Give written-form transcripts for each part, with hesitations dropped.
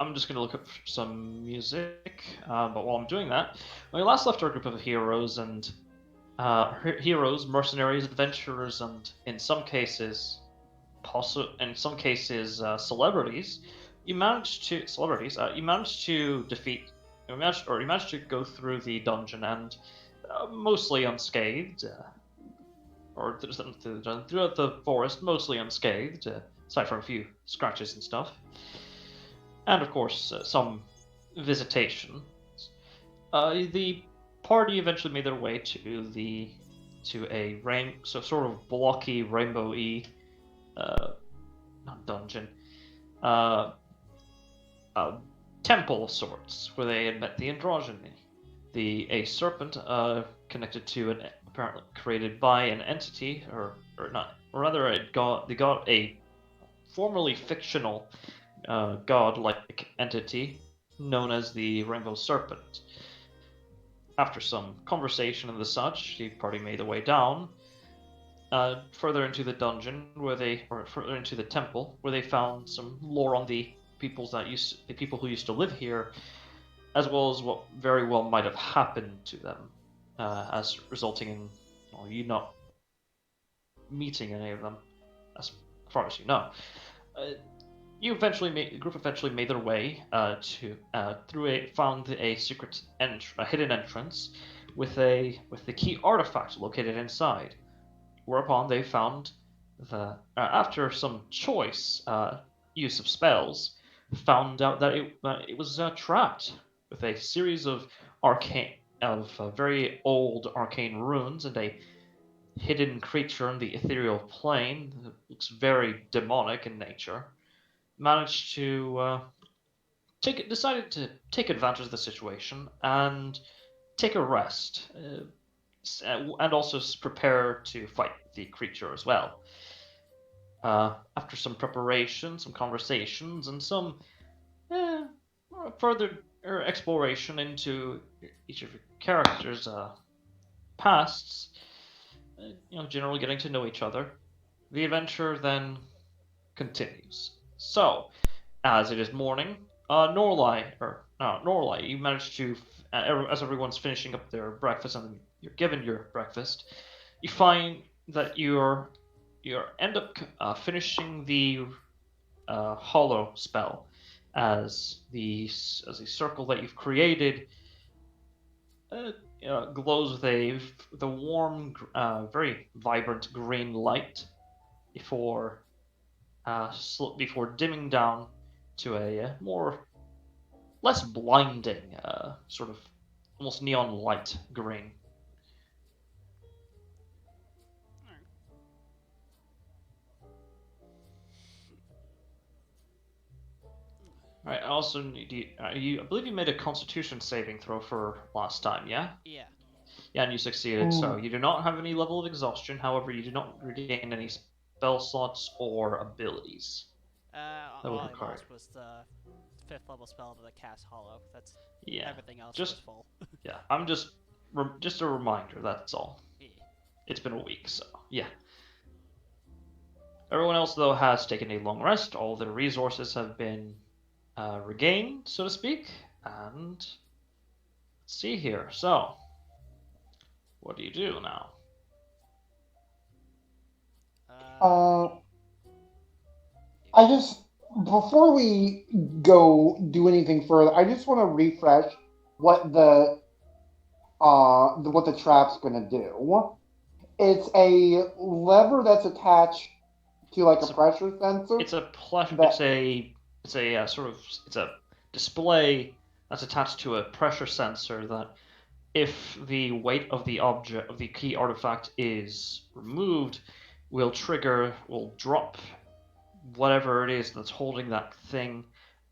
I'm just going to look up some music. But while I'm doing that, when we last left our group of heroes and mercenaries, adventurers, and in some cases, celebrities, you managed to defeat, you managed to go through the dungeon and mostly unscathed, throughout the forest, mostly unscathed, aside from a few scratches and stuff, and of course some visitation. The party eventually made their way to a sort of blocky rainbow-y not dungeon, uh, a temple of sorts, where they had met the androgyny, a serpent connected to an apparently created by an entity, or not, or rather a formerly fictional god-like entity known as the Rainbow Serpent. After some conversation and the such, the party made their way down, further into the dungeon, or further into the temple, where they found some lore on the people who used to live here, as well as what very well might have happened to them, as resulting in you not meeting any of them, as far as you know. Uh, the group eventually made their way found a hidden entrance with the key artifact located inside. Whereupon they found after some choice use of spells, found out that it was trapped with a series of very old arcane runes and a hidden creature in the ethereal plane that looks very demonic in nature. Managed to decided to take advantage of the situation and take a rest, and also prepare to fight the creature as well. After some preparation, some conversations, and some eh, further exploration into each of your characters' pasts, generally getting to know each other, the adventure then continues. So, as it is morning, Norlai, you manage to, as everyone's finishing up their breakfast and you're given your breakfast, you find that you end up finishing the hollow spell as the circle that you've created uh, glows with the warm, very vibrant green light before before dimming down to a more less blinding, sort of almost neon light green. All right. Also, I believe you made a Constitution saving throw for last time, yeah? Yeah. Yeah, and you succeeded. So you do not have any level of exhaustion. However, you do not regain any spell slots or abilities that would All I require. lost was the fifth level spell to the cast hollow. That's Yeah. everything else was Just full. yeah. I'm just a reminder. That's all. Yeah. It's been a week, so yeah. Everyone else though has taken a long rest. All their resources have been regained, so to speak. And let's see here. So, what do you do now? Uh, Uh, I just before we go do anything further, I just want to refresh what what the trap's gonna do. It's a lever that's attached to like a It's a pressure sensor it's a plush. that It's a it's a display that's attached to a pressure sensor that, if the weight of the key artifact is removed, will drop whatever it is that's holding that thing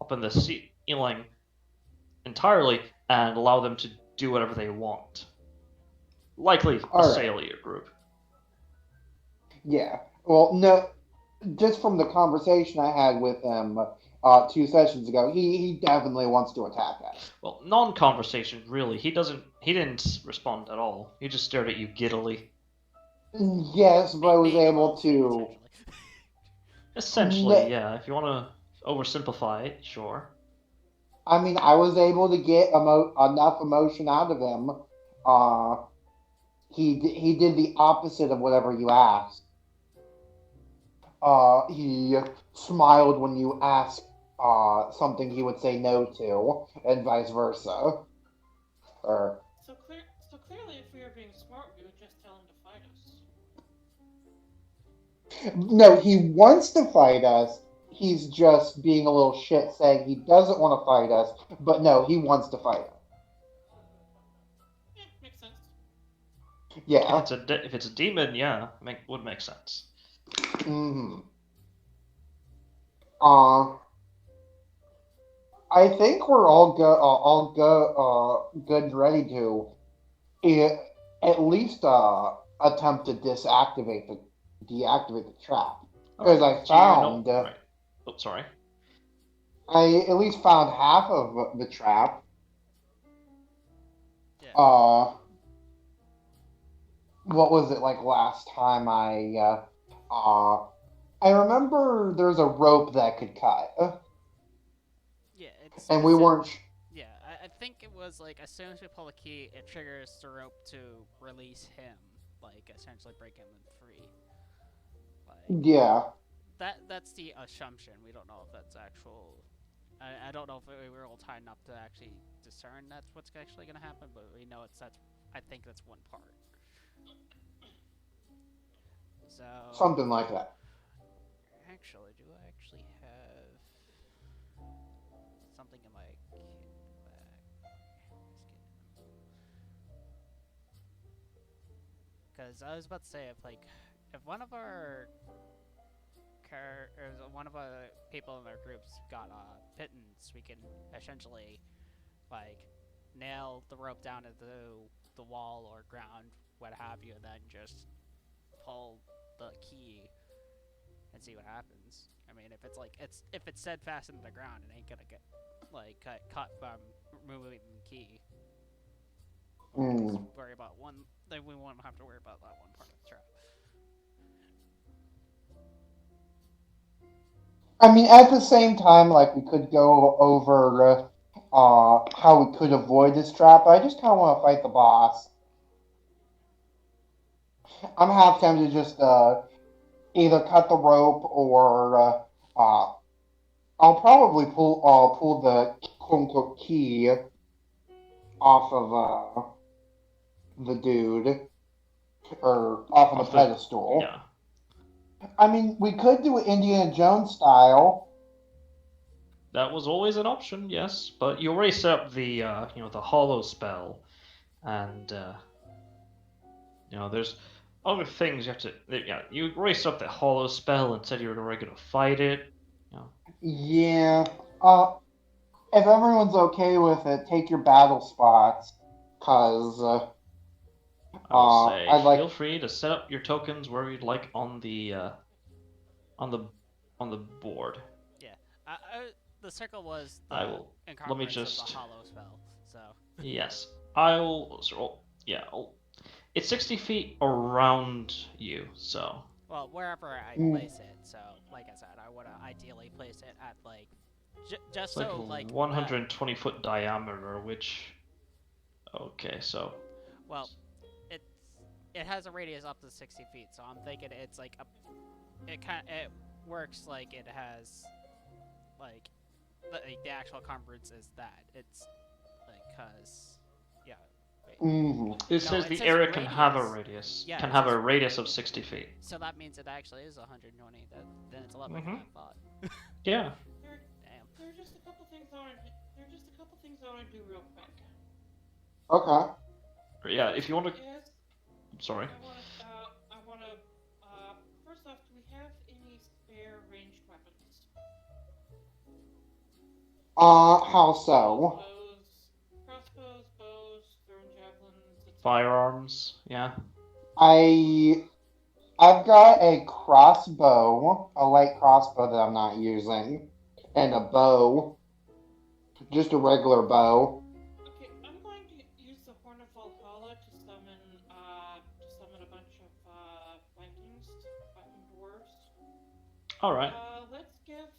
up in the ceiling entirely and allow them to do whatever they want. Likely all right. assail your group. Yeah. Well, no, just from the conversation I had with him 2 sessions ago, he definitely wants to attack us. Well, non-conversation, really. He didn't respond at all. He just stared at you giddily. Yes, but I was being a able little shit, to. essentially. Essentially, yeah. If you want to oversimplify it, sure. I mean, I was able to get enough emotion out of him. Uh, he did the opposite of whatever you asked. He smiled when you asked something he would say no to, and vice versa. Or So clearly, if we were being smart, we would just tell him to fight us. no, he wants to fight us. He's just being a little shit, saying he doesn't want to fight us. But no, he wants to fight us. Yeah, makes sense. Yeah. If it's a demon, yeah, would make sense. Hmm. Uh, I think we're good and ready to uh, at least attempt to deactivate the trap All because right. I Do you know? found Right. Oh, sorry. I at least found half of the trap. Yeah. Uh, what was it like last time I remember there's a rope that could cut, Yeah, it's and we as weren't. yeah, I think it was like as soon as we pull the key, it triggers the rope to release him, like essentially break him free. Like Yeah, that's the assumption. We don't know if that's actual. I don't know if we were all tied enough to actually discern that's what's actually going to happen, but we know it's that's. I think that's one part. So something like that. actually, do I actually have something in my kit back? Because I was about to say if one of our or one of the people in our groups got pittance, we can essentially like nail the rope down to the wall or ground, what have you, and then just pull the key and see what happens. I mean, if it's like if it's steadfast in the ground, it ain't gonna get like cut from removing the key. Just Mm. worry about one. Then we won't have to worry about that one part of the trap. I mean, at the same time, like we could go over how we could avoid this trap. I just kind of want to fight the boss. I'm half tempted to just either cut the rope or I'll probably pull the quote unquote key off of the dude or off of the Off the. pedestal. Yeah. I mean, we could do it Indiana Jones style. That was always an option, yes, but you already set up the the hollow spell, and there's other things you have to. Yeah, you already set up the hollow spell and said you were already gonna fight it. You know, Yeah. Uh, if everyone's okay with it, take your battle spots, cause I will say, I'd like. feel free to set up your tokens where you'd like on the on the board. Yeah, the circle was I the will. Let me encumbrance of the just. hollow spell. So Yes, I'll. Yeah, it's 60 feet around you, so well, wherever I Mm, place it. So like I said, I would ideally place it at like it's just like so like that. 120-foot diameter, which. Okay, so. Well, it's it has a radius up to 60 feet, so I'm thinking it's like it works like it has like the actual encumbrance is that it's like cause yeah wait mm. It no says it the says area radius yeah can it have says a radius of 60 feet. so that means it actually is 120 then it's a lot bigger than Mm-hmm. I thought. Yeah. There, Damn. there are just a couple things I want to. There are just a couple things I want to do real quick. Okay. Yeah, First if you want to. is I'm sorry. I want to. First off, do we have any spare ranged weapons? How Crossbows, so? bows, thrown javelins, etc. Firearms. Yeah. I I've got a crossbow, a light crossbow that I'm not using, and a bow, just a regular bow. Okay, I'm going to use the Horn of Valhalla to summon a bunch of Vikings, Viking dwarves. All right. Uh, let's give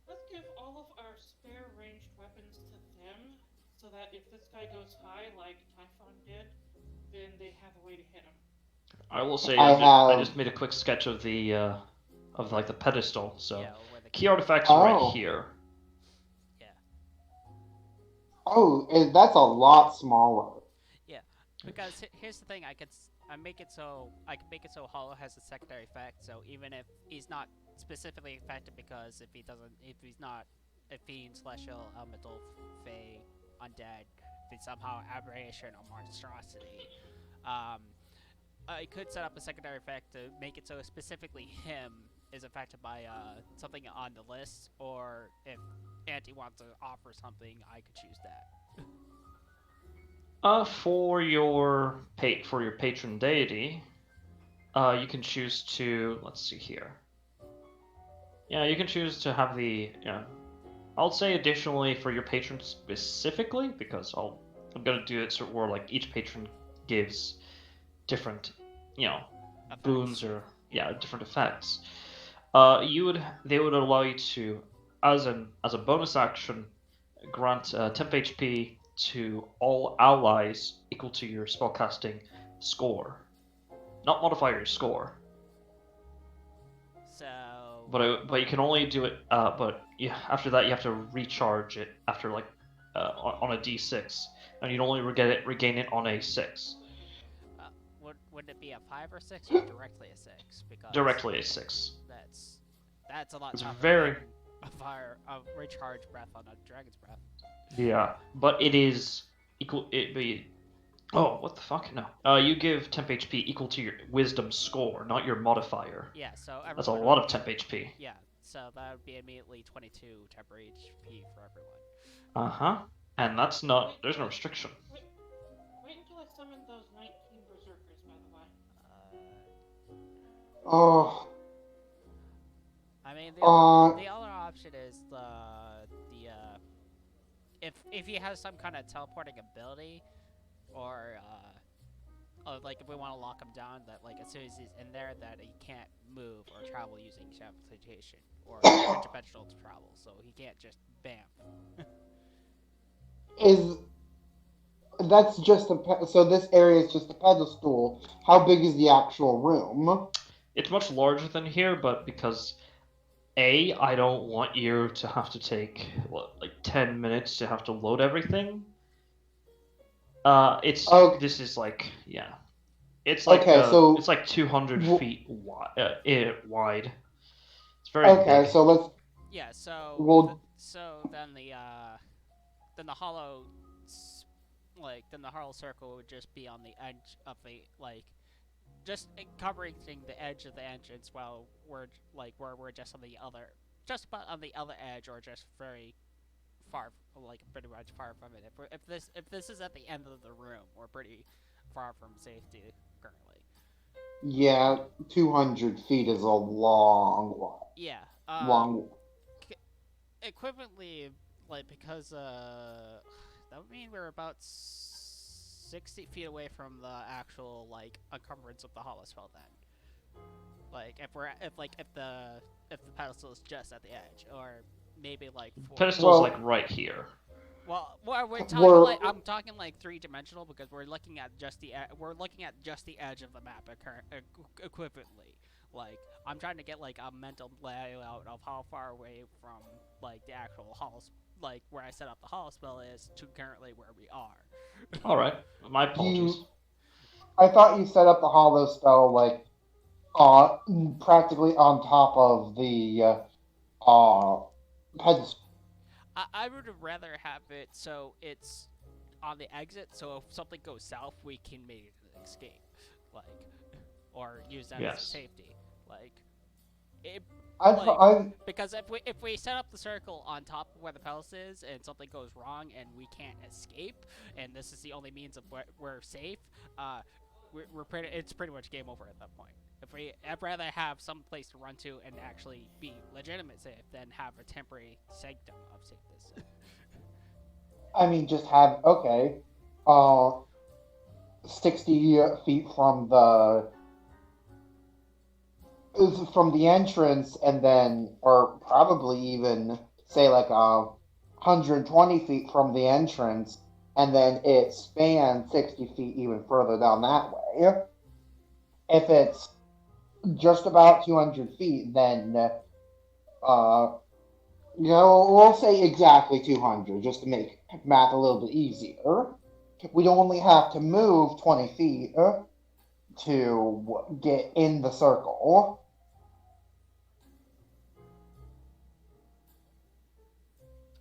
let's give all of our spare ranged weapons to them. so that if this guy goes high like Typhon did, then they have a way to hit him. I will say I I have. just made a quick sketch of like the pedestal. So Yeah, where the key key is. artifacts are right Oh. here. Yeah, Oh, that's a lot smaller. yeah. Because here's the thing, I make it so I can make it so Hollow has a secondary effect. So even if he's not specifically affected, because if he's not a fiend, celestial, elemental, fey, undead, if he's somehow aberration or monstrosity, um, I could set up a secondary effect to make it so specifically him is affected by something on the list, or if Auntie wants to offer something, I could choose that. For your patron deity, you can choose to, let's see here. Yeah, you can choose to have the, yeah. I'll say additionally for your patron specifically, because I'm gonna do it sort of where like each patron gives different, you know, boons Effects. or yeah, different effects. They would allow you to, as a bonus action, grant temp HP to all allies equal to your spellcasting score, not modify your score. So But you can only do it. But yeah, after that you have to recharge it after like on a D6, and you'd only regain it on a 6, uh, would it be a 5 or 6 or directly a 6? Because directly a 6. that's that's a lot It's tougher very than a recharge breath on a dragon's breath. yeah, but it is equal. It be oh what the fuck no. You give temp HP equal to your wisdom score, not your modifier. Yeah, so That's a everyone lot would of be temp HP. yeah, so that would be immediately 22 temporary HP for everyone. Uh huh. And that's not. Wait, There's no restriction. wait, wait until I summon those 19 berserkers, by the way. Uh, Oh, I mean uh, the other option is the if he has some kind of teleporting ability, or like if we want to lock him down, that like as soon as he's in there, that he can't move or travel using teleportation or interdimensional travel, so he can't just bam. is that's just so this area is just a pedestal. How big is the actual room? It's much larger than here, but because I don't want you to have to take what, like 10 minutes to have to load everything. Okay, This is like yeah, okay, it's like 200 w- feet wide. It's very okay, big. so let's Yeah, so we'll then the hollow then the hollow circle would just be on the edge of the just covering the edge of the entrance, while where we're just on the other, just about on the other edge, or just very far, like pretty much far from it. If this is at the end of the room, we're pretty far from safety currently. yeah, 200 feet is a Yeah. long. Equivalently, because that would mean we're about 60 feet away from the actual encumbrance of the hollow spell. Then, if the pedestal is just at the edge, or maybe like four. Pedestal's like Well, right here. Well, we're talking we're like I'm talking like 3 dimensional, because we're looking at just the edge of the map equivalently. Like I'm trying to get like a mental layout of how far away from like the actual hall, like where I set up the hollow spell, is to currently where we are. All right, my apologies. you. I thought you set up the hollow spell like uh practically on top of the pedestal. I would rather have it so it's on the exit, so if something goes south, we can maybe escape, like, or use that as a Yes. safety, like, it, like, I because if we set up the circle on top of where the palace is, and something goes wrong and we can't escape, and this is the only means of where we're safe, uh, it's pretty much game over at that point. I'd rather have some place to run to and actually be legitimate safe than have a temporary sanctum of safeness. I mean just have okay. Uh 60 feet from the entrance, and then or probably even say like 120 feet from the entrance, and then it spans 60 feet even further down that way. If it's just about 200 feet, then we'll say exactly 200 just to make math a little bit easier. We'd only have to move 20 feet to get in the circle.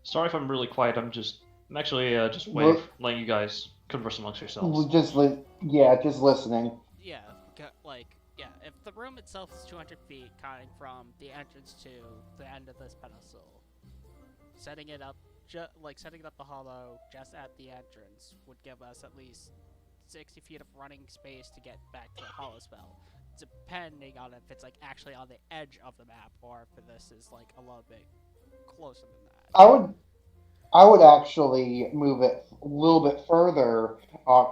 Sorry if I'm really quiet. I'm actually just letting you guys converse amongst yourselves. Just listening. Yeah, yeah, if the room itself is 200 feet, counting from the entrance to the end of this pedestal, setting it up, setting up the hollow just at the entrance would give us at least 60 feet of running space to get back to the hollow spell, depending on if it's like actually on the edge of the map or if this is like a little bit closer than that. I would actually move it a little bit further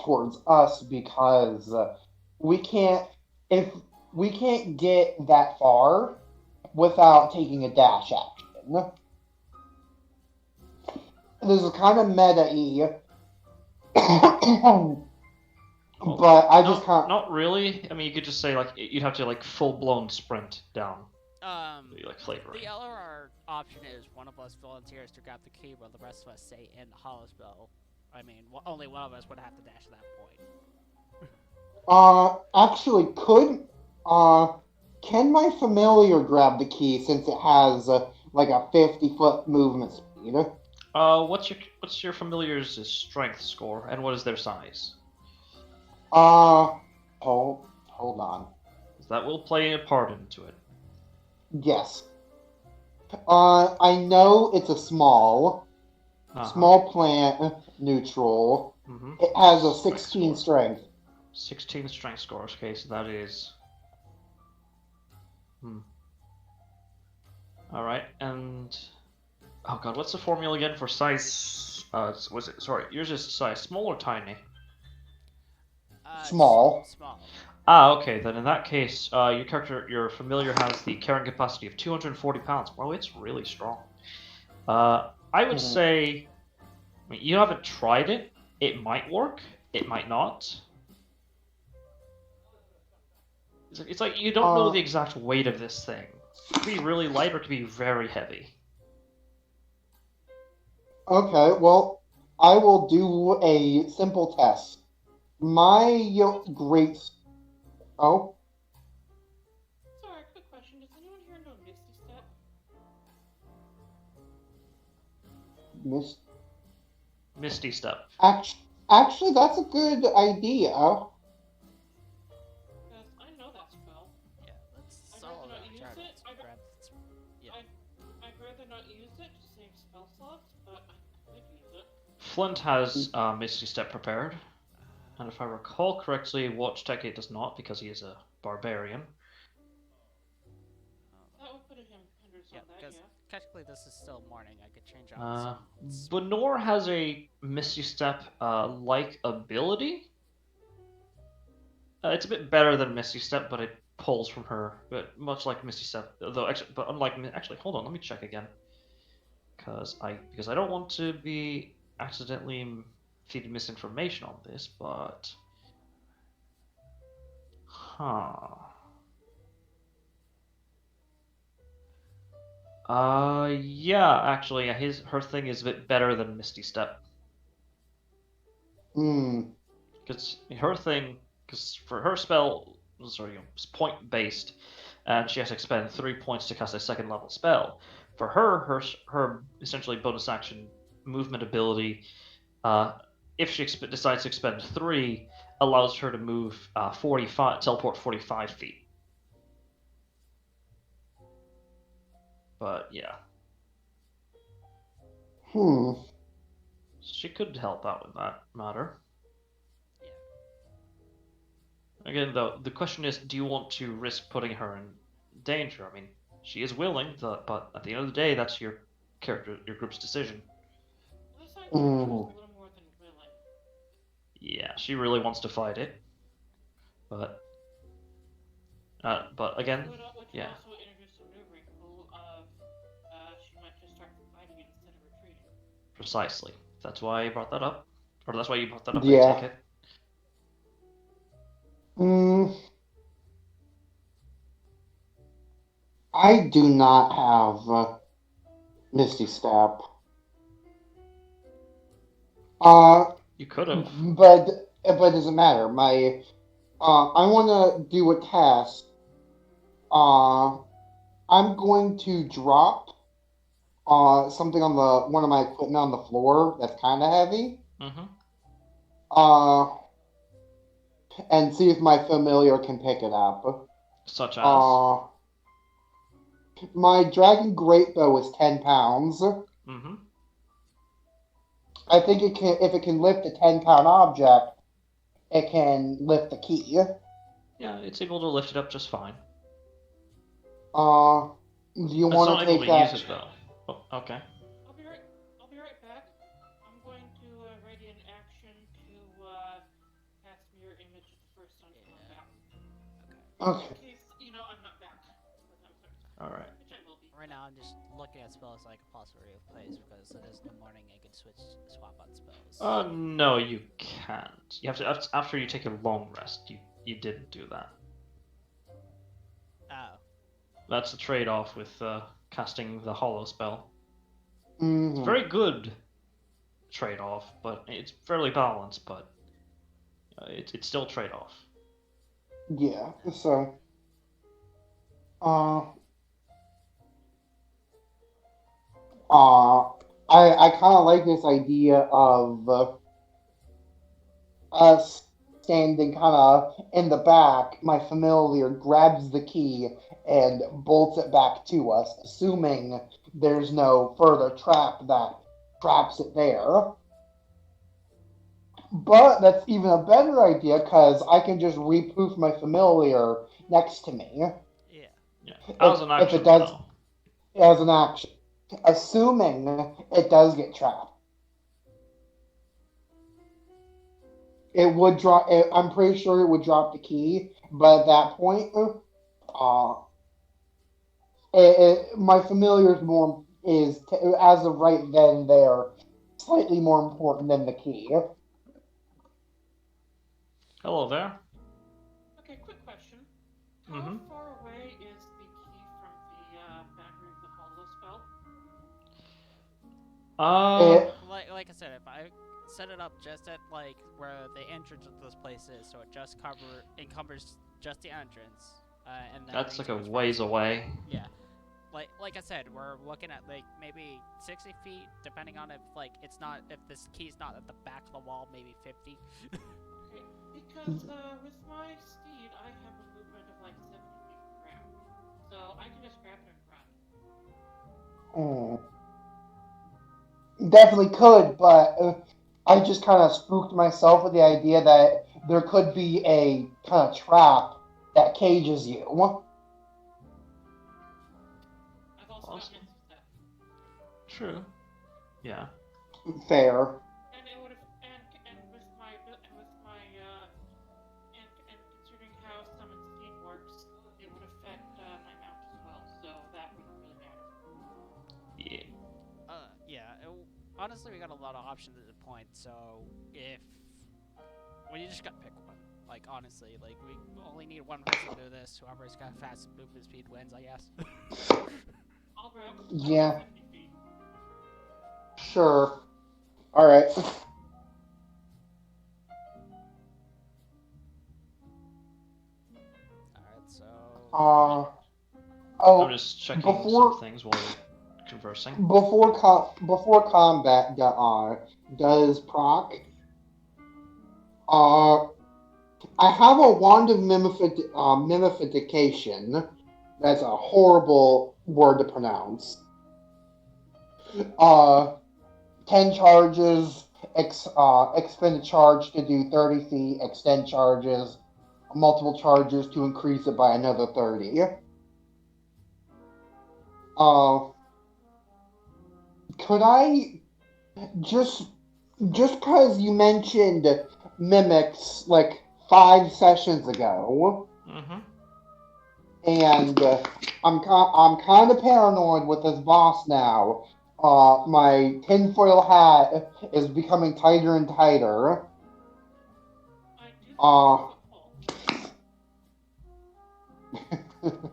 towards us because we can't if we can't get that far without taking a dash action. This is kind of meta-y, but I just can't. Not really. I mean, you could just say like you'd have to like full blown sprint down. Like flavoring. The LRR option is one of us volunteers to grab the key while the rest of us stay in the hollow spell. I mean, only one of us would have to dash at that point. Actually, can my familiar grab the key since it has like a 50-foot movement speed? What's your familiar's strength score, and what is their size? Hold on. That will play a part into it. Yes. I know it's a small plant, neutral. Mm-hmm. It has a 16 strength. 16 strength score. Okay, so that is. All right, and oh god, what's the formula again for size? Was it? Sorry, yours is size small or tiny? Small. Small. Okay, then in that case, your familiar has the carrying capacity of 240 pounds. Wow, it's really strong. I would say, I mean, you haven't tried it. It might work. It might not. It's like you don't know the exact weight of this thing. It could be really light or it could be very heavy. Okay, well, I will do a simple test. My great... Oh? Sorry, quick question. Does anyone here know Misty Step? Misty Step. Actually, that's a good idea. Because I know that spell. Yeah, that's I'd solid. rather not use it. Yeah. I'd rather not use it to save spell slots, but I could use it. Flint has Misty Step prepared. And if I recall correctly, Watch Tech does not because he is a barbarian. That would put him hindrance on that, because technically this is still morning. I could change out Benor has a Misty Step like ability. It's a bit better than Misty Step, but it pulls from her, but much like Misty Step. Though, actually, hold on, let me check again, because I don't want to be accidentally feeding misinformation on this, but yeah, actually, her thing is a bit better than Misty Step. Because for her spell, it's point based, and she has to expend 3 points to cast a second level spell. For her essentially bonus action movement ability, if she decides to expend 3, allows her to move teleport 45 feet. But yeah. She could help out with that matter. Yeah. Again, though, the question is, do you want to risk putting her in danger? I mean, she is willing, but at the end of the day, that's your group's decision. This side character is a little more than willing. Yeah, she really wants to fight it, but again, Which yeah. would also introduce a new wrinkle of she might just start fighting it instead of retreating. Precisely. That's why I brought that up. Or that's why you brought that up, I Yeah. take it. I do not have Misty Step. You could have. But it doesn't matter. I want to do a test. Uh, I'm going to drop something on the one of my equipment on the floor that's kind of heavy. Mm-hmm. Uh, and see if my familiar can pick it up. Such as? My dragon great bow is 10 pounds. Mm-hmm. I think it can if it can lift a 10-pound object, it can lift the key. Yeah, it's able to lift it up just fine. Do you It's want not to able take to that? use it though. Oh, okay. I'll be right back. I'm going to ready an action to cast mirror image at the first time I come back. Okay. In case I'm not back. All right. Which I will be. Right now, I'm just looking at spells I could possibly replace because it is in the morning. I can swap out spells. No, you can't. You have to after you take a long rest. You didn't do that. Oh. That's the trade-off with casting the hollow spell. Mm-hmm. It's very good trade-off, but it's fairly balanced. But it's still trade-off. Yeah. So, I kind of like this idea of us standing kind of in the back. My familiar grabs the key and bolts it back to us, assuming there's no further trap that traps it there. But that's even a better idea because I can just repoof my familiar next to me. Yeah. Yeah. As an action, if it does, though. as an action, assuming it does get trapped. It would drop. I'm pretty sure it would drop the key, but at that point, my familiar is as of right then and there slightly more important than the key. Hello there. Okay, quick question. How Mm-hmm. far away is the key from the battery of the hollow spell? Like I said, if I set it up just at like where the entrance of this place is, so it just encumbers just the entrance, and then That's like a anything ways away. Yeah, like I said, we're looking at like maybe 60 feet, depending on if this key's not at the back of the wall, maybe 50. Okay, because with my steed, I have a movement of like 70 feet from the ground, so I can just grab it and run. Definitely could, but I just kind of spooked myself with the idea that there could be a kind of trap that cages you. I've also got Mince's step. True. Yeah. Fair. And it would have, and with my and considering how summon speed works, it would affect my mount as well. So that wouldn't really matter. Yeah. Honestly, we got a lot of options at the point. So you just gotta pick one. Like honestly, like we only need one person to do this. Whoever's got fastest movement speed wins, I guess. I'll go. Yeah. 50 feet. Sure. All right. Alright, so I'm just checking before some things while we're conversing. before combat does proc. I have a wand of mimification. That's a horrible word to pronounce. 10 charges. Expend a charge to do 30 feet. Extend charges. Multiple charges to increase it by another 30. Could I just because you mentioned mimics like 5 sessions ago, Mm-hmm. and I'm kind of paranoid with this boss now. My tinfoil hat is becoming tighter and tighter. I do think it's Uh, a football.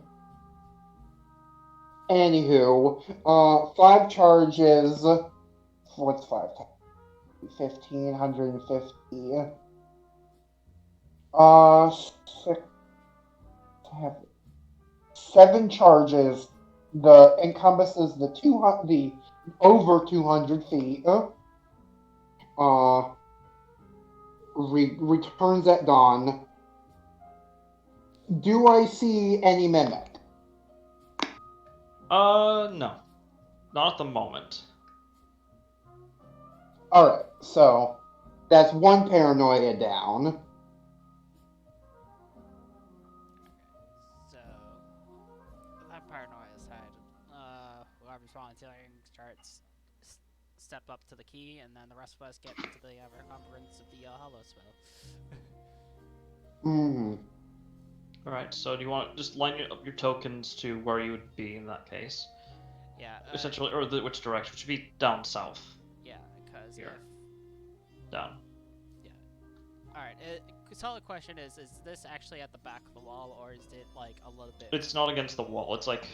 Anywho, 5 charges. What's 1,550. Six, seven, 7 charges. The encompasses the 200, the over 200 feet. Uh, returns at dawn. Do I see any mimic? No, not at the moment. All right, so that's one paranoia down. So that paranoia aside, whoever's volunteering starts step up to the key, and then the rest of us get into the recompense of the hollow spell. Hmm. All right. So do you want just line up your tokens to where you would be in that case? Yeah. Essentially, or which direction? It should be down south. Yeah, because Here. if Down. all right, so the question is this actually at the back of the wall, or is it like a little bit? It's not against the wall. It's like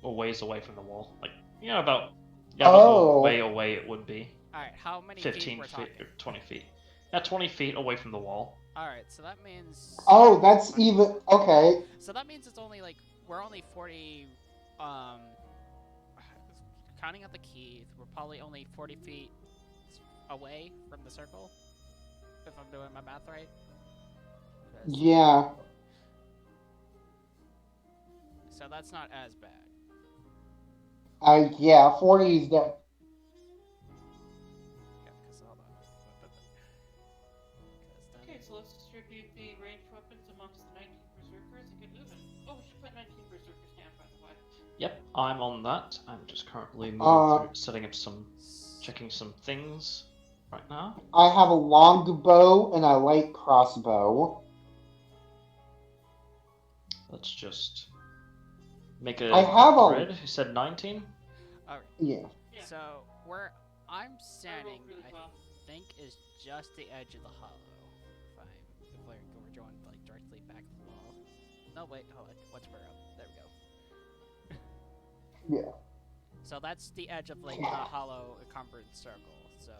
a ways away from the wall. Like about the way Oh. away it would be. All right, how many feet 15 we're feet talking? or 20 feet. Yeah, 20 feet away from the wall. All right, so that means. Oh, that's even okay. So that means it's only like we're only 40. Um, counting out the key, we're probably only 40 feet away from the circle. If I'm doing my math right. Yeah. So that's not as bad. Yeah, 40 is that. Yeah, because hold on. Okay, so let's distribute the ranged weapons amongst the 19 berserkers and get moving. Oh, we should put 19 berserkers down, by the way. Yep, I'm on that. I'm just currently moving through, setting up checking some things right now. I have a longbow and a light crossbow. Let's just make a I have grid. a You said 19? All right. yeah. Yeah. So where I'm standing, really well. I think is just the edge of the hollow. If we're going like directly back of the wall. No, wait, hold on. What's where up? There we go. Yeah. So that's the edge of like the hollow encumbered circle. So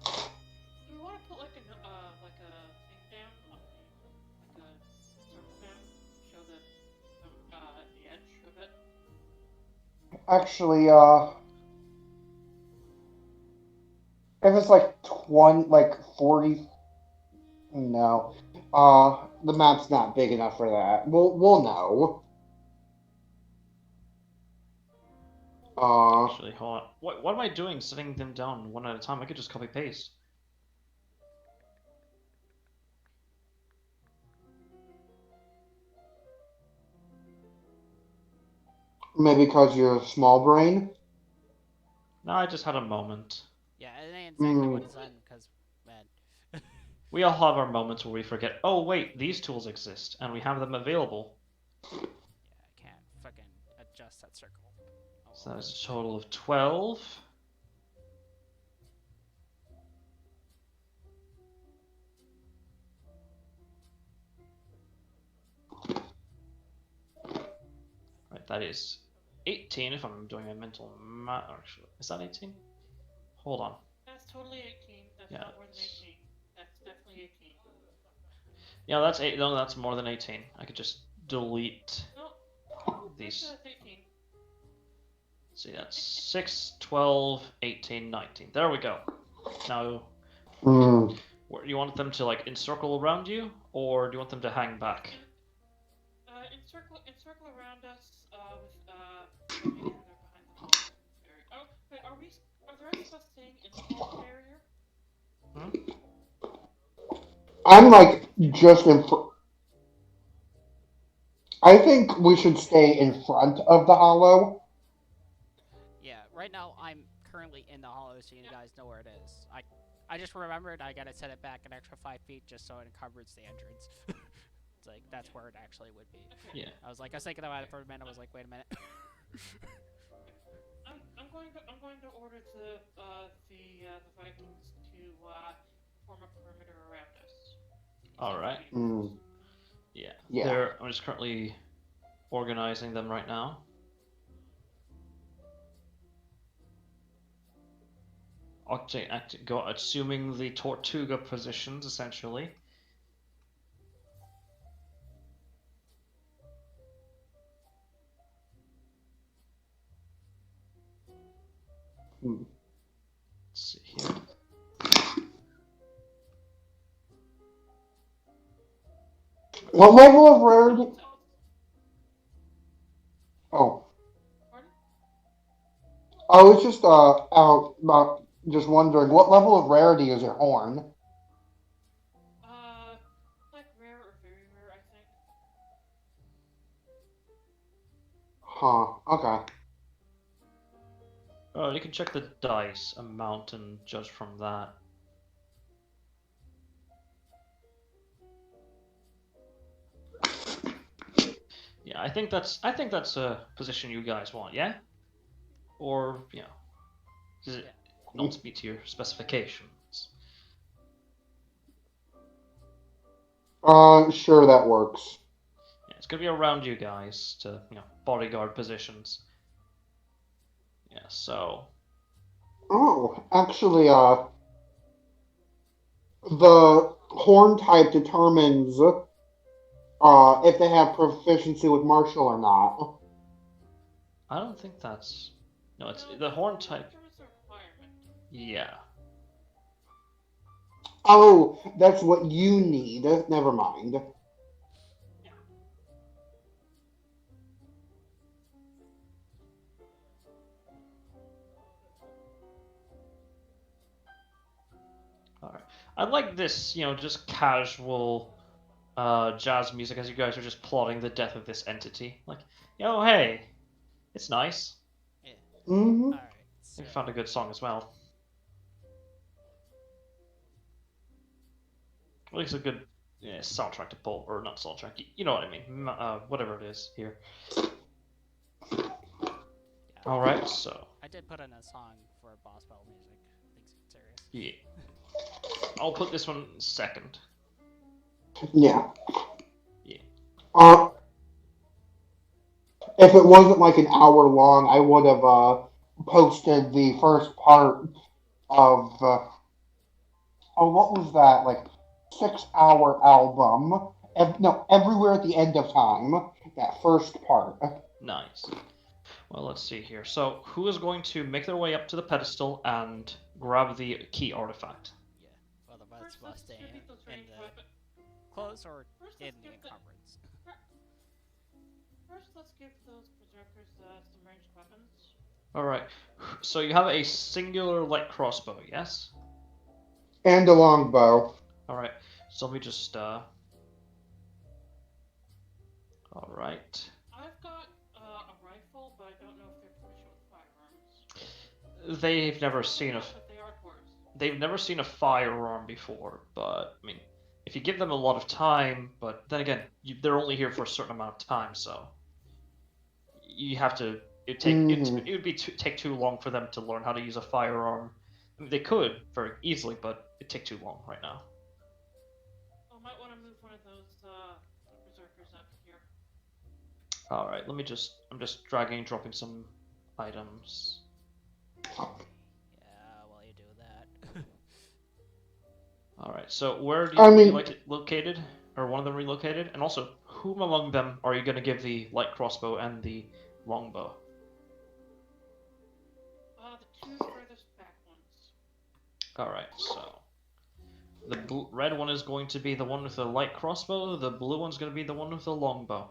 Do we want to put like a thing down on like a circle down, show the edge of it? Actually, if it's like 20, like 40, no. The map's not big enough for that. We'll know. Actually, hold on. What am I doing setting them down one at a time? I could just copy paste. Maybe because you're a small brain. No, I just had a moment. yeah, it ain't exactly what it's done because man. We all have our moments where we forget, oh wait, these tools exist, and we have them available. Yeah, I can't fucking adjust that circle. Oh, So that is a total of 12. Right, that is 18 if I'm doing a mental math. Actually, is that 18? Hold on. That's totally 18. That's Yeah, not more than 18. That's definitely 18. Yeah, that's 8. No, that's more than 18. I could just delete No, these. that's 18. Let's see, that's 6, 12, 18, 19. There we go. Now, Mm. do you want them to like encircle around you, or do you want them to hang back? Encircle around us. Make sure they're behind the wall. Oh, wait, are the rest of us staying in the wall barrier? I'm like just in front. I think we should stay in front of the hollow. yeah, right now I'm currently in the hollow, so you guys know where it is. I just remembered I gotta set it back an extra 5 feet just so it covers the entrance. It's like that's where it actually would be. Okay. Yeah. I was thinking about it for a minute. I was like, wait a minute. I'm going to order the All right. Yeah. Yeah. I'm just currently organizing them right now. Assuming the Tortuga positions, essentially. Hmm. Let's see here. What level of rarity? Oh, Pardon? I was just out about just wondering what level of rarity is your horn? Like rare or very rare, I think. Huh. Okay. Oh, you can check the dice amount and judge from that. Yeah, I think that's a position you guys want, yeah? Or does it Yeah. not meet your specifications? Sure, that works. Yeah, it's gonna be around you guys to bodyguard positions. Yeah, so Oh, actually, the horn type determines if they have proficiency with martial or not. I don't think that's no. It's No, the that horn type. determines the requirement. Yeah. Oh, that's what you need. Never mind. Yeah. All right. I like this, just casual jazz music as you guys are just plotting the death of this entity. Like, hey, it's nice. Yeah. Hmm. All right. They So found a good song as well. At least a good soundtrack to pull, or not soundtrack. You know what I mean? Whatever it is here. yeah, All right, so I did put in a song for boss battle music. Things get serious. yeah, I'll put this one second. Yeah. Yeah. Uh, if it wasn't like an hour long, I would have posted the first part of oh, what was that? Like 6 hour album. No, everywhere at the end of time. That first part. Nice. Well, let's see here. So, who is going to make their way up to the pedestal and grab the key artifact? Yeah. Well, the rest First, of us let's stay distribute those in ranged the weapons. close or First, in let's the give the. encumbrance. First, let's give those berserkers some ranged weapons. All right. So you have a singular light crossbow, yes? And a longbow. All right. So let me just. All right. I've got a rifle, but I don't know if they're proficient with firearms. They've never Probably seen a. not, but they are dwarves. They've never seen a firearm before, but I mean, if you give them a lot of time, but then again, they're only here for a certain amount of time, so you have to. Hmm. It would be take too long for them to learn how to use a firearm. I mean, they could very easily, but it'd take too long right now. I might want to move one of those berserkers up here. All right, I'm just dragging and dropping some items. Yeah. While you do that. All right, so where I would you mean, like it located, or one of them relocated? And also, whom among them are you going to give the light crossbow and the longbow? The two furthest back ones. All right, so the red one is going to be the one with the light crossbow. The blue one's going to be the one with the longbow.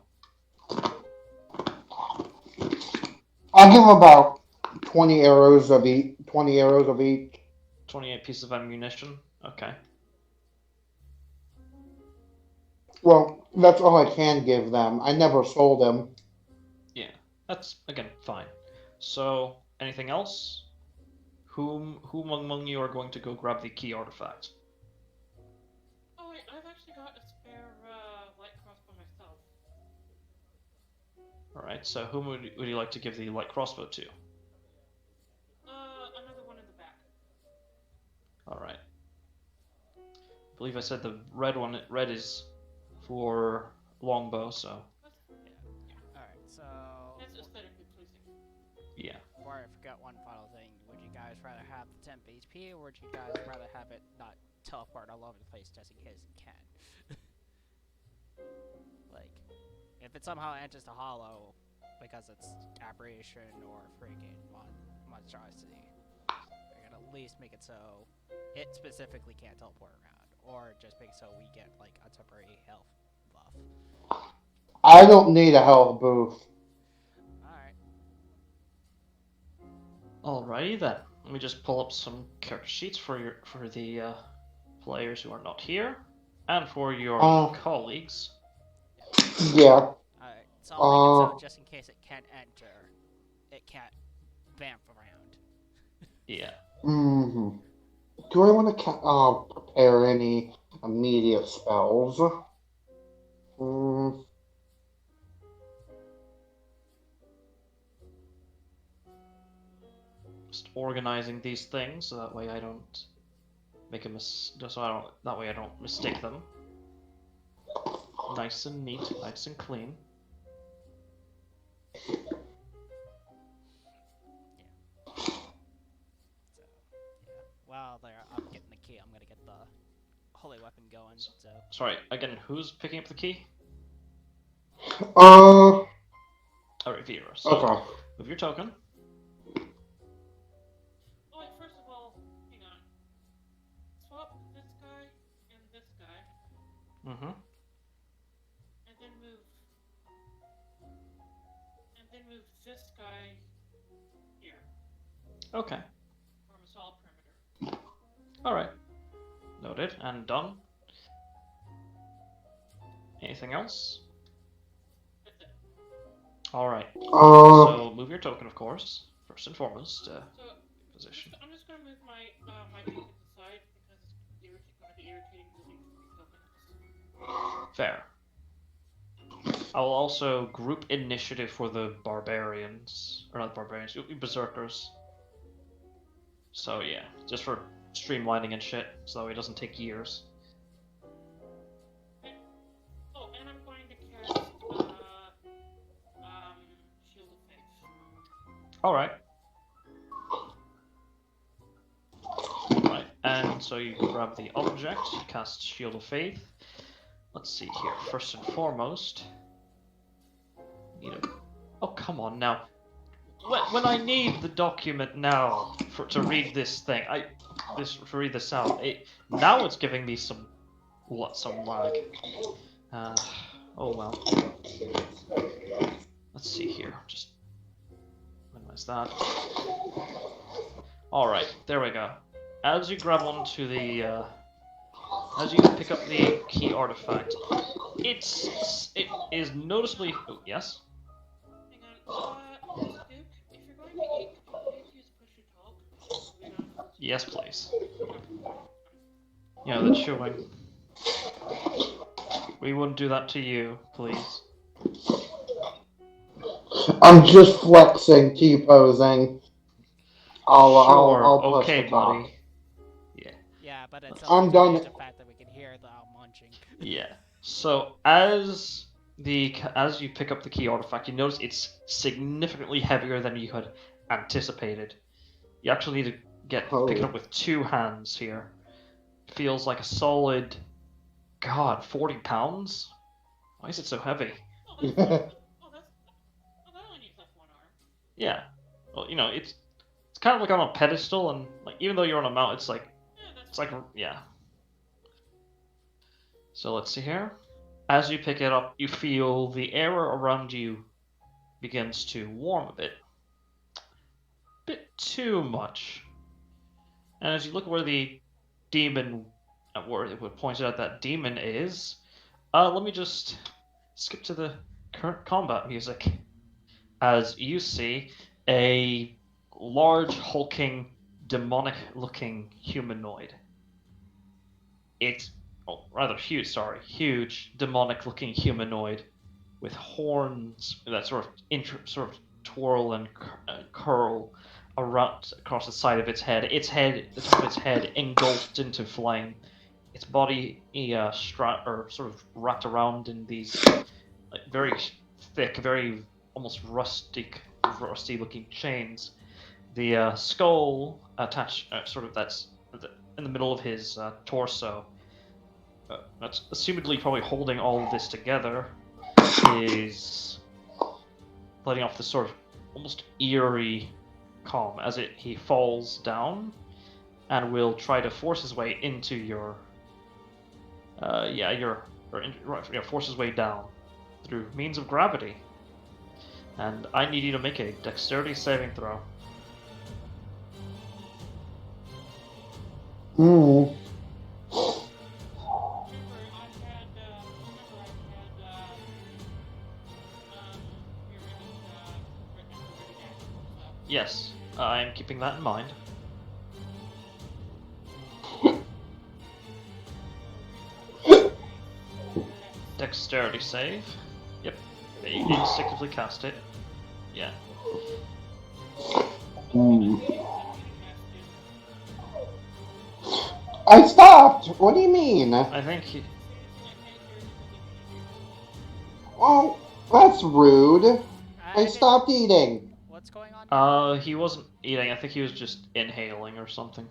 I'll give about 20 arrows of each. 20 arrows of each. 28 pieces of ammunition. Okay. Well, that's all I can give them. I never sold them. Yeah, that's again fine. So, anything else? Whom among you are going to go grab the key artifact? Oh wait, I've actually got a spare light crossbow myself. All right. So, whom would you like to give the light crossbow to? Another one in the back. All right. believe I said the red one. Red is for longbow, so Alright, so. That's aesthetically pleasing. yeah. Before I forgot one final thing, would you guys rather have the temp HP, or would you guys rather have it not teleport all over the place just in case it can? Like, if it somehow enters the hollow because it's aberration or freaking monstrosity, they're gonna at least make it so it specifically can't teleport around, or just make it so we get like a temporary health buff. I don't need a health boost. Alright. Alrighty then. Let me just pull up some character sheets for the players who are not here, and for your colleagues. Yeah. Alright, so I'll make it so just in case it can't enter, it can't vamp around. Yeah. Mm-hmm. Do I want to prepare any immediate spells? Mm, Just organizing these things so that way I don't make a that way I don't mistake them. Nice and neat, nice and clean. So, yeah. While I'm getting the key, I'm gonna get the holy weapon going, so. Sorry, again, who's picking up the key? Alright, Vera. So, okay. move your token. Oh, wait, first of all, hang on. Swap this guy and this guy, Mm-hmm. and then move this guy here. Okay. Form a solid perimeter. Alright. Noted and done. Anything else? That's it. Alright. Uh, So move your token, of course. First and foremost, So position. I'm just gonna move my my token to the side because it's gonna be irritating moving 3 tokens. Fair. I will also group initiative for the barbarians, or not barbarians, berserkers. So yeah, just for streamlining and shit, so that way it doesn't take years. Oh, and I'm going to cast Shield of Faith. Alright. Right, and so you grab the object, you cast Shield of Faith. Let's see here. First and foremost, oh come on now. When I need the document now to read this thing, to read this out, now it's giving me some lag. Oh well. Let's see here. Just minimize that. All right, there we go. As you grab onto the, as you pick up the key artifact, it is noticeably. Oh yes. Hang on. Duke, if you're going to eat, could you please use push to talk? Yes, please. Yeah, the chewing. We wouldn't do that to you, please. I'm just flexing, T-posing. I'll push okay, the talk. buddy. Yeah. Yeah, but it's I'm also done. the fact that we can hear the munching. Yeah. So as you pick up the key artifact, you notice it's significantly heavier than you had anticipated. You actually need to pick it up with 2 hands here. Feels like a solid, God, 40 pounds? Why is it so heavy? That only needs like 1 arm. Yeah. Well, it's kind of like on a pedestal, and like even though you're on a mount, it's like yeah. So let's see here. As you pick it up, you feel the air around you begins to warm a bit. Bit too much. And as you look where the demon, where it would point out that demon is, let me just skip to the current combat music. As you see a large, hulking, demonic-looking humanoid. It's rather huge. Sorry, huge, demonic-looking humanoid with horns that sort of twirl and curl around across the side of its head. The top of its head engulfed into flame. its body or sort of wrapped around in these like very thick, very almost rusty looking chains. The skull attached, sort of that's in the middle of his torso. That's assumedly probably holding all of this together. Is letting off this sort of almost eerie calm as he falls down and will try to force his way into your force his way down through means of gravity. And I need you to make a dexterity saving throw. Hmm. Yes, I am keeping that in mind. Dexterity save. Yep. You instinctively cast it. Yeah. I stopped. What do you mean? I think he... Well, that's rude. I didn't- stopped eating. What's going on here? He wasn't eating. I think he was just inhaling or something.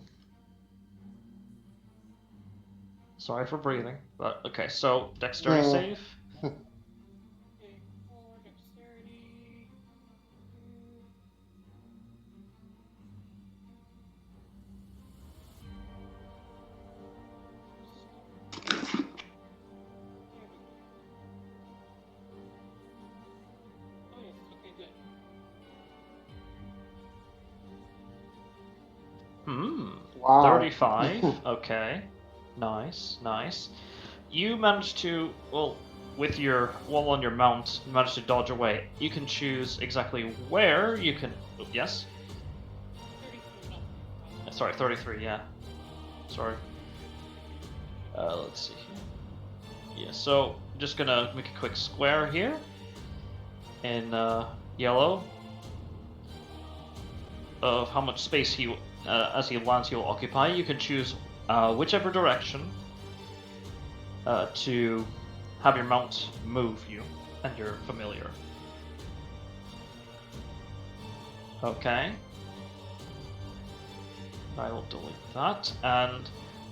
Sorry for breathing, but okay. So dexterity Yeah. save. Okay, 4 dexterity. Oh yes, okay, good. Wow. 35. Okay. Nice, nice. You managed to, well, with your while on your mount, you managed to dodge away. You can choose exactly where you can. Oh, yes. 33, not Sorry, 33. Yeah. Sorry. Let's see here. Yeah. So just gonna make a quick square here in yellow of how much space he, as he lands, he will occupy. You can choose whichever direction to have your mount move you and your familiar. Okay. I will delete that, and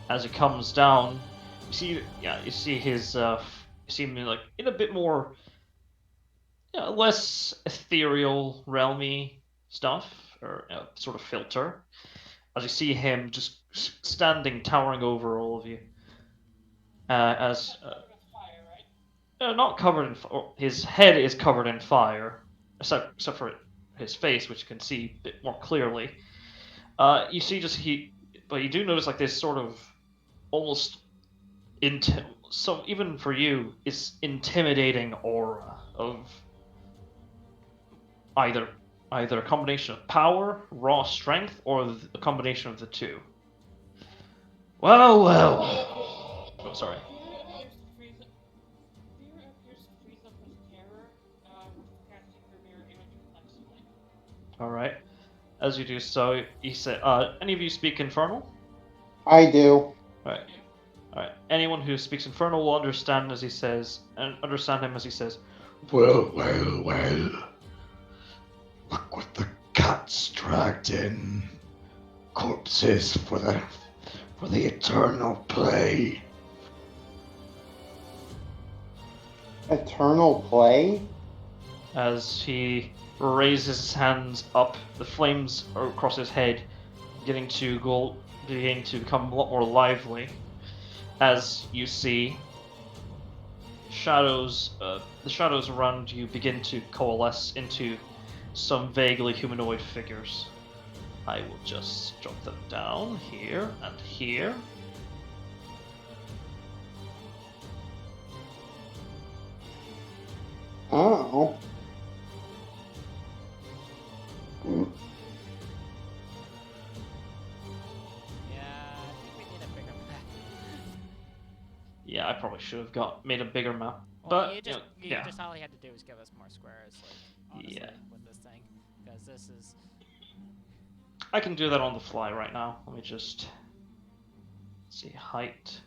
as it comes down, you see his, you see him like in a bit more, less ethereal, realmy stuff, or sort of filter. As you see him just standing, towering over all of you, as fire, right? not covered in his head is covered in fire, except for his face, which you can see a bit more clearly. You see but you do notice like this sort of almost so even for you, it's intimidating aura of either a combination of power, raw strength, or a combination of the two. Well, well. Oh, sorry. Fear appears to freeze up with terror, when casting her mirror image flexibly. All right. As you do so, he said, "Any of you speak Infernal?" I do. All right. All right. Anyone who speaks Infernal will understand as he says, and understand him as he says, Well, well, well. Look what the cat's dragged in. Corpses for the eternal play. Eternal play? as he raises his hands up, the flames are across his head beginning to become a lot more lively. As you see the shadows around you begin to coalesce into some vaguely humanoid figures. I will just drop them down here and here. Oh. Yeah, I think we need a bigger map. Yeah, I probably should have made a bigger map. Well, But yeah. just all he had to do was give us more squares, like, honestly, Yeah. with this thing, because this is. I can do that on the fly right now. Let me just see height.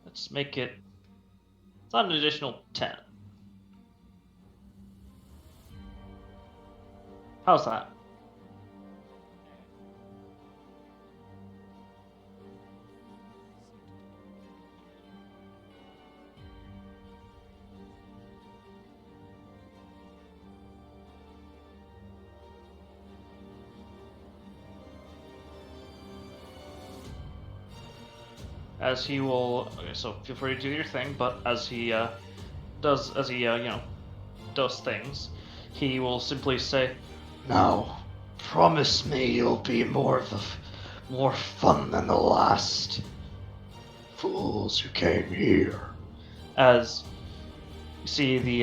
Let's make it. It's not an additional 10. How's that? As he will. Okay, so feel free to do your thing, but as he does, does things, he will simply say, Now, promise me you'll be more fun than the last fools who came here. as you see the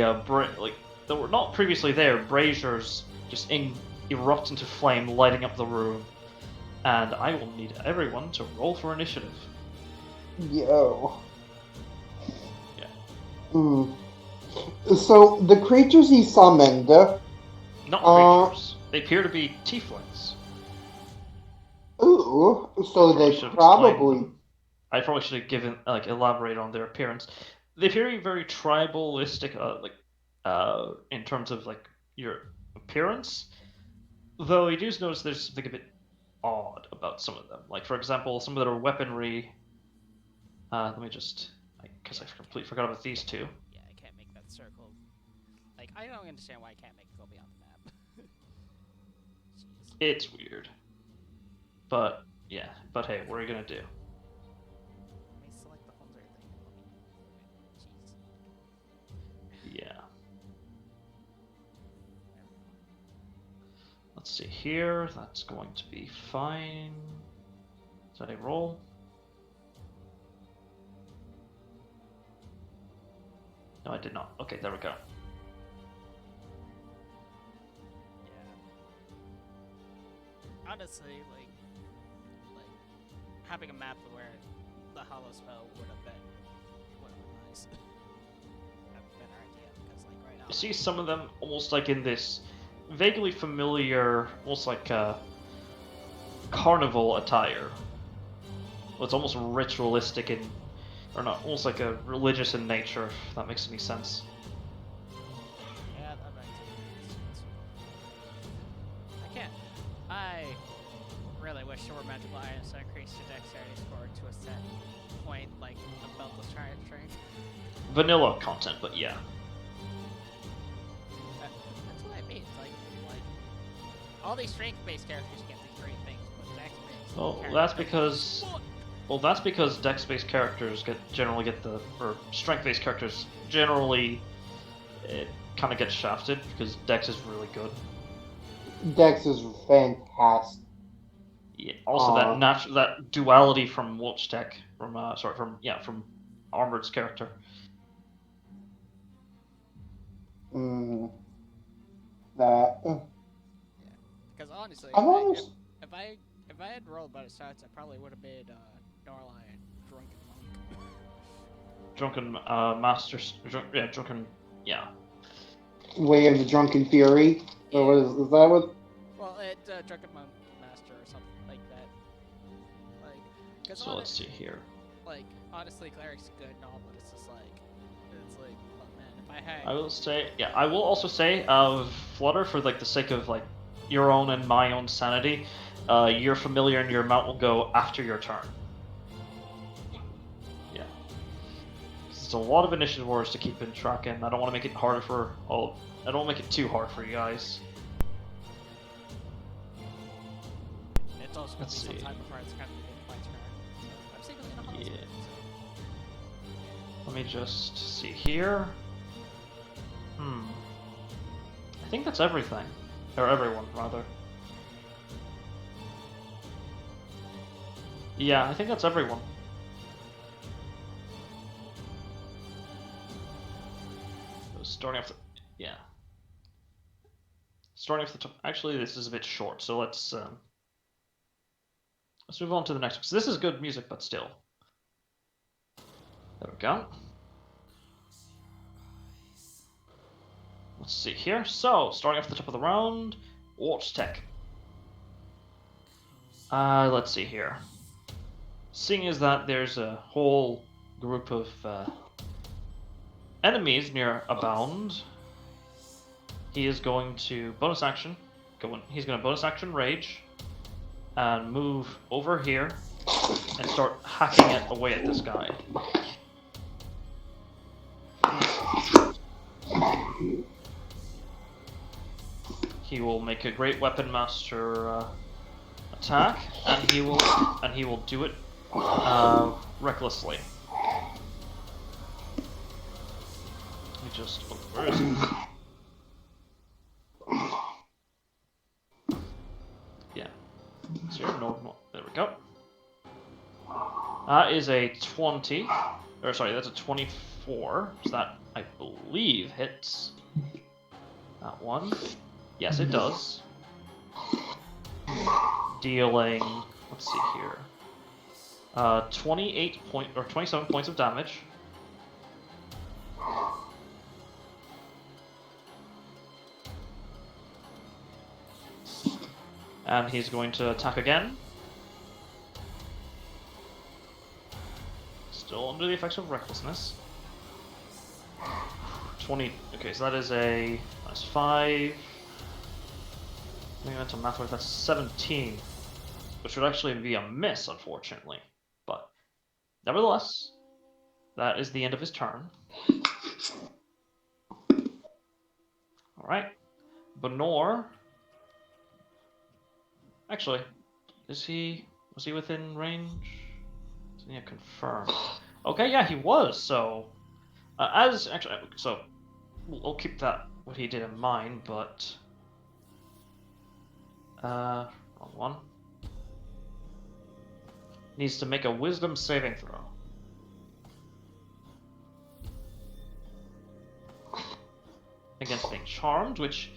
that were not previously there, braziers just erupt into flame, lighting up the room. And I will need everyone to roll for initiative. Yo. Yeah. So the creatures he summoned. Not creatures. They appear to be tieflings. Ooh. So Probably they should have explained probably. them. I probably should have given elaborate on their appearance. They appear very tribalistic, in terms of your appearance. Though you do notice there's something a bit odd about some of them. Like for example, some of their weaponry. Let me just, because I completely forgot about these two. Yeah, I can't make that circle. Like, I don't understand why I can't make it go beyond the map. Jeez. It's weird. But yeah, but hey, what are you gonna do? Let me select the holder thing and let me move it. Jeez. Yeah. Let's see here. That's going to be fine. Is that a roll? No, I did not. Okay, there we go. Yeah. Honestly, like having a map where the hollow spell would have been nice. Have a better idea because right now. You see some of them almost like in this vaguely familiar, almost like carnival attire. Well, it's almost ritualistic in, or not, almost like a religious in nature. If that makes any sense. Yeah, that makes sense. I can't. I really wish there were magical items that increase your dexterity score to a set point, like a beltless giant strength. Vanilla content, but yeah. That's what I mean. Like all these strength-based characters get these great things, but dex-based. Well, that's because dex-based characters generally get the, or strength-based characters generally kind of get shafted because dex is really good. Dex is fantastic. Yeah. Also, that duality from Wolf's deck, from Armored's character. That. Yeah, because honestly, I want to. if I had rolled better stats, I probably would have made Norlion drunken monk. Drunken drunken, yeah. Way of the Drunken Fury. Yeah. Or what is that what? Well, drunken monk master or something like that. Like, cause So let's see here. Like, honestly, cleric's good and all, but it's just like, oh man, if I had. I will say, yeah. I will also say, Flutter, for like the sake of like your own and my own sanity, your familiar and your mount will go after your turn. Yeah. It's a lot of initiative wars to keep in track, and I don't want to make it harder for all. I don't want to make it too hard for you guys. It's also gonna be some time before it's gonna be my turn. So I'm secretly in a Huntsmen. Yeah. Let me just see here. I think that's everything. Or everyone, rather. Yeah, I think that's everyone. Starting off the... Yeah. Starting off the top... Actually, this is a bit short, so let's move on to the next one. So this is good music, but still. There we go. Let's see here. So, starting off the top of the round, Watch Tech. Let's see here. Seeing as that there's a whole group of enemies near abound, he is going to bonus action. He's going to bonus action rage and move over here and start hacking it away at this guy. He will make a great weapon master attack, and he will do it recklessly. Let me just where is it? Yeah, so you're normal. There we go. That is a 20, or sorry, that's a 24. So that I believe hits that one. Yes, it does. Dealing, let's see here, 27 points of damage. And he's going to attack again. Still under the effects of recklessness. 20. Okay, so that is that's 5. Mental math work, that's 17. Which would actually be a miss, unfortunately. But nevertheless, that is the end of his turn. Alright. Benor. Actually, was he within range? Yeah, confirm. Okay, yeah, he was. So, so we'll keep that what he did in mind. But wrong one. Needs to make a Wisdom saving throw. Against being charmed, which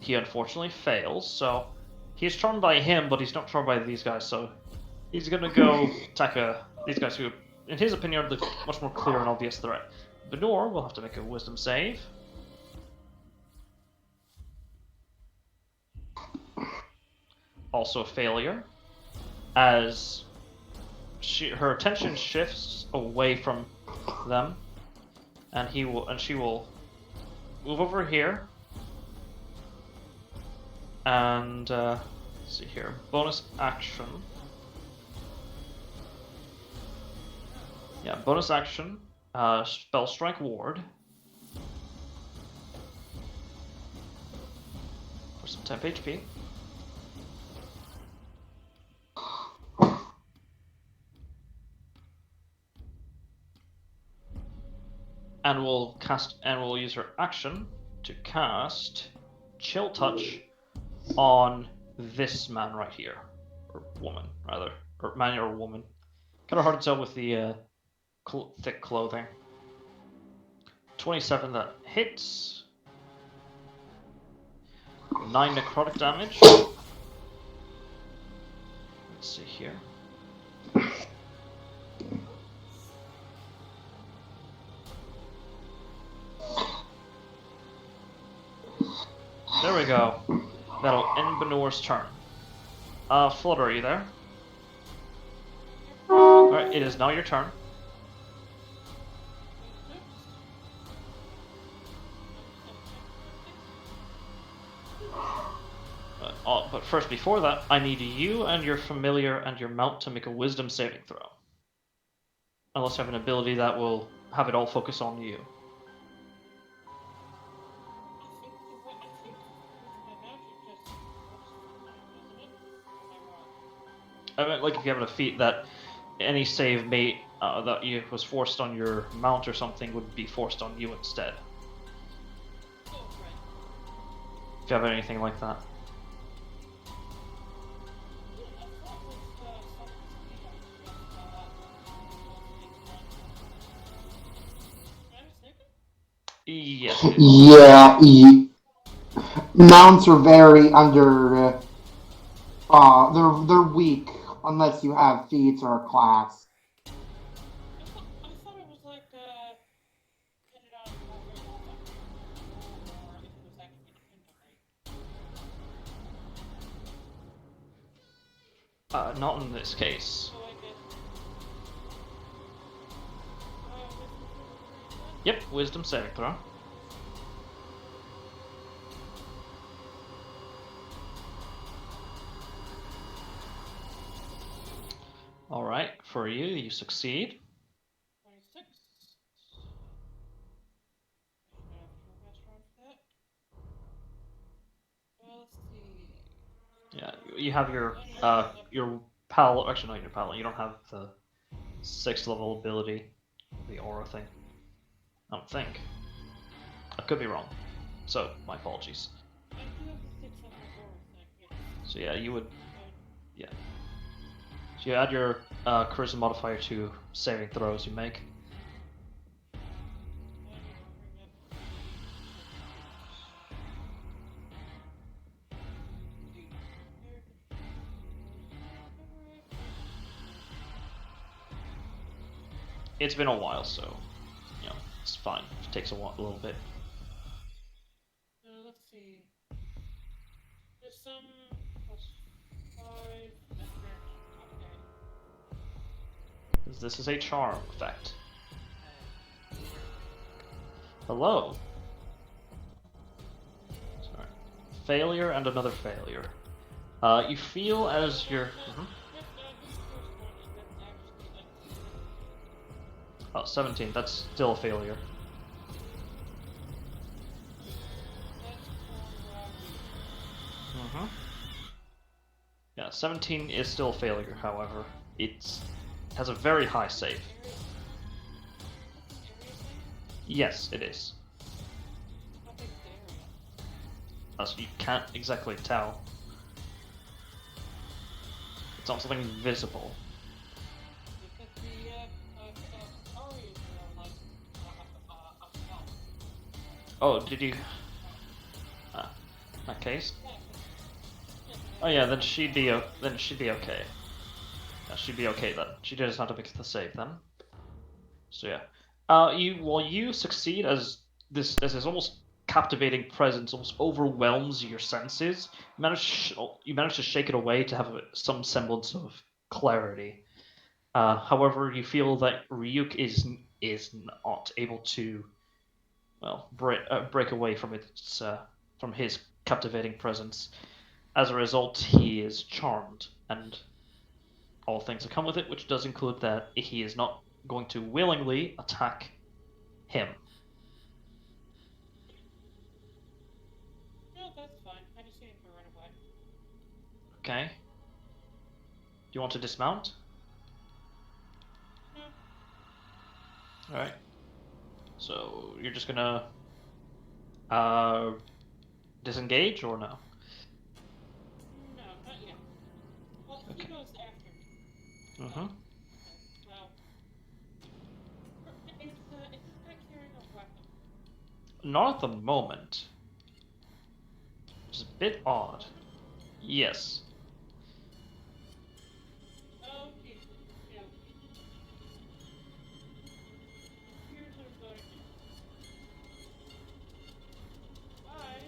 he unfortunately fails. So he's charmed by him, but he's not charmed by these guys. So he's gonna go attack these guys who, in his opinion, are the much more clear and obvious threat. Benor will have to make a Wisdom save. Also a failure, as her attention shifts away from them, and she will move over here. And let's see here, bonus action. Yeah, bonus action. Spell Strike Ward for some temp HP. And we'll use her action to cast Chill Touch on this man right here, or woman rather, or man or woman. Kind of hard to tell with the thick clothing. 27 that hits. 9 necrotic damage. Let's see here. There we go. That'll end Benor's turn. Flutter, are you there? Alright, it is now your turn. But first, before that, I need you and your familiar and your mount to make a Wisdom saving throw. Unless you have an ability that will have it all focus on you. I mean, like if you have a feat that any save made that you was forced on your mount or something would be forced on you instead. If you have anything like that. Yes. Yeah, mounts are very under. They're weak unless you have feats or a class. I thought it was like cut it out or if it was actually inventory. Not in this case. So I guess Yep, wisdom saving throw. Alright, for you, you succeed. 26. I should have a best round for that. Well, let's see. Yeah, you have your paladin. Actually, not your paladin. You don't have the 6th level ability, the aura thing. I don't think. I could be wrong. So my apologies. I do have the 6 level aura thing, yes. So yeah, you would. But Yeah. So you add your charisma modifier to saving throws you make. I need to bring up It's been a while, so you know it's fine. It takes a little bit. let's see. There's some plus 5 and then okay. 'Cause this is a charm effect. Hello. Sorry. Failure and another failure. You feel as you're. Yes, this first one and then actually like Oh, 17. That's still a failure. that's for Mm-hmm. Yeah, 17 is still a failure, however. It has a very high save. area. What's the area thing? Yes, it is. How big's the area? As you can't exactly tell. It's not something visible. Because the areas are like up. Oh, did you? In that case. Oh yeah, then she'd be okay. Yeah, she'd be okay then. She doesn't have to make the save then. So yeah. You succeed as this almost captivating presence almost overwhelms your senses. You manage to shake it away to have some semblance of clarity. However, you feel that Ryuk is not able to break away from from his captivating presence. As a result, he is charmed, and all things that come with it, which does include that he is not going to willingly attack him. No, that's fine. I just need to run away. Okay. Do you want to dismount? No, All right. So you're just gonna uh disengage or no? no, not yet. Well, he Okay. goes after me. Mm-hmm. Well, is this guy carrying a weapon? Not at the moment. Which is a bit odd. Moment? Yes. Okay, yeah. Here's what I'm going to do. I am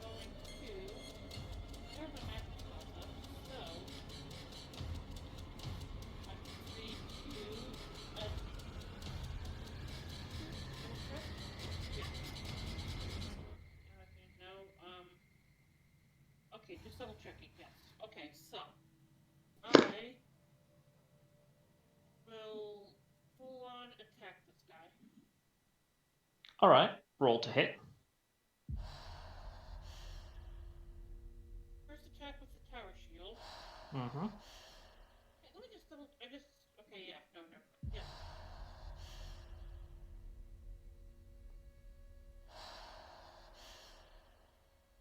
going to. I have an action class up, so I can see you as correct? Yes. No, okay, just double checking, yes. Okay, so I will full on attack this guy. All right. Roll to hit. First attack with the tower shield. Mm-hmm. Okay, let me just double. Okay, yeah, no, never mind. Yes.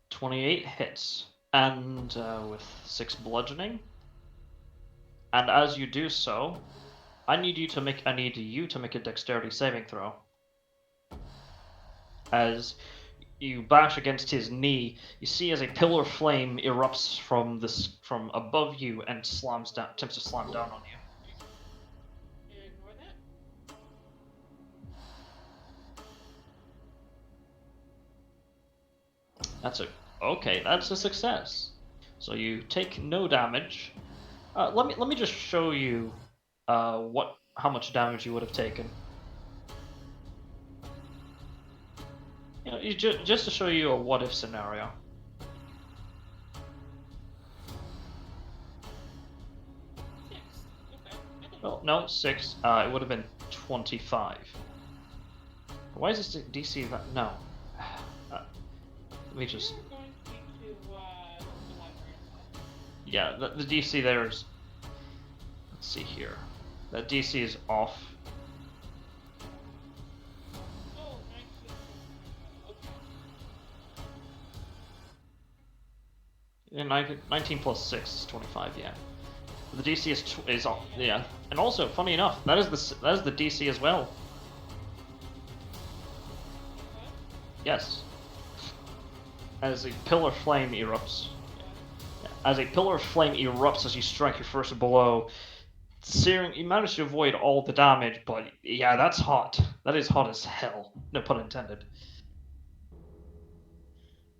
28 hits, and with 6 bludgeoning. And as you do so, I need you to make a dexterity saving throw. As you bash against his knee, you see as a pillar of flame erupts from above you and attempts to slam down on you. Ignore that. That's a success. So you take no damage. Let me just show you what how much damage you would have taken. You know, just to show you a what if scenario. 6. Okay. I think Well, no, 6. It would have been 25. Why is this DC that? No. Let me just. we're going to need to elaborate on that. Yeah, the DC there is. Let's see here. The DC is off. Oh, 19. Okay. And 19 plus 6 is 25. Yeah. The DC is off. Yeah. And also, funny enough, that is the DC as well. What? Yes. As a pillar of flame erupts. As a pillar of flame erupts as you strike your first blow, searing. You manage to avoid all the damage, but yeah, that's hot. That is hot as hell. No pun intended.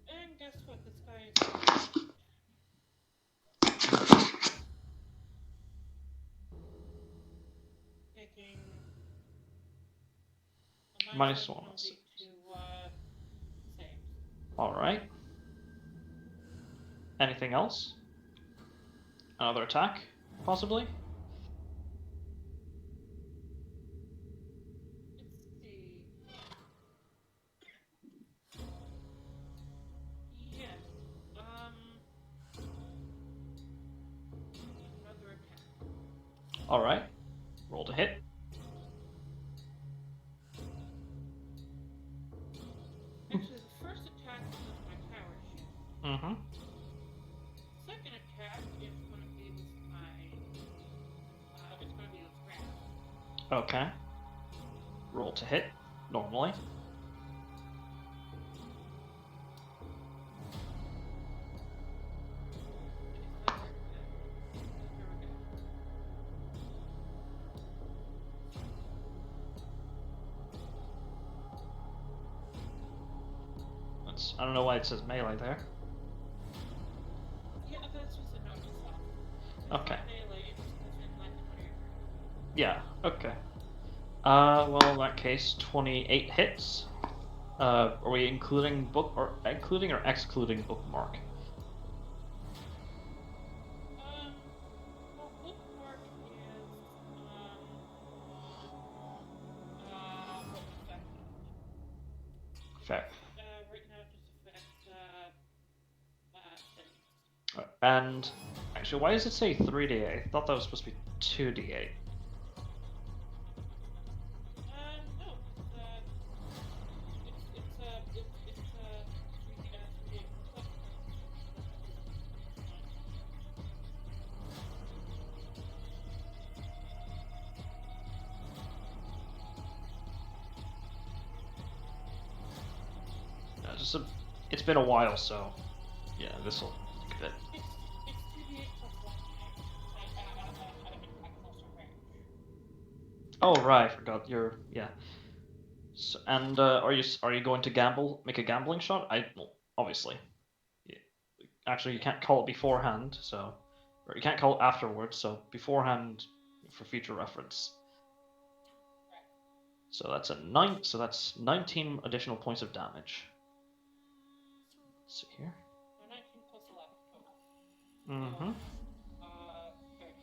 And guess what? This guy is taking a Minus -1 one. penalty to saves. All right. Anything else? Another attack, possibly. Let's see. Yes. Another attack. All right. Roll to hit. Actually, the first attack is with my tower shield. Mm-hmm. Second attack is going to be with my. It's going to be with ground. Okay. Roll to hit. Normally. I don't know why it says melee there. Yeah, that's just a note to self. Okay. Melee, it's in like 20. Yeah. Okay. Well, in that case, 28 hits. Are we including or excluding bookmark? Well, bookmark is what effect? Fair. Right now it just affects enemies. And actually, why does it say 3d8? I thought that was supposed to be 2d8. No, it's 3D8 plus. It's been a while, so yeah, this will look a bit. It's 2D8 plus 1 at closer range. Oh right, I forgot. Yeah. So, and are you going to make a gambling shot? Well, obviously. Yeah. Actually, you can't call it beforehand, so or you can't call it afterwards. So beforehand, for future reference. Right. So that's a 9. So that's 19 additional points of damage. Let's see here. 19 plus 11 total. Mm-hmm. 30.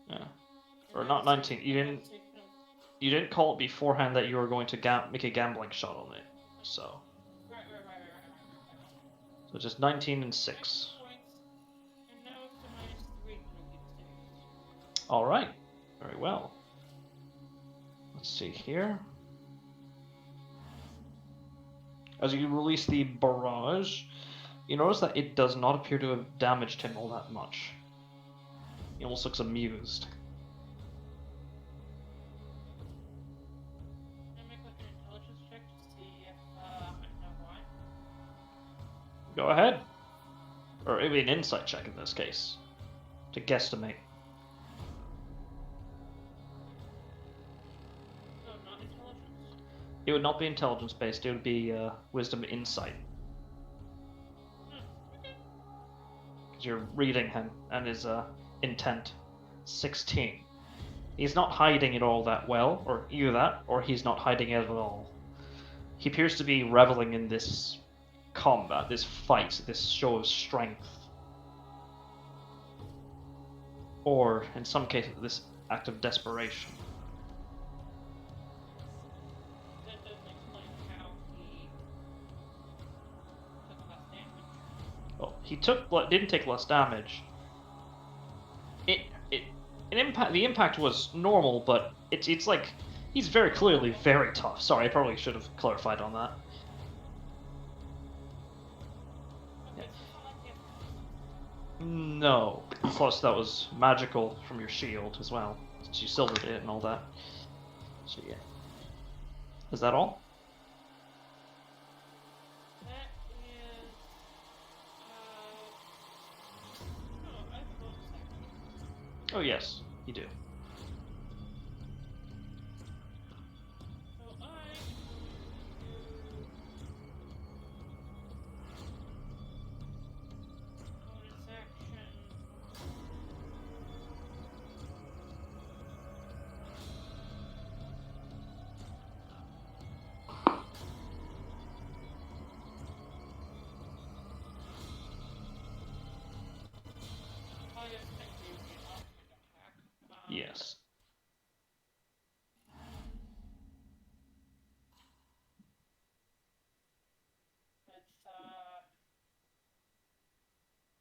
Yeah. Or not 19. You didn't call it beforehand that you were going to make a gambling shot on it. So. Right. So just 19 and 6. Points. And now it's a -3 penalty to saves. All right. Very well. Let's see here. As you release the barrage, you notice that it does not appear to have damaged him all that much. He almost looks amused. Can I make like an intelligence check to see if I know why? Go ahead. Or maybe an insight check in this case. To guesstimate. No, not intelligence. It would not be intelligence based, it would be wisdom insight. Okay. Because you're reading him and his intent. 16. He's not hiding it all that well, or either that, or he's not hiding it at all. He appears to be reveling in this combat, this fight, this show of strength. Or, in some cases, this act of desperation. That doesn't explain how he took less damage. Well, he didn't take less damage. The impact was normal, but it's like he's very clearly very tough. Sorry, I probably should have clarified on that. Okay, so it's not like he has No. Plus, that was magical from your shield as well, since you silvered it and all that. So yeah. Is that all? that is no, I have a bonus action. Oh yes, you do. So I am going to bonus action. Oh yes, technically it would be an ultimate attack. Yes. It's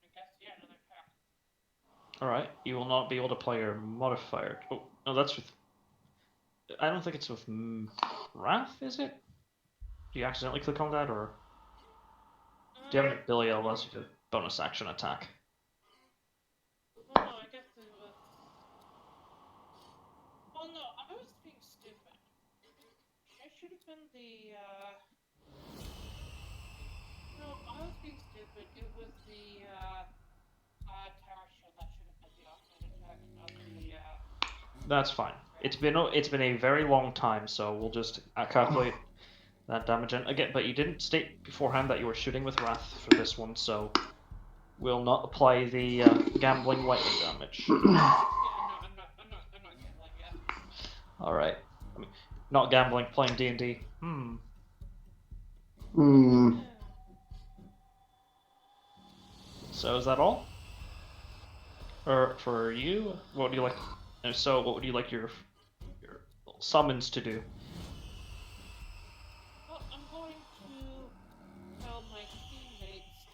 I guess yeah, another attack. Alright, you will not be able to play your modifier. Oh, no, that's with... I don't think it's with Wrath, is it? Do you accidentally click on that, or... Do you have an ability that allows you to bonus action attack? Oh no, I guess it was. Oh no, I was being stupid. It should have been the. No, I was being stupid. It was the tower shield that should have been the ultimate attack, not the. That's fine. It's been a very long time, so we'll just calculate that damage in again. But you didn't state beforehand that you were shooting with Wrath for this one, so we'll not apply the gambling lightning damage. Yeah, no, I'm not gambling yet. All right. I mean, not gambling, playing D&D. So is that all? Or for you, what would you like? And so, what would you like your summons to do? Well, I'm going to tell my teammates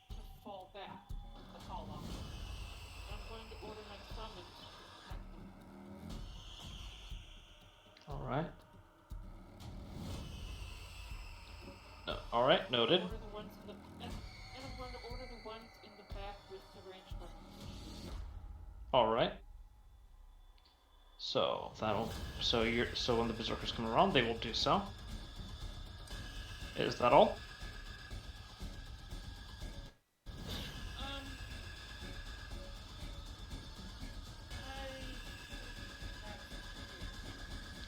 to fall back with the call off. And I'm going to order my summons to protect them. All right. No, all right, noted. Order the ones in the and I'm going to order the ones in the back with the ranged weapons. All right. So so when the berserkers come around, they will do so. Is that all?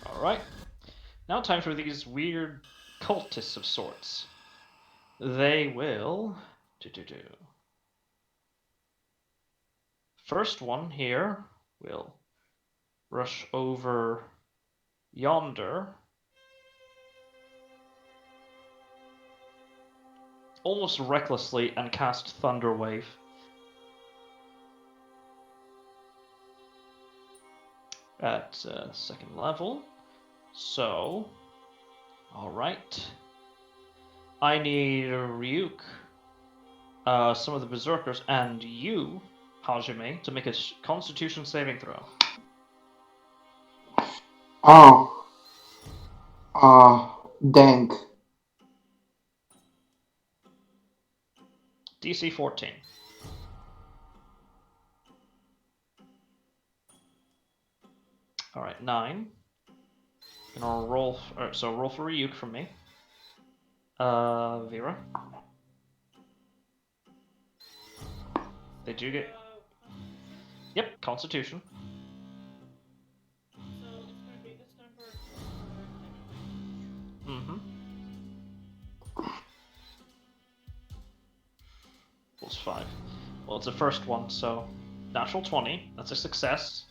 All right. Now time for these weird cultists of sorts. They will First one here will rush over yonder, almost recklessly, and cast Thunder Wave. At second level. So, alright. I need Ryuk, some of the berserkers, and you, Hajime, to make a constitution saving throw. Oh. Dang. DC 14. Alright, 9. And I'll roll. So roll for Ryuk from me. Vera. They do get. Constitution? Yep, Constitution. So it's going to be this number plus Mm-hmm. Plus 5. Well, it's the first one, so natural 20. That's a success.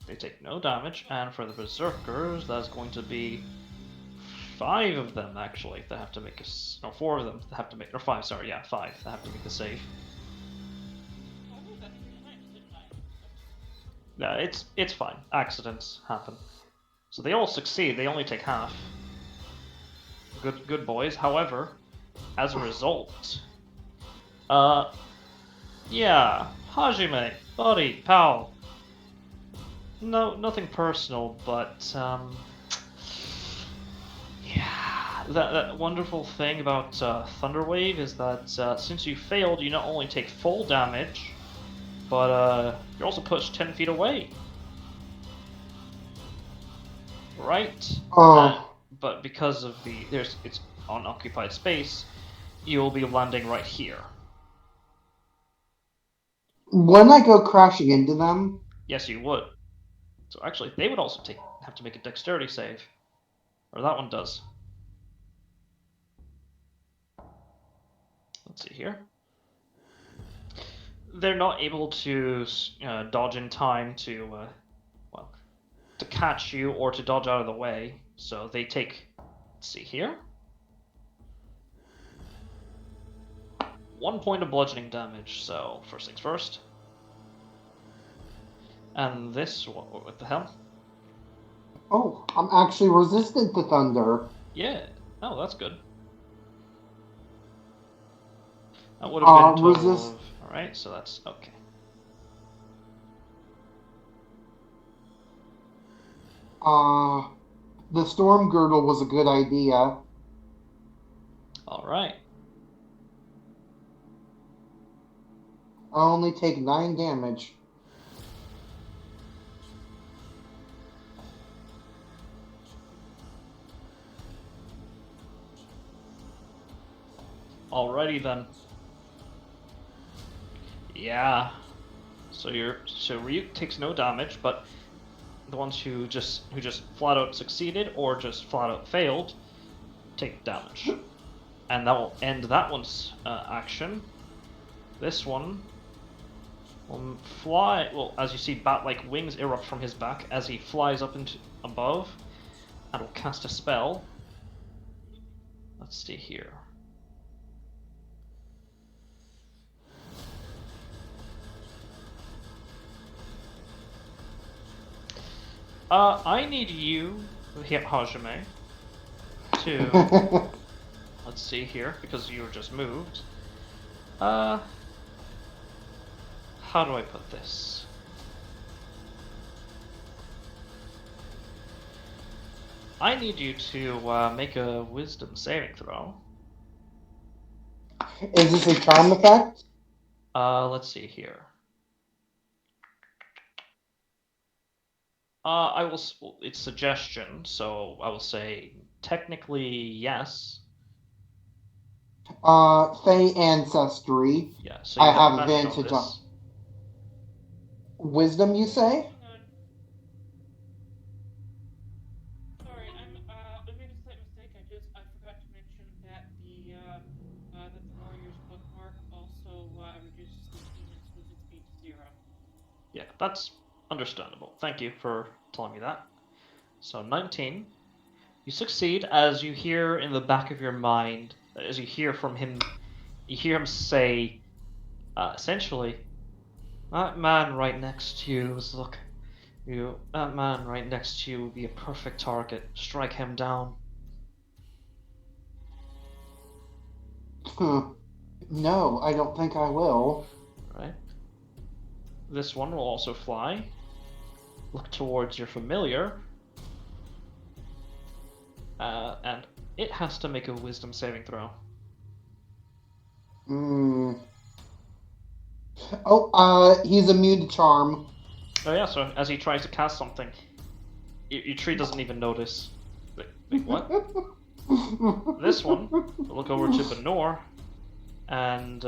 They take no damage, and for the Berserkers, that's going to be 5 of them actually that have to make no, 4 of them that have to make, or 5, sorry, yeah, 5 that have to make the save. I knew that 3 times, didn't I? Yeah, it's fine. Accidents happen. So they all succeed. They only take half. Good boys. However, as a result, yeah, Hajime, buddy, pal. No, nothing personal, but yeah, that wonderful thing about Thunderwave is that since you failed, you not only take full damage, but you're also pushed 10 feet away. Right? But because of it's unoccupied space, you'll be landing right here. Wouldn't I go crashing into them? Yes, you would. So actually, they would also have to make a dexterity save. Or that one does. Let's see here. They're not able to dodge in time to, well, to catch you or to dodge out of the way. So they take, let's see here. 1 point of bludgeoning damage, so first things first. And this, what the hell? Oh, I'm actually resistant to thunder. Yeah. Oh, that's good. That would have been total of... Alright, so that's okay. The storm girdle was a good idea. Alright. I only take 9 damage. Alrighty then. Yeah. So Ryuk takes no damage, but the ones who just flat out succeeded or just flat out failed take damage. And that will end that one's action. This one will fly. Well, as you see, bat-like wings erupt from his back as he flies up into above, and will cast a spell. Let's see here. I need you, Hajime, to let's see here because you were just moved. How do I put this? I need you to make a wisdom saving throw. Is this a charm effect? Let's see here. I will. It's suggestion, so I will say technically yes. Fey ancestry. Yeah. So I you have advantage advantage on on this. wisdom. You say? Hang on. Sorry, I made a slight mistake. I forgot to mention that the warrior's bookmark also reduces the demon's movement speed to 0. Yeah, that's understandable. Thank you for telling me that. So 19. You succeed as you hear in the back of your mind, as you hear from him, you hear him say, essentially, that man right next to you is that man right next to you would be a perfect target. Strike him down. No, I don't think I will. Right. This one will also fly. Look towards your familiar. And it has to make a wisdom saving throw. Oh, he's immune to charm. Oh yeah, so as he tries to cast something, your tree doesn't even notice. Wait, what? This one, we'll look over to Benor, and,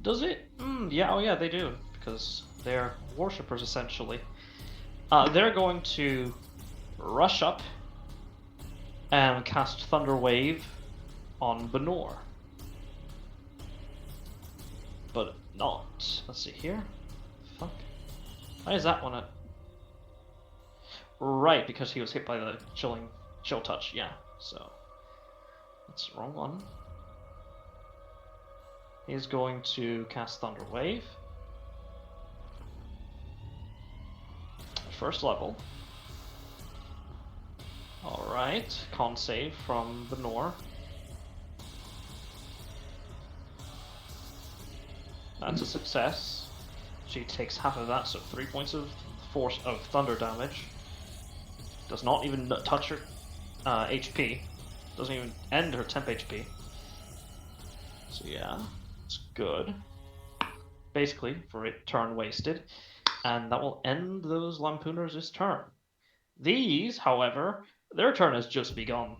does it? Yeah, oh yeah, they do, because they're worshippers, essentially. They're going to rush up and cast Thunder Wave on Benor. But not. Let's see here. Fuck. Why is that one at... Right, because he was hit by the chill touch, yeah. So, that's the wrong one. He's going to cast Thunder Wave. First level. Alright, con save from the Nor. That's a success. She takes half of that, so 3 points of force of thunder damage. Does not even touch her HP. Doesn't even end her temp HP. So yeah, it's good. Basically, for it turn wasted. And that will end those Lampooners' turn. These, however, their turn has just begun.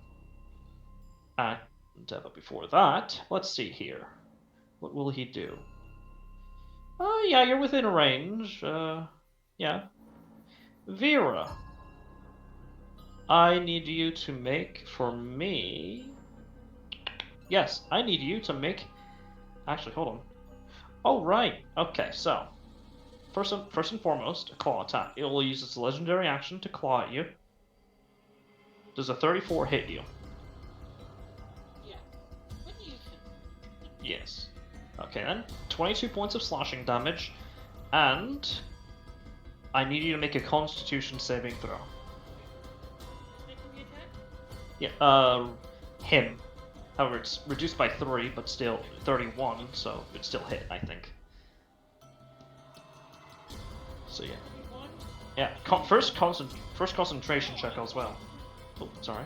And but before that, let's see here. What will he do? Yeah, you're within range. Yeah. Vera. I need you to make, for me... Yes, I need you to make... Actually, hold on. Oh, right. Okay, so... First and foremost, a claw attack. It will use its legendary action to claw at you. Does a 34 hit you? Yeah. What do you think? Yes. Okay then. 22 points of slashing damage, and I need you to make a Constitution saving throw. Making the attack? Yeah. Him. However, it's reduced by 3, but still 31, so it still hit, I think. So yeah. 31? Yeah. First concentration check as well. Oh, sorry.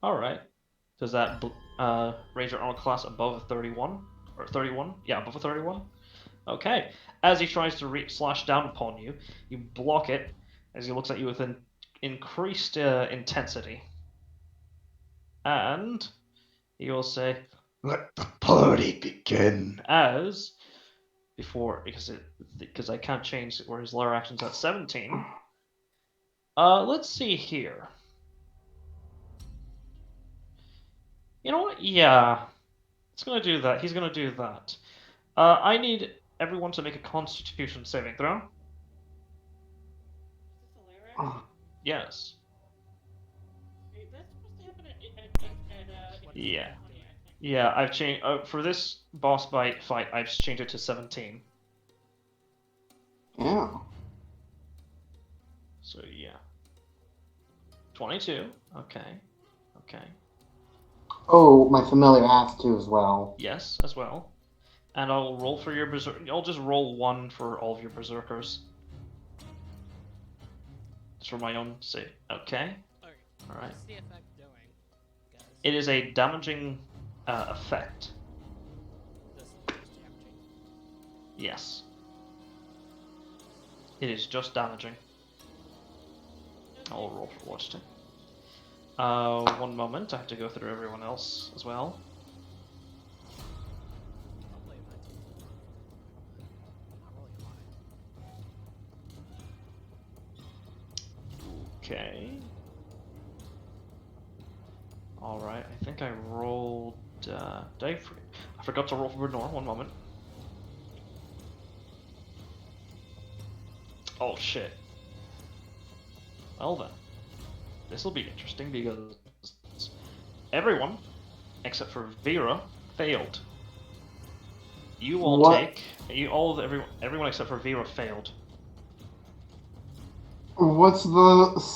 All right. Does that raise your armor class above a 31 or 31? Yeah, above a 31. Okay. As he tries to slash down upon you, you block it as he looks at you with an increased intensity. And he will say, Let the party begin. as before, because I can't change where his lower action's at 17. Let's see here. You know what? Yeah, it's gonna do that. He's gonna do that. I need everyone to make a Constitution saving throw. Is this a layer action? Yes. Wait, that's supposed to happen at Yeah. 20, I think. Yeah, I've changed for this boss fight. I've changed it to 17. Yeah. So yeah. 22. Okay. Okay. Oh, my familiar has to as well. Yes, as well. And I'll roll for your berserk. I'll just roll 1 for all of your berserkers. Just for my own sake. Okay. Okay. All right. What's the effect doing, guys? It is a damaging effect. This is just damaging. Yes. It is just damaging. I'll roll for watch too. 1 moment. I have to go through everyone else as well. I'll play that too. I'm not rolling a lot. Okay. Alright, I think I rolled... I forgot to roll for Bernor. 1 moment. Oh shit. Well then. This will be interesting because everyone, except for Vera, failed. You all What? everyone except for Vera failed. What's the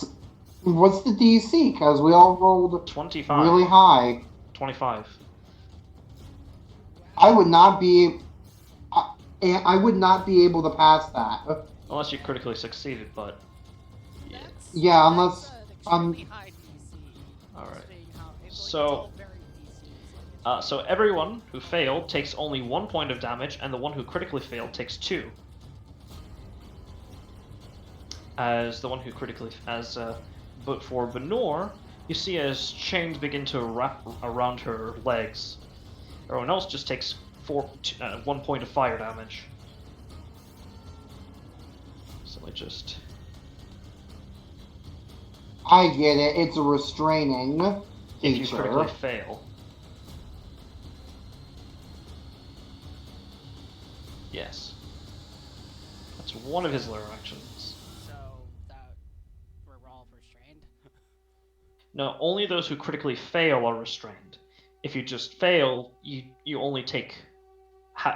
DC? Because we all rolled 25. really high. 25. I would not be able to pass that. Unless you critically succeeded, but yeah. That's, Yeah, unless that's an I'm- extremely high DC. All right. Seeing how it's So- all very DC. So everyone who failed takes only 1 point of damage, and the one who critically failed takes 2. As the one who critically, but for Benor, you see as chains begin to wrap around her legs. Everyone else just takes 1 point of fire damage. So I just... I get it. It's a restraining If you feature. critically fail. Yes. That's one of his lair actions. So that we're all restrained. No, only those who critically fail are restrained. If you just fail, you only take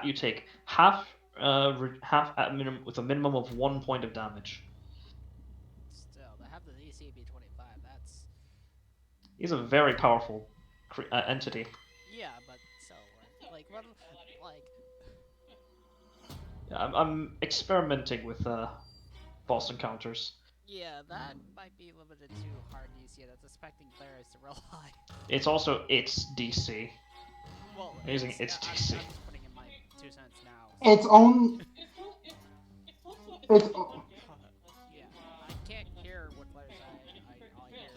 you take half half at minimum with a minimum of 1 point of damage. Still, to have the DC be 25, that's He's a very powerful entity. yeah, but so like what like I'm experimenting with boss encounters. yeah, that might be limited to hard DC. That's expecting players to rely. It's also its DC. Well, Using its I'm DC. just putting in my 2 cents now. Its own. It's It's also a damage. Yeah, I can't hear what players say. All I hear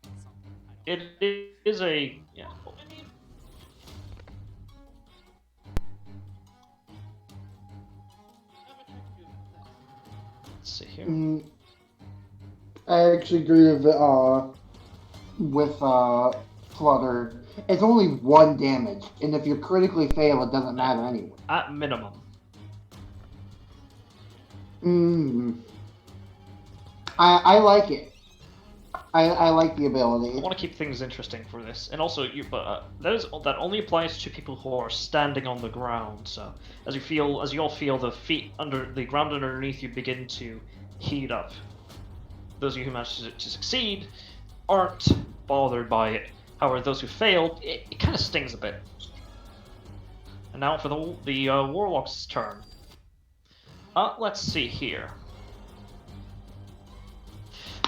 is something. I don't. It is a yeah. I mean, not much I can do about that. Let's see here. I actually agree with Flutter. It's only 1 damage, and if you critically fail, it doesn't matter anyway. At minimum. I like it. I like the I ability. want to keep things interesting for this, and also that only applies to people who are standing on the ground. So as you all feel the feet under the ground underneath you begin to heat up. Those of you who manage to succeed aren't bothered by it. However, those who failed, it kind of stings a bit. And now for the warlock's turn. Let's see here.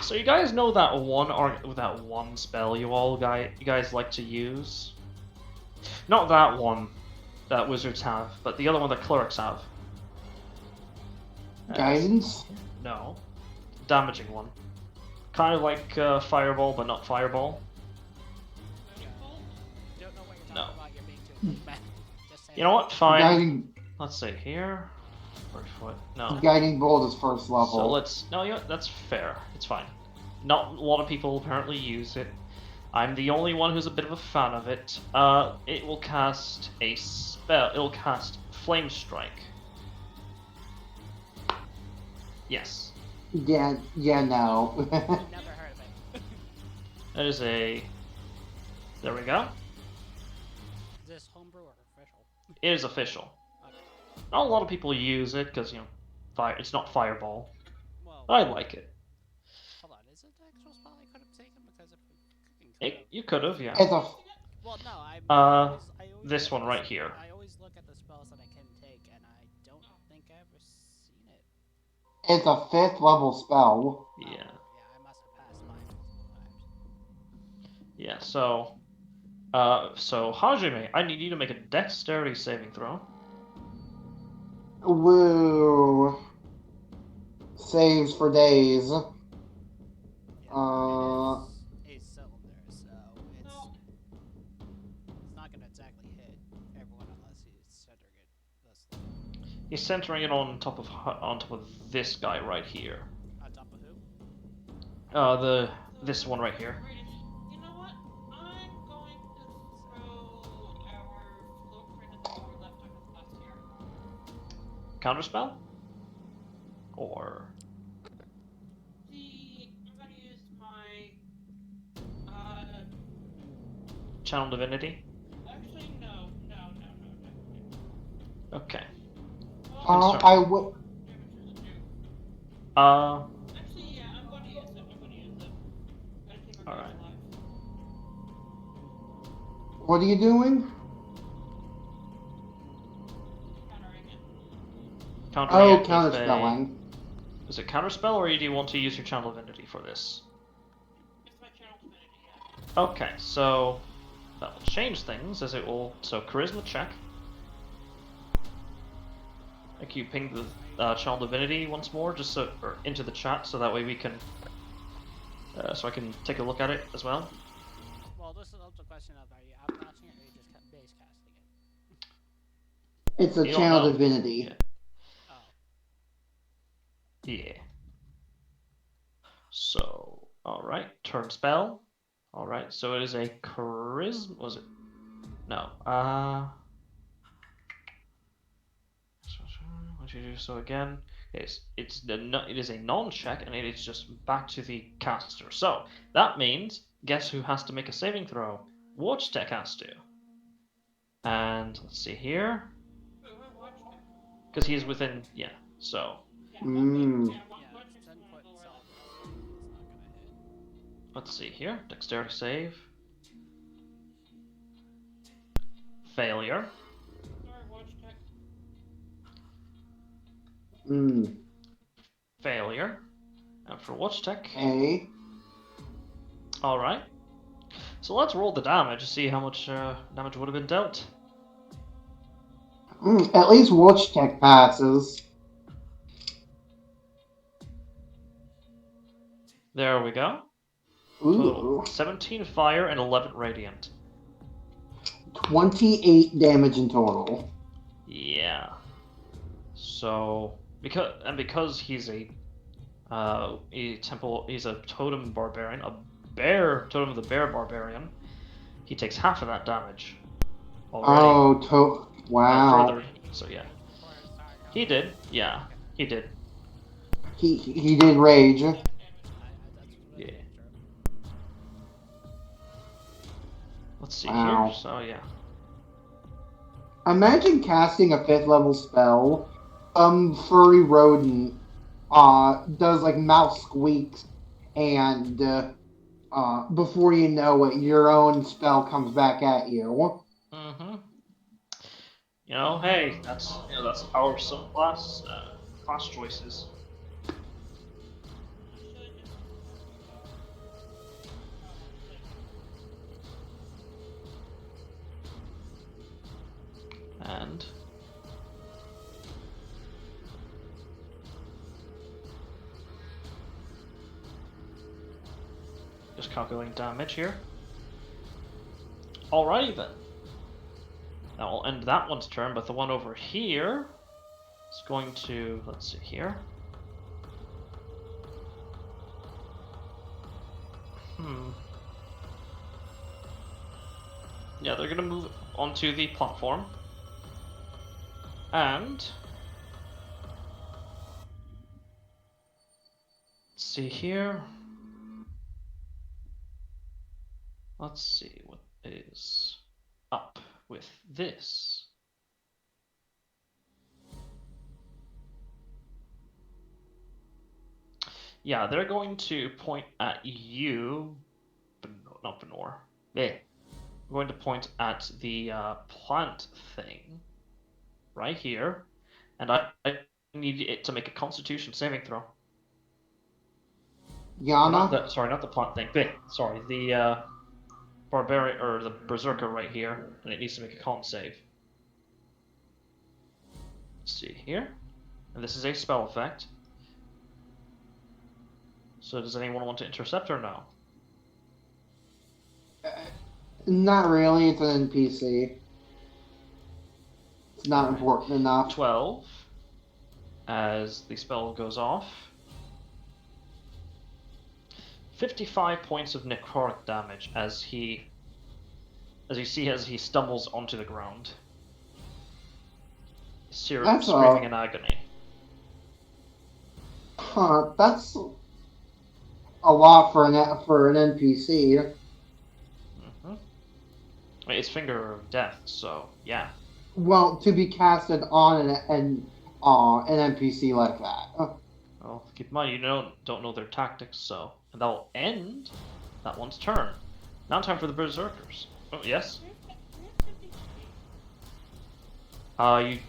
So you guys know that one spell you guys like to use? Not that one that wizards have, but the other one that clerics have. Guidance? No. Damaging one. Kind of like Fireball, but not Fireball. Don't know what you're talking No. about. You're being too man. Just say You know what? Fine. Guiding Let's see here. No. Guiding Bolt is first level. So let's. No, yeah, that's fair. It's fine. Not a lot of people apparently use it. I'm the only one who's a bit of a fan of it. It will cast a spell. It'll cast Flame Strike. Yes. Yeah, no. Never heard of it. That is a. There we go. Is this homebrew or official? It is official. Okay. Not a lot of people use it because it's not Fireball. Well, I like it. hold on. Is it the actual spell I could have taken because of cooking? You could have, yeah. It's a Well, no. I always This one right here. I always look at the spells that I can take, and I don't think I've ever seen it. it's a 5th level spell. Yeah. Yeah, I must have passed by multiple times. Yeah. So Hajime, I need you to make a dexterity saving throw. Woo. Saves for days. Yeah, Uh, it is a cylinder, so it's not gonna exactly hit everyone unless he's centering it this low. He's centering it on top of this guy right here. On top of who? This one right here. You know what? I'm going to throw our float friend at the lower left under the bus here. Counterspell? Or I'm going to use my Channel Divinity? actually no. Okay. Well, I would. damage is due. Actually, yeah, I'm going to use it. Gotta keep our guys Alright. alive. What are you doing? Countering it. countering Oh, it with counterspelling. Is it counterspell, or do you want to use your Channel Divinity for this? It's my channel divinity, yeah. Okay, so that will change things as it will. So charisma check. Like you ping the Channel Divinity once more, just or into the chat, so that way we can. So I can take a look at it as well. Well, this is also a question of: are you outcasting it, or are you just base casting it? It's a You don't channel know. divinity. Oh, Yeah. So, alright, turn spell. Alright, so it is a charisma. Was it? No. Once you do so again, it is a non-check, and it is just back to the caster. So that means, guess who has to make a saving throw? Watch Tech has to. And let's see here, Watch tech. because he's within, yeah. So Yeah, Mm. yeah, Yeah, watch it's tech's 10 one foot of the less. self, so it's not gonna hit. let's see here, dexterity save, failure, Sorry, watch tech. Mm. failure, and for Watch Tech, Okay. all right. So let's roll the damage to see how much damage would have been dealt. At least Watch Tech passes. There we go. Total Ooh. 17 fire and 11 radiant. 28 damage in total. Yeah. So because he's a he's a totem barbarian, a bear totem of the bear barbarian, he takes half of that damage already. Oh, wow. Further. So yeah, he did. Yeah, Okay. he did. He did rage. 7 damage. That's what Yeah. I did, true. Let's see here. Wow. So yeah. Imagine casting a 5th level spell. Furry rodent does like mouth squeaks, and before you know it, your own spell comes back at you. Mm-hmm. Hey, that's that's the power of some class choices. I should just And just calculating damage here. Alrighty then. That will end that one's turn, but the one over here is going to, let's see here. Yeah, they're gonna move onto the platform. And let's see here. Let's see what is up with this. Yeah, they're going to point at you, but not Benor. Yeah. I'm going to point at the plant thing right here, and I need it to make a Constitution saving throw. Or not Yana? the sorry, not the plant thing. Sorry, the barbarian or the berserker right here, and it needs to make a con save. Let's see here, and this is a spell effect. So does anyone want to intercept or no? Not really, it's an NPC. It's not important enough. 12 as the spell goes off. 55 points of necrotic damage as you see as he stumbles onto the ground. That's Screaming in agony. That's a lot for an NPC. Mm-hmm. I mean, it's Finger of Death, so yeah. Well, to be casted on an NPC like that. Well, keep in mind you don't know their tactics, so and that will end that one's turn. Now time for the berserkers. Oh yes. You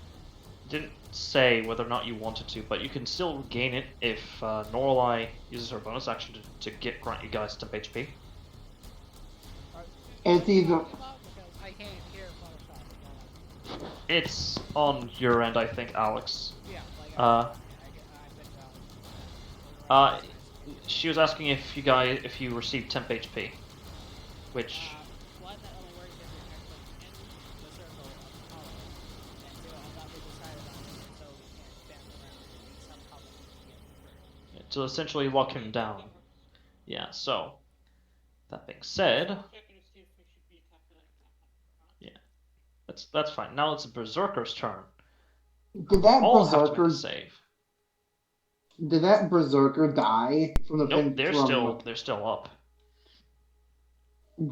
didn't say whether or not you wanted to, but you can still gain it if Norlai uses her bonus action to grant you guys temp HP. It's either Because I can't hear Photoshop. It's on your end, I think, Alex. Yeah, like Uh, I think She was asking if you received temp HP, which one that only works if you're actually in the circle of color, and two, I thought we decided on it, so we can't dance around it in some color to get to essentially lock him down. Yeah. So that being said, yeah, that's fine. Now it's a berserker's turn. Did that All have to make a berserker save. did that berserker die from the Nope, they're from still up.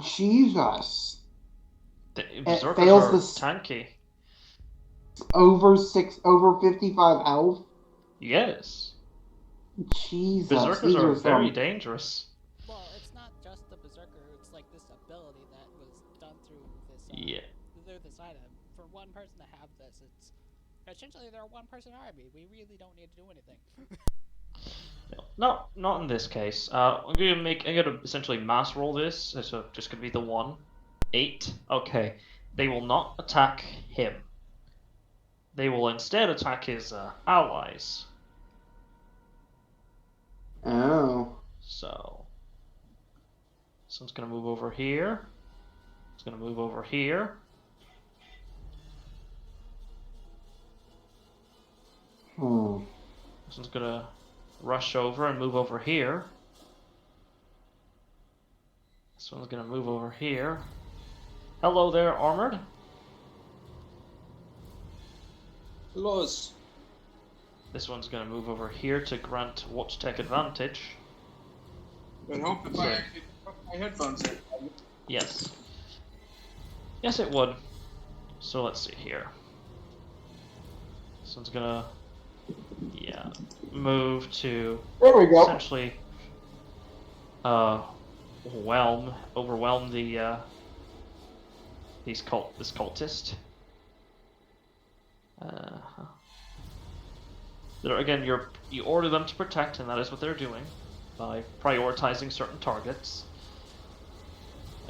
Jesus? The It berserkers fails are this tanky. over 55 health. Yes, Jesus, berserkers these are are very some. dangerous. Well, it's not just the berserker. It's like this ability that was done through this Yeah. through this item. For one person to have this, it's essentially they're a one-person army. We really don't need to do anything. No, not in this case. I'm gonna essentially mass roll this, so just gonna be the 1. 8. Okay. They will not attack him. They will instead attack his allies. Oh. So, this one's gonna move over here. It's gonna move over here. This one's gonna rush over and move over here. This one's gonna move over here. Hello there, Armored. Los. This one's gonna move over here to grant Watch Tech advantage. Would help if I actually put my headphones in. Yes. Yes, it would. So let's see here. This one's gonna, yeah, move to There we go. essentially overwhelm the this cultist. Again, you order them to protect, and that is what they're doing by prioritizing certain targets.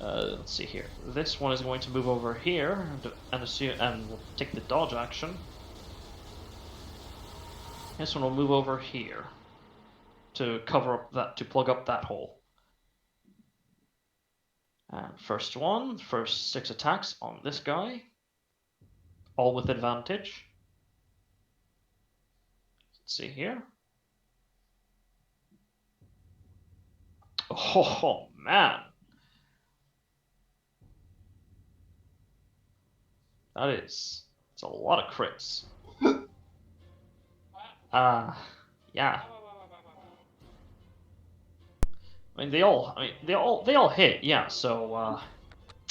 Let's see here. This one is going to move over here and will take the dodge action. This one will move over here to plug up that hole. And first 6 attacks on this guy, all with advantage. Let's see here. Oh man. It's a lot of crits. Yeah. I mean, they all hit. Yeah. So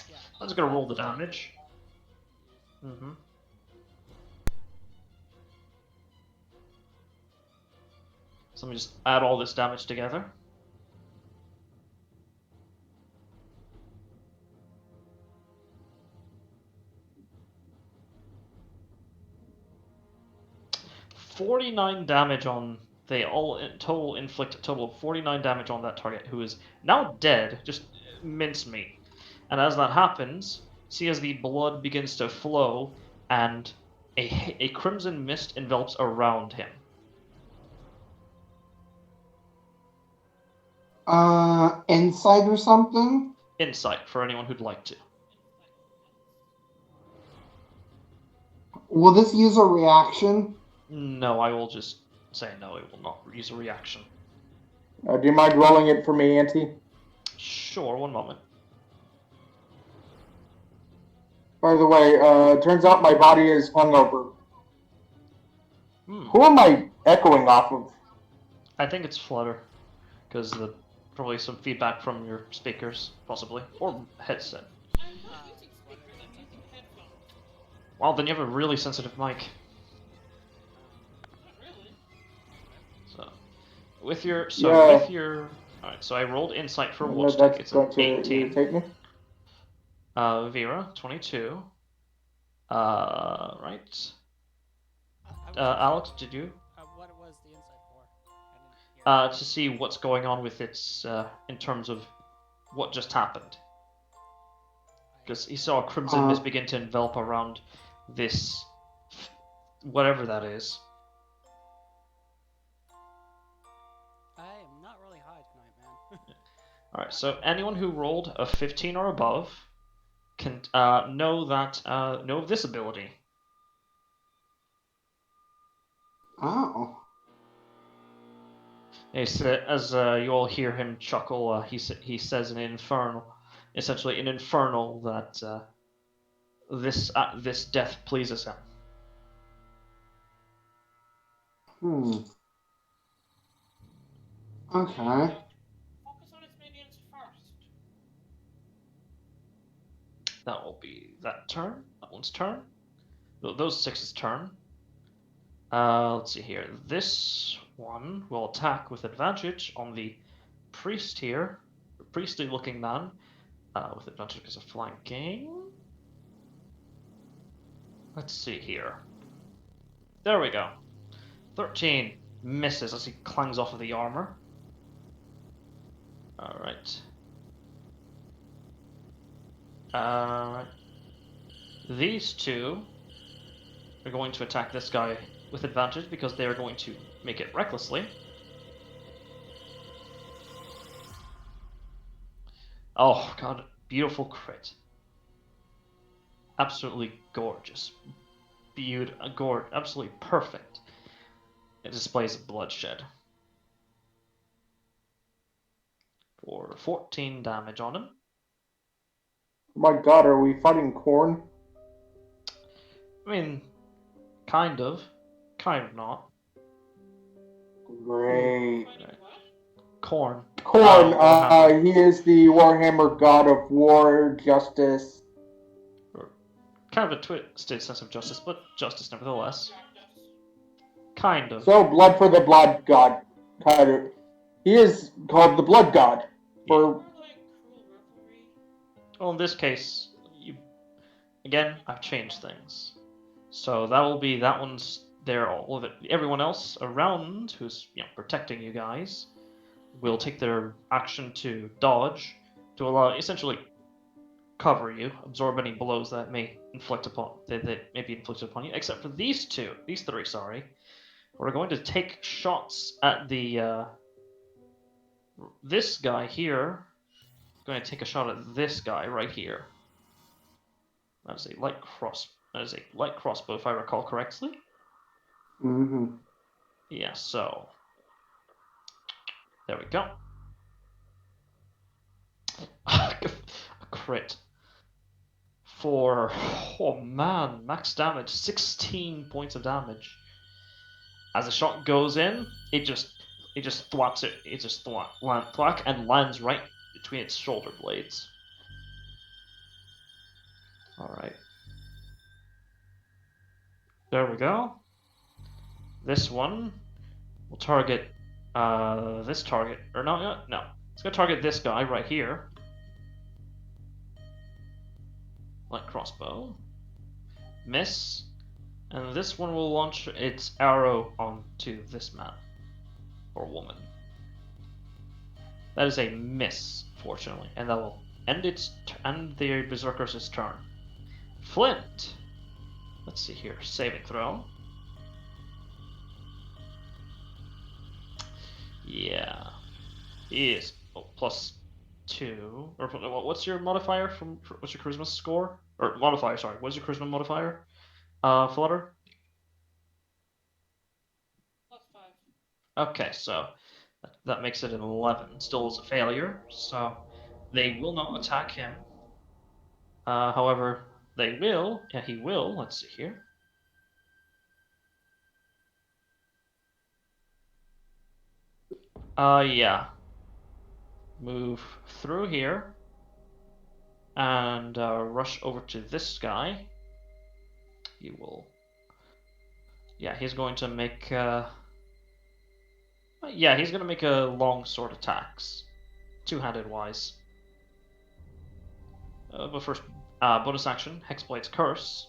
Yeah, I'm just gonna roll the damage. Mm-hmm. So let me just add all this damage together. $49 damage on. They all in total inflict a total of 49 damage on that target, who is now dead, just mincemeat. And as that happens, see as the blood begins to flow, and a crimson mist envelops around him. Insight or something? Insight for anyone who'd like to. Will this use a reaction? No, I will just say no, it will not use a reaction. Do you mind rolling it for me, Auntie? Sure, one moment. By the way, turns out my body is hungover. Hmm. Who am I echoing off of? I think it's Flutter, because probably some feedback from your speakers, possibly, or headset. I'm not using speakers, I'm using headphones. Wow, then you have a really sensitive mic. Not really. So, with your alright, so I rolled insight for No, Watch that's Tech. It's going an to 18. irritate me. Vera, 22. Right. Alex, did you? What was the insight for? I didn't hear. To see what's going on with its, in terms of what just happened. Because he saw a crimson mist begin to envelop around this, whatever that is. I am not really high tonight, man. Alright, so anyone who rolled a 15 or above can know of this ability. Oh. As you all hear him chuckle, he says in Infernal, essentially in Infernal, that this death pleases him. Okay. Focus on his minions first. That will be that turn. That one's turn. Those 6's turn. Let's see here. This one will attack with advantage on the priest here, priestly looking man, with advantage because of flanking. Let's see here. There we go. 13 misses as he clangs off of the armor. Alright. These two are going to attack this guy with advantage because they are going to make it recklessly. Oh god, beautiful crit. Absolutely gorgeous. Absolutely perfect. It displays bloodshed. For 14 damage on him. Oh my god, are we fighting corn? I mean, kind of not. Great. Fighting what? Corn. Corn, Warhammer. he is the Warhammer god of war, justice. Kind of a twisted sense of justice, but justice nevertheless. Justice. Kind of. So, blood for the blood god. Kind of. He is called the blood god. For More like cruel revelry. Well, in this case, again, I've changed things. So that will be that one's there. All of it. Everyone else around who's protecting you guys will take their action to dodge to allow essentially cover you, absorb any blows that may may be inflicted upon you. Except for these three, sorry, we're going to take shots at the this guy here. Going to take a shot at this guy right here. That is a light crossbow, if I recall correctly. Mm-hmm. Yeah, so there we go. A crit for max damage, 16 points of damage. As the shot goes in, it just thwacks it. It just thwack and lands right between its shoulder blades. All right. There we go. This one will target this target, or no. It's gonna target this guy right here. Light crossbow. Miss. And this one will launch its arrow onto this man. Or woman. That is a miss, fortunately. And that will end the Berserker's turn. Flint. Let's see here. Saving throw. Yeah. He is +2. Or what's your modifier what's your charisma score? Or modifier, sorry. What's your charisma modifier? Flutter? +5. Okay, so that makes it an 11. Still is a failure, so they will not attack him. However, they will. Yeah, he will. Let's see here. Yeah. Move through here and rush over to this guy. He will. Yeah, he's going to make. Yeah, he's going to make a long sword attacks, two-handed wise. But first, bonus action, Hexblade's Curse.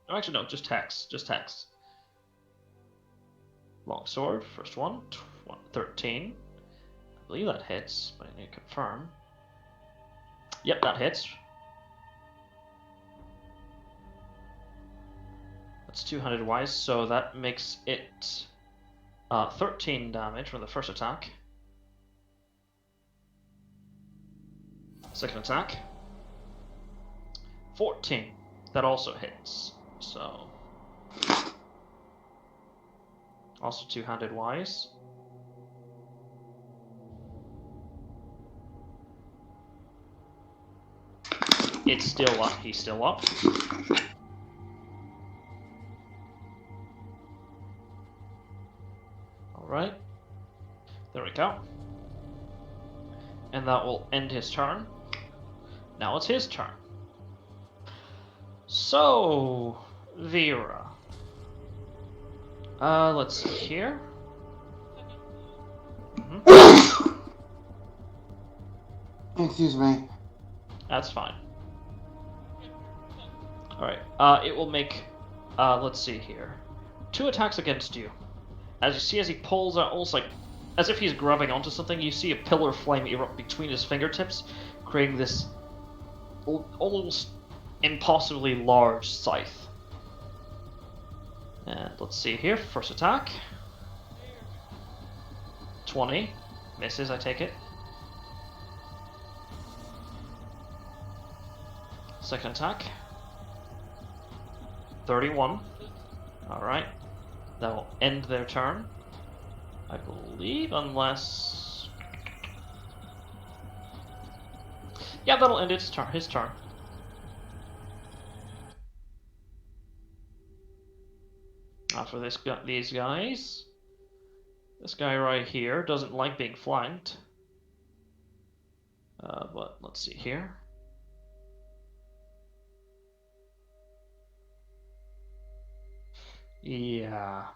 Oh, actually, no, just Hex. Long sword, first one, 13. I believe that hits, but I need to confirm. Yep, that hits. That's two-handed wise, so that makes it 13 damage from the first attack. Second attack. 14. That also hits. So. Also two-handed wise. It's still up. He's still up. go. And that will end his turn. Now it's his turn. So, Vera. Let's see here. Excuse me. That's fine. Alright, it will make, let's see here. 2 attacks against you. As you see, as he pulls out, almost like, as if he's grabbing onto something, you see a pillar of flame erupt between his fingertips, creating this almost impossibly large scythe. And let's see here, first attack. 20. Misses, I take it. Second attack. 31. Alright. That will end their turn. I believe, unless... Yeah, that'll end his turn. Now for these guys. This guy right here doesn't like being flanked. But let's see here. Yeah.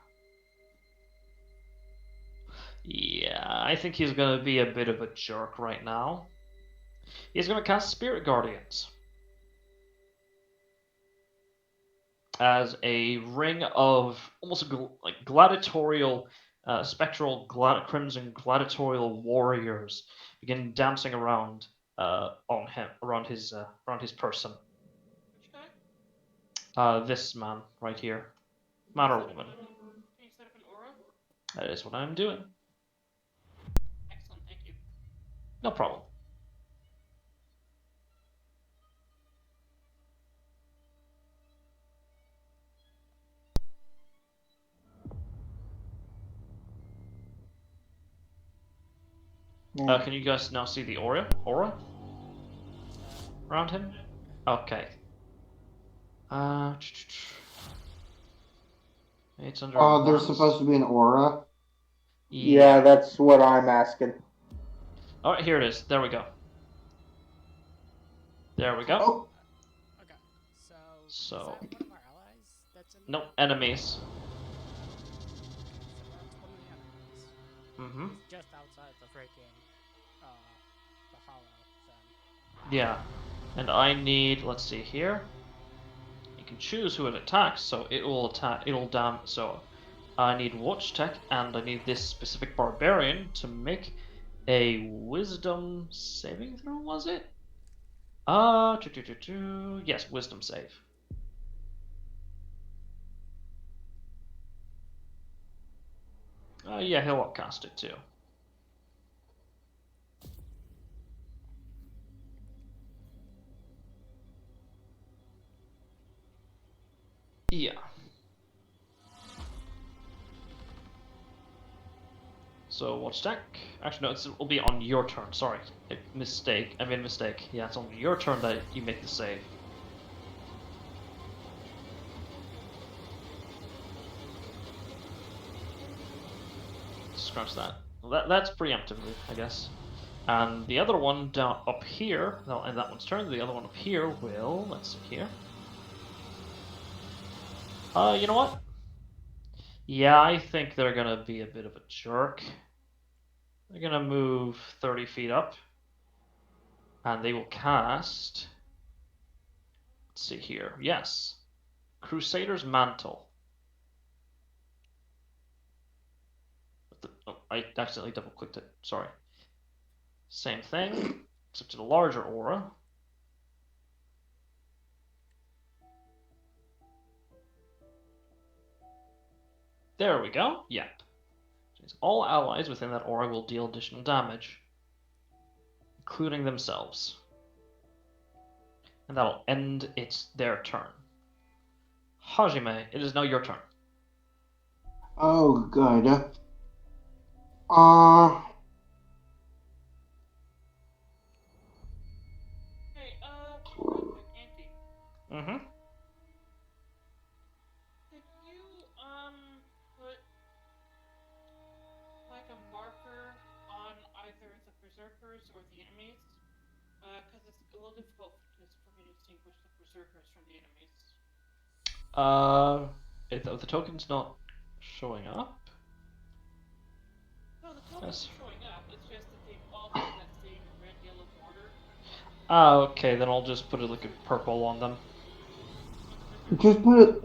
Yeah, I think he's gonna be a bit of a jerk right now. He's gonna cast Spirit Guardians. As a ring of almost like gladiatorial, spectral crimson gladiatorial warriors begin dancing around on him, around his person. Which guy? This man right here, man or woman. Can you set up an aura? That is what I'm doing. Excellent, thank you. No problem. Can you guys now see the aura around him? Okay. It's under. There's supposed to be an aura. Yeah, that's what I'm asking. All right, here it is. There we go. There we go. Oh, Okay, so So- is that one of our allies that's in? Nope, enemies. So that's one of the enemies. Mm-hmm. He's just outside the freaking the hollow thing. Yeah. And I need. Let's see here. You can choose who it attacks, so it will attack. It'll So I need Watch Tech, and I need this specific barbarian to make a Wisdom saving throw. Was it? Yes, Wisdom save. Yeah, he'll upcast it too. Yeah. So watch deck. Actually, no, it'll be on your turn. Sorry, mistake. I made a mistake. Yeah, it's on your turn that you make the save. Scratch that. Well, that's preemptively, I guess. And the other one down up here, that'll end that one's turn. The other one up here will. Let's see here. You know what? Yeah, I think they're gonna be a bit of a jerk. They're gonna move 30 feet up. And they will cast. Let's see here. Yes. Crusader's Mantle. Oh, I accidentally double clicked it. Sorry. Same thing, except to a larger aura. There we go. Yep. All allies within that aura will deal additional damage, including themselves. And that'll end their turn. Hajime, it is now your turn. oh, good. Hey, real quick, Auntie. Mm-hmm. Could you, put, like, a marker berserkers or the enemies? Because it's a little difficult for me to distinguish the berserkers from the enemies. The token's not showing up. No, the tokens are showing up. It's just that they all have that same red-yellow border. Okay, then I'll just put it like a purple on them. Just put it.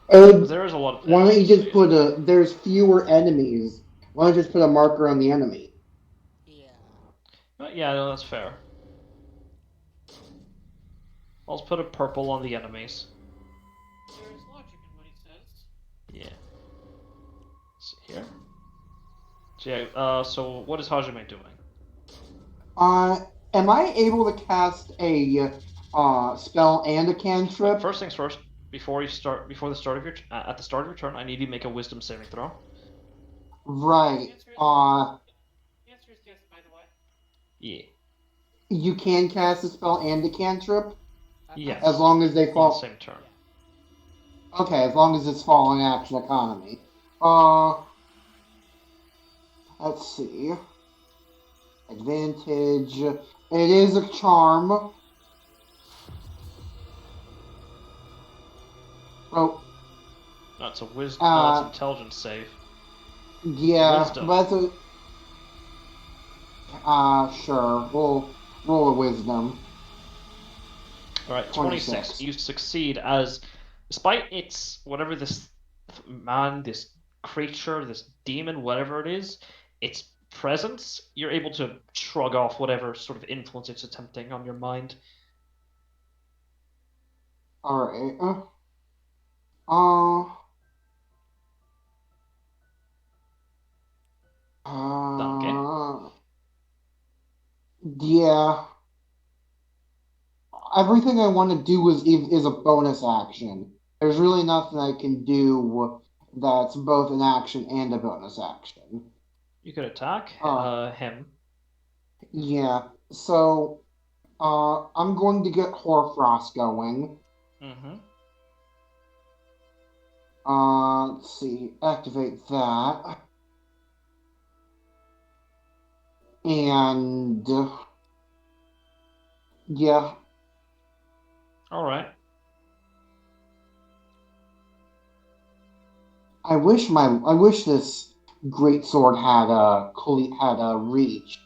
There is a lot of Why don't you enemies, just so put a? There's fewer enemies. Why don't you just put a marker on the enemy? Yeah. yeah, no, that's fair. I'll just put a purple on the enemies. There is logic in what he says. Yeah. Let's see here. So so what is Hajime doing? Am I able to cast a spell and a cantrip? First things first. Before the start of your at the start of your turn, I need you to make a Wisdom saving throw. Right. The answer is yes, by the way. Yeah. You can cast a spell and a cantrip? Yes. As long as they On fall. the same turn. Yeah. Okay, as long as it's falling action economy. Let's see. Advantage. It is a charm. Oh. That's a wisdom. No, that's intelligence save. Yeah, Wisdom. but that's sure. We'll roll a wisdom. Alright, 26. You succeed as, despite its, whatever this man, this creature, this demon, whatever it is, its presence, you're able to shrug off whatever sort of influence it's attempting on your mind. Alright. Danke. Yeah. Everything I want to do is a bonus action. There's really nothing I can do that's both an action and a bonus action. You could attack him. Yeah. So, I'm going to get Hoarfrost going. Mm-hmm. Let's see. Activate that. And yeah. Alright. I wish this great sword had a reach.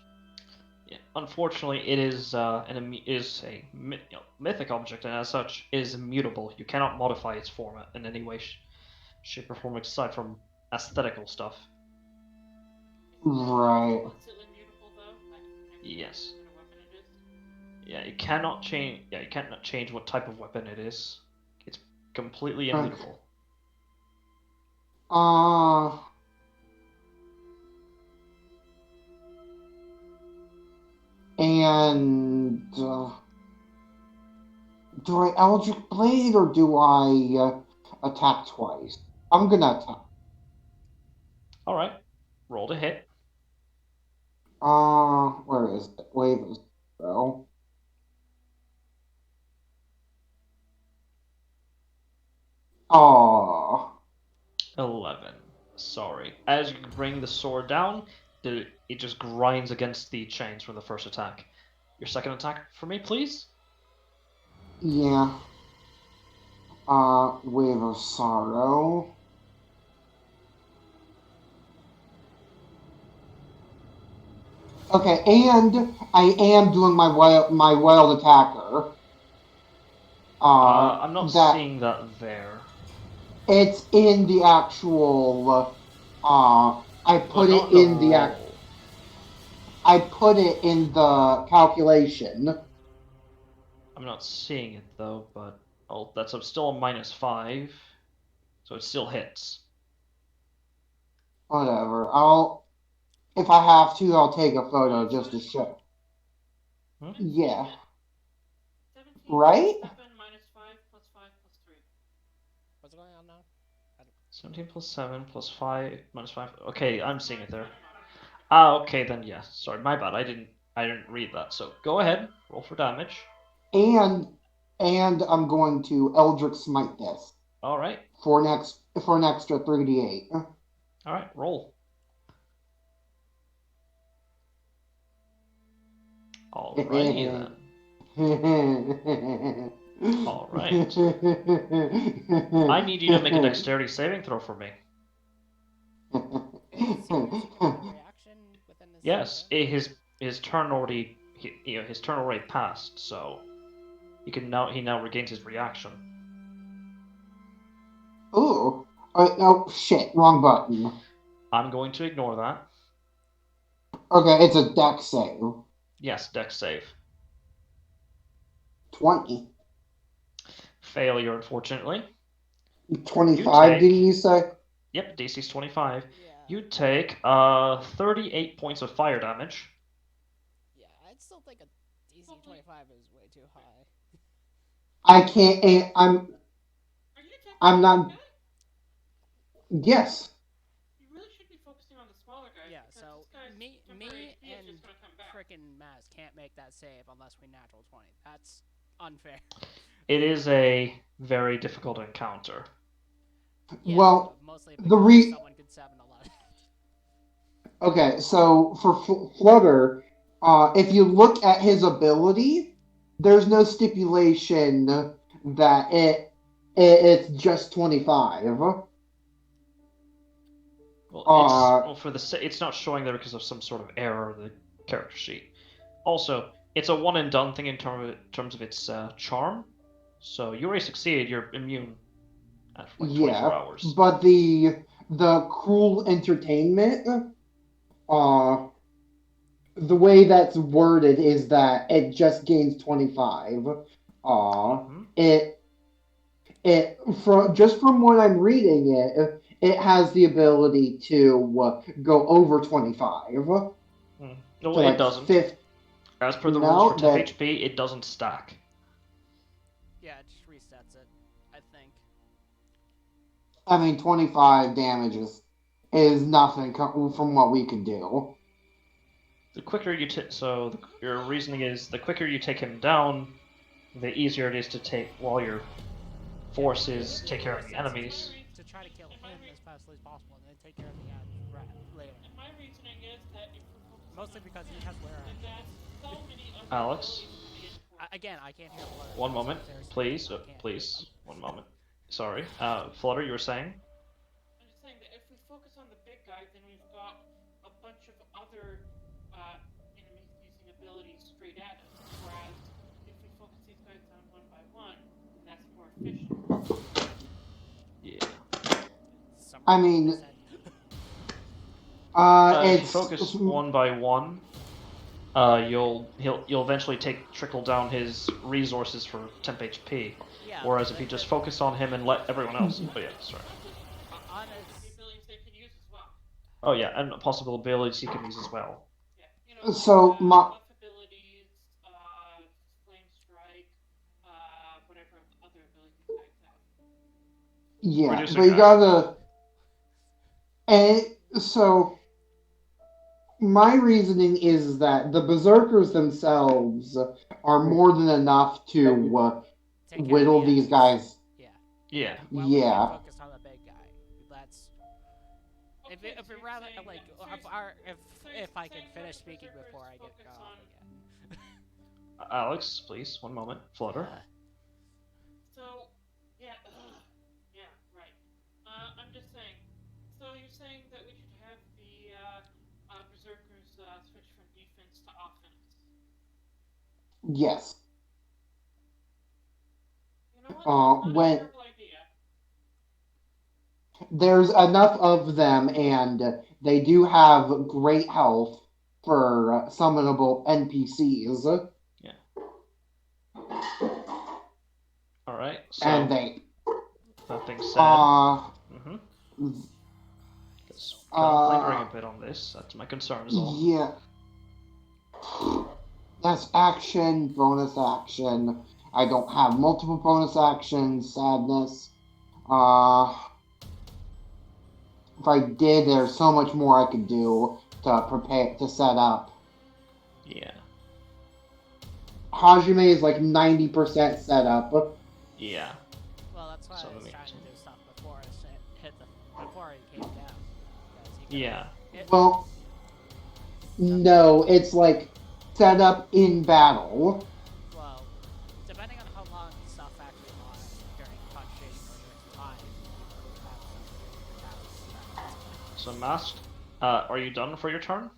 Yeah. Unfortunately, it is a mythic object, and as such is immutable. You cannot modify its form in any way, shape, or form aside from aesthetical stuff. Right. Is it immutable though? Yes. What kind of weapon it is? Yeah, you cannot change. Yeah, you cannot change what type of weapon it is. It's completely immutable. And do I Eldritch Blade or do I attack twice? I'm gonna attack. All right, roll to hit. Where is it? Wave is zero. Oh. 11. Sorry. As you bring the sword down, it just grinds against the chains from the first attack. Your second attack for me, please? Yeah. Wave of Sorrow. Okay, and I am doing my wild attacker. I'm not seeing that there. It's in the actual. I put it in the. I put it in the calculation. I'm not seeing it though, but that's still a -5, so it still hits. Whatever. If I have to, I'll take a photo just to show. Yeah. 17 right? 7 -5 plus 5 plus 3. What's going on now? 17 plus 7 plus 5 minus 5. Okay, I'm seeing it there. Okay then, yeah. Sorry, my bad. I didn't read that. So go ahead, roll for damage. And I'm going to Eldritch Smite this. All right. For an extra 3d8. All right, roll. Alrighty then. Alright. I need you to make a dexterity saving throw for me. Is he using a reaction within his Yes, turn? his turn already his turn already passed, so he now regains his reaction. Ooh. Oh, shit. Wrong button. I'm going to ignore that. Okay, it's a dex save. Yes, dex save. 20. Failure, unfortunately. 25, didn't you say? Yep, DC's 25. Yeah. You take 38 points of fire damage. Yeah, I'd still think a DC 25 is way too high. I can't. Are you attacking I'm the not. big guy? Yes. You really should be focusing on the smaller guy. Yeah, because so this guy's me temporary HP is and just gonna come back. frickin' Maz can't make that save unless we natural 20. That's unfair. It is a very difficult encounter. Yeah, Well, mostly the because someone could 7-11. Okay, so for Flutter, if you look at his ability, there's no stipulation that it's just 25. Well, it's not showing there because of some sort of error in the character sheet. Also, it's a one and done thing in terms of its charm. So you already succeeded. You're immune after like 24 hours. But the cruel entertainment, the way that's worded is that it just gains 25. From what I'm reading, it has the ability to go over 25. No, So, it doesn't. As per the rules for temp HP, it doesn't stack. Yeah, it just resets it, I think. I mean, 25 damage is nothing from what we can do. The quicker you your reasoning is the quicker you take him down, the easier it is to take while your forces take care of the enemies. To try to kill him as fastly as possible and then take care of the rat later. And my reasoning is that if we're focusing mostly because he has where so many other Alex? Again, I can't hear Flutter. One moment, please. Please. One moment. Sorry. Flutter, you were saying? I'm just saying that if we focus on the big guy, then we've got a bunch of other enemies using abilities straight at us. Whereas if we focus these guys down one by one, then that's more efficient. Yeah. I mean, if you focus one by one, you'll eventually trickle down his resources for temp HP. Yeah, whereas if you just focus on him and let everyone else, oh yeah, sorry. The abilities they can use as well. Oh yeah, and possible abilities he can use as well. Yeah, so buff abilities, flame strike, whatever other abilities you guys have. Yeah, Reduce but you gotta. And so, my reasoning is that the berserkers themselves are more than enough to whittle these guys. Yeah. Well, we can focus on the big guy. That's. If we rather like if I can finish speaking before I get cut off again. Alex, please, one moment. Flutter. So, yeah, right. I'm just saying. So you're saying that we should have the berserkers switch from defense to offense? Yes. You know what? That's not a terrible idea. There's enough of them, and they do have great health for summonable NPCs. Yeah. Alright, so. And they. That being said. Just lingering a bit on this. That's my concern, is all. Yeah. That's action, bonus action. I don't have multiple bonus actions, sadness. If I did, there's so much more I could do to prepare, to set up. Yeah. Hajime is like 90% set up. Yeah. Well, that's why I was trying to do stuff before he came down. Yeah. Well, no, it's like set up in battle. Well, depending on how long stuff actually lasts during punctuating or during time, you could have some particular tasks that. So, Masked, are you done for your turn?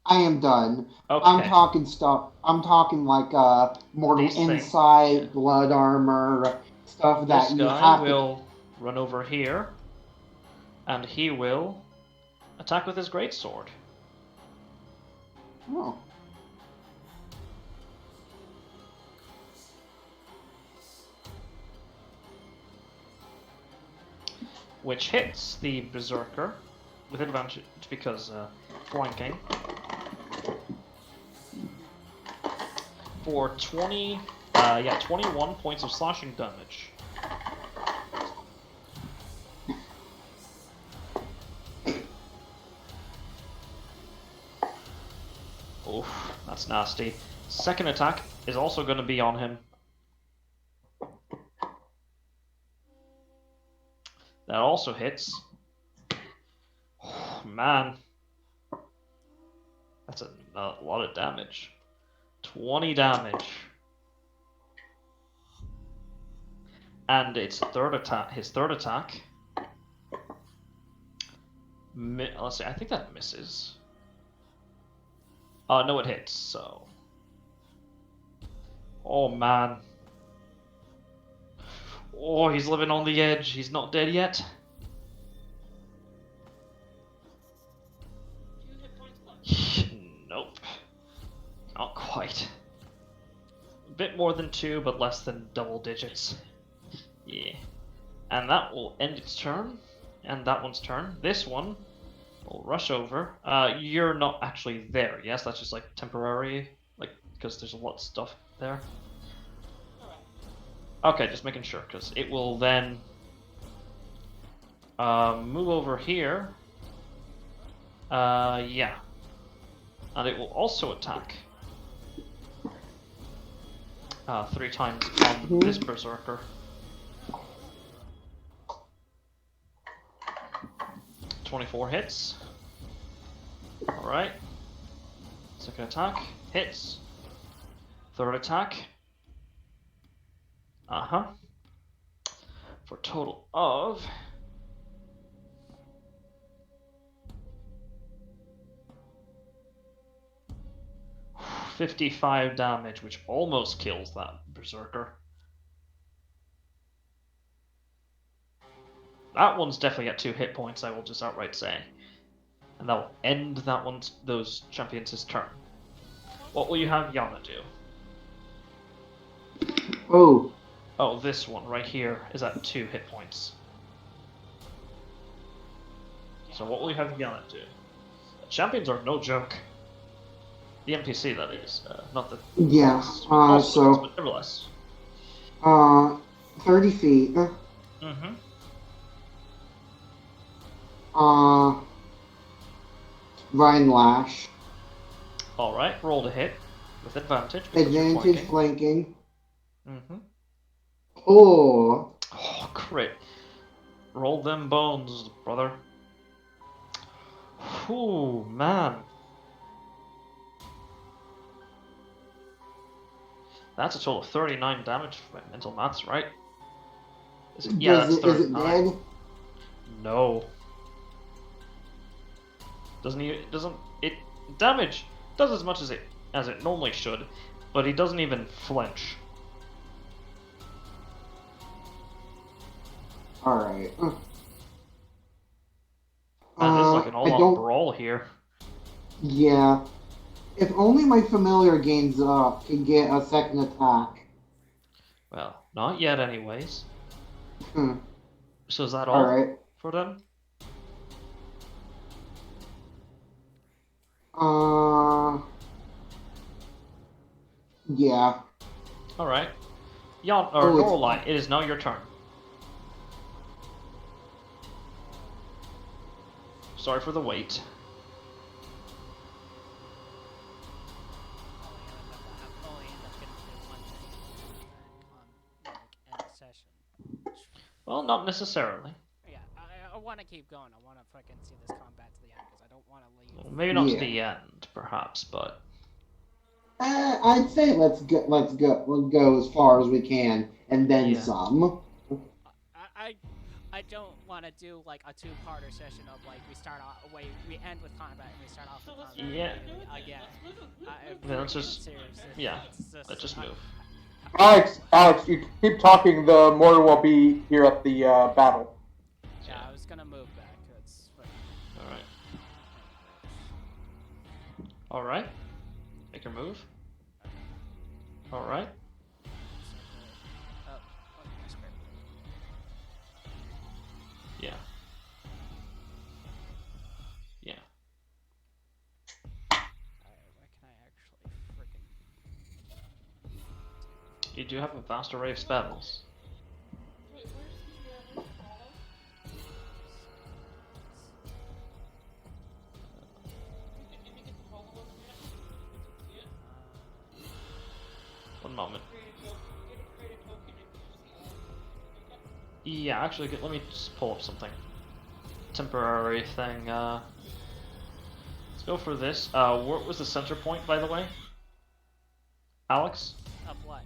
I am done. Okay. I'm talking stuff. I'm talking like mortal These things, insight, yeah. blood armor, stuff This that you guy have will run over here, and he will attack with his greatsword. to. Oh. Which hits the berserker with advantage because flanking for 21 points of slashing damage. Oof, that's nasty. Second attack is also going to be on him. That also hits. Oh, man. That's a lot of damage. 20 damage. And its third attack, his third attack. Let's see, I think that misses. No, it hits, so. Oh, man. Oh, he's living on the edge. He's not dead yet. 2 hit points left. Nope. Not quite. A bit more than 2, but less than double digits. Yeah. And that will end its turn. And that one's turn. This one will rush over. You're not actually there, yes? That's just like temporary, like, because there's a lot of stuff there. Alright. Okay, just making sure, because it will then move over here. Yeah. And it will also attack 3 times on this berserker. .24 hits. Alright. Second attack. Hits. Third attack. For a total of 55 damage, which almost kills that berserker. That one's definitely at 2 hit points, I will just outright say. And that will end those champions' turn. What will you have Yana do? Oh. Oh, this one right here is at 2 hit points. So what will you have Yana do? Champions are no joke. The NPC, that is, not the Yeah. boss, but nevertheless. 30 feet. Mm-hmm. Vine lash. All right, roll to hit with advantage. Because Advantage you're flanking. Mm-hmm. Oh. Oh, crit. Roll them bones, brother. Ooh, man. That's a total of 39 damage for my mental maths, right? Yeah, that's 39. Is it dead? No. Damage does as much as it normally should, but he doesn't even flinch. Alright. That is like an all-out brawl here. Yeah. If only my familiar gains can get a second attack. Well, not yet anyways. Hmm. So is that all Alright. for them? Yeah. Alright. Norlight, it is now your turn. Sorry for the wait. Only end up getting to do one thing on end of session. Well, not necessarily. Yeah, I want to keep going. I want to fucking see this combat to the end because I don't want to leave. Well, maybe not to the end, perhaps, but I'd say let's go as far as we can, and then Yeah. some. I don't want to do like a two-parter session of like we end with combat and we start off So with let's combat Yeah. immediately again. Then let's just Serious. yeah. It's just, Let's just move. Alex, you keep talking, the more we'll be here at the battle. Yeah, I was gonna move back. It's fine. All right. All right. Make your move. All right. Oh, that's great. Yeah. Yeah. Alright, where can I actually freaking? You do have a vast array of spells. Wait, where's the hollow? Can you get the hollow on the map? See it? One moment. Create a token and use the okay. Yeah, actually, let me just pull up something. Temporary thing. Let's go for this. What was the center point, by the way? Alex? Of what?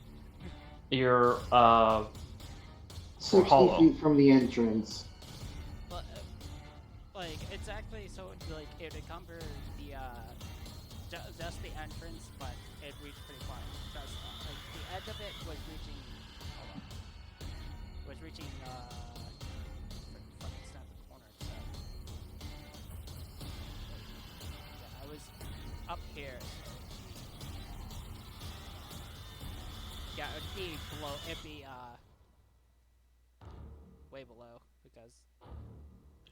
Your 60 hollow. feet from the entrance. But like exactly, so like it would cover the just the entrance, but it reached pretty far. Because like the edge of it was reaching. Hold on. Was reaching fucking snap the corner. So yeah, I was up here. Yeah, it'd be below. It'd be way below because.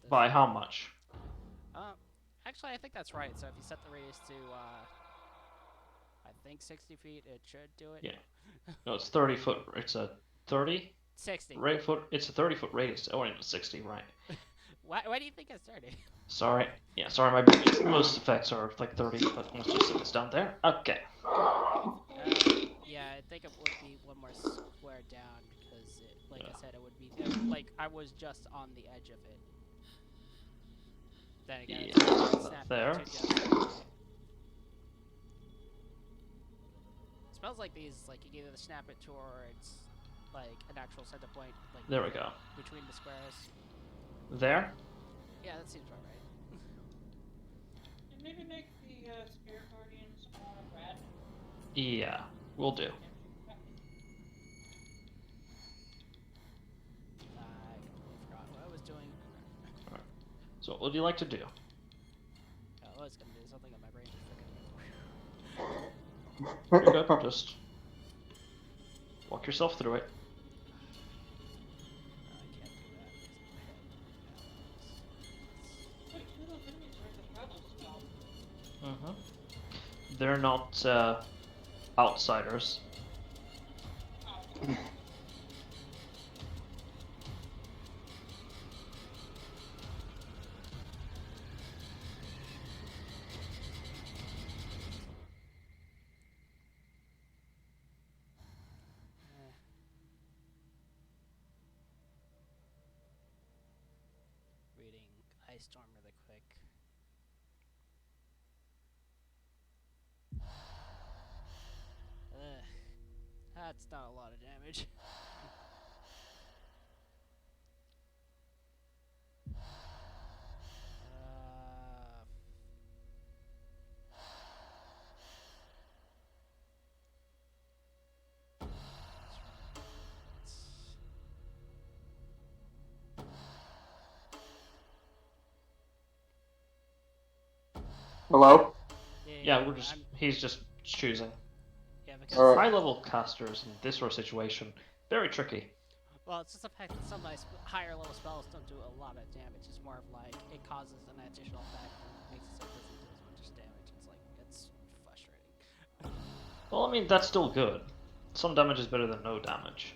By how much? Actually, I think that's right. So if you set the radius to, I think 60 feet, it should do it. Yeah. No, it's 30 foot. It's a 30 60. foot. It's a 30-foot radius. Oh, it's 60, right? Why do you think it's 30? Sorry. Yeah, sorry. Most effects are like 30, but let's just set this down there. Okay. Yeah, I think it would be one more square down because, like I said, it would be like I was just on the edge of it. Then again, Yeah, it's snap there. Smells like these, like you can either snap it towards like an actual center point, like There we go. between the squares. There. Yeah, that seems about right. And maybe make the spirit guardians more red. Yeah, we'll do. I completely forgot what I was doing. So, what would you like to do? I was gonna do something on my brain. You're good. Just walk yourself through it. I can't do that. Wait, who are those enemies are the shadows spell? They're not outsiders. Reading Ice Storm really quick. That's not a lot of damage. Hello? Yeah, he's just choosing. Yeah, because Alright. High-level casters in this sort of situation, very tricky. well, it's just the fact that some of my higher level spells don't do a lot of damage. It's more of like it causes an additional effect and makes it so it doesn't do as much damage. It's like it's frustrating. Well, I mean, that's still good. Some damage is better than no damage.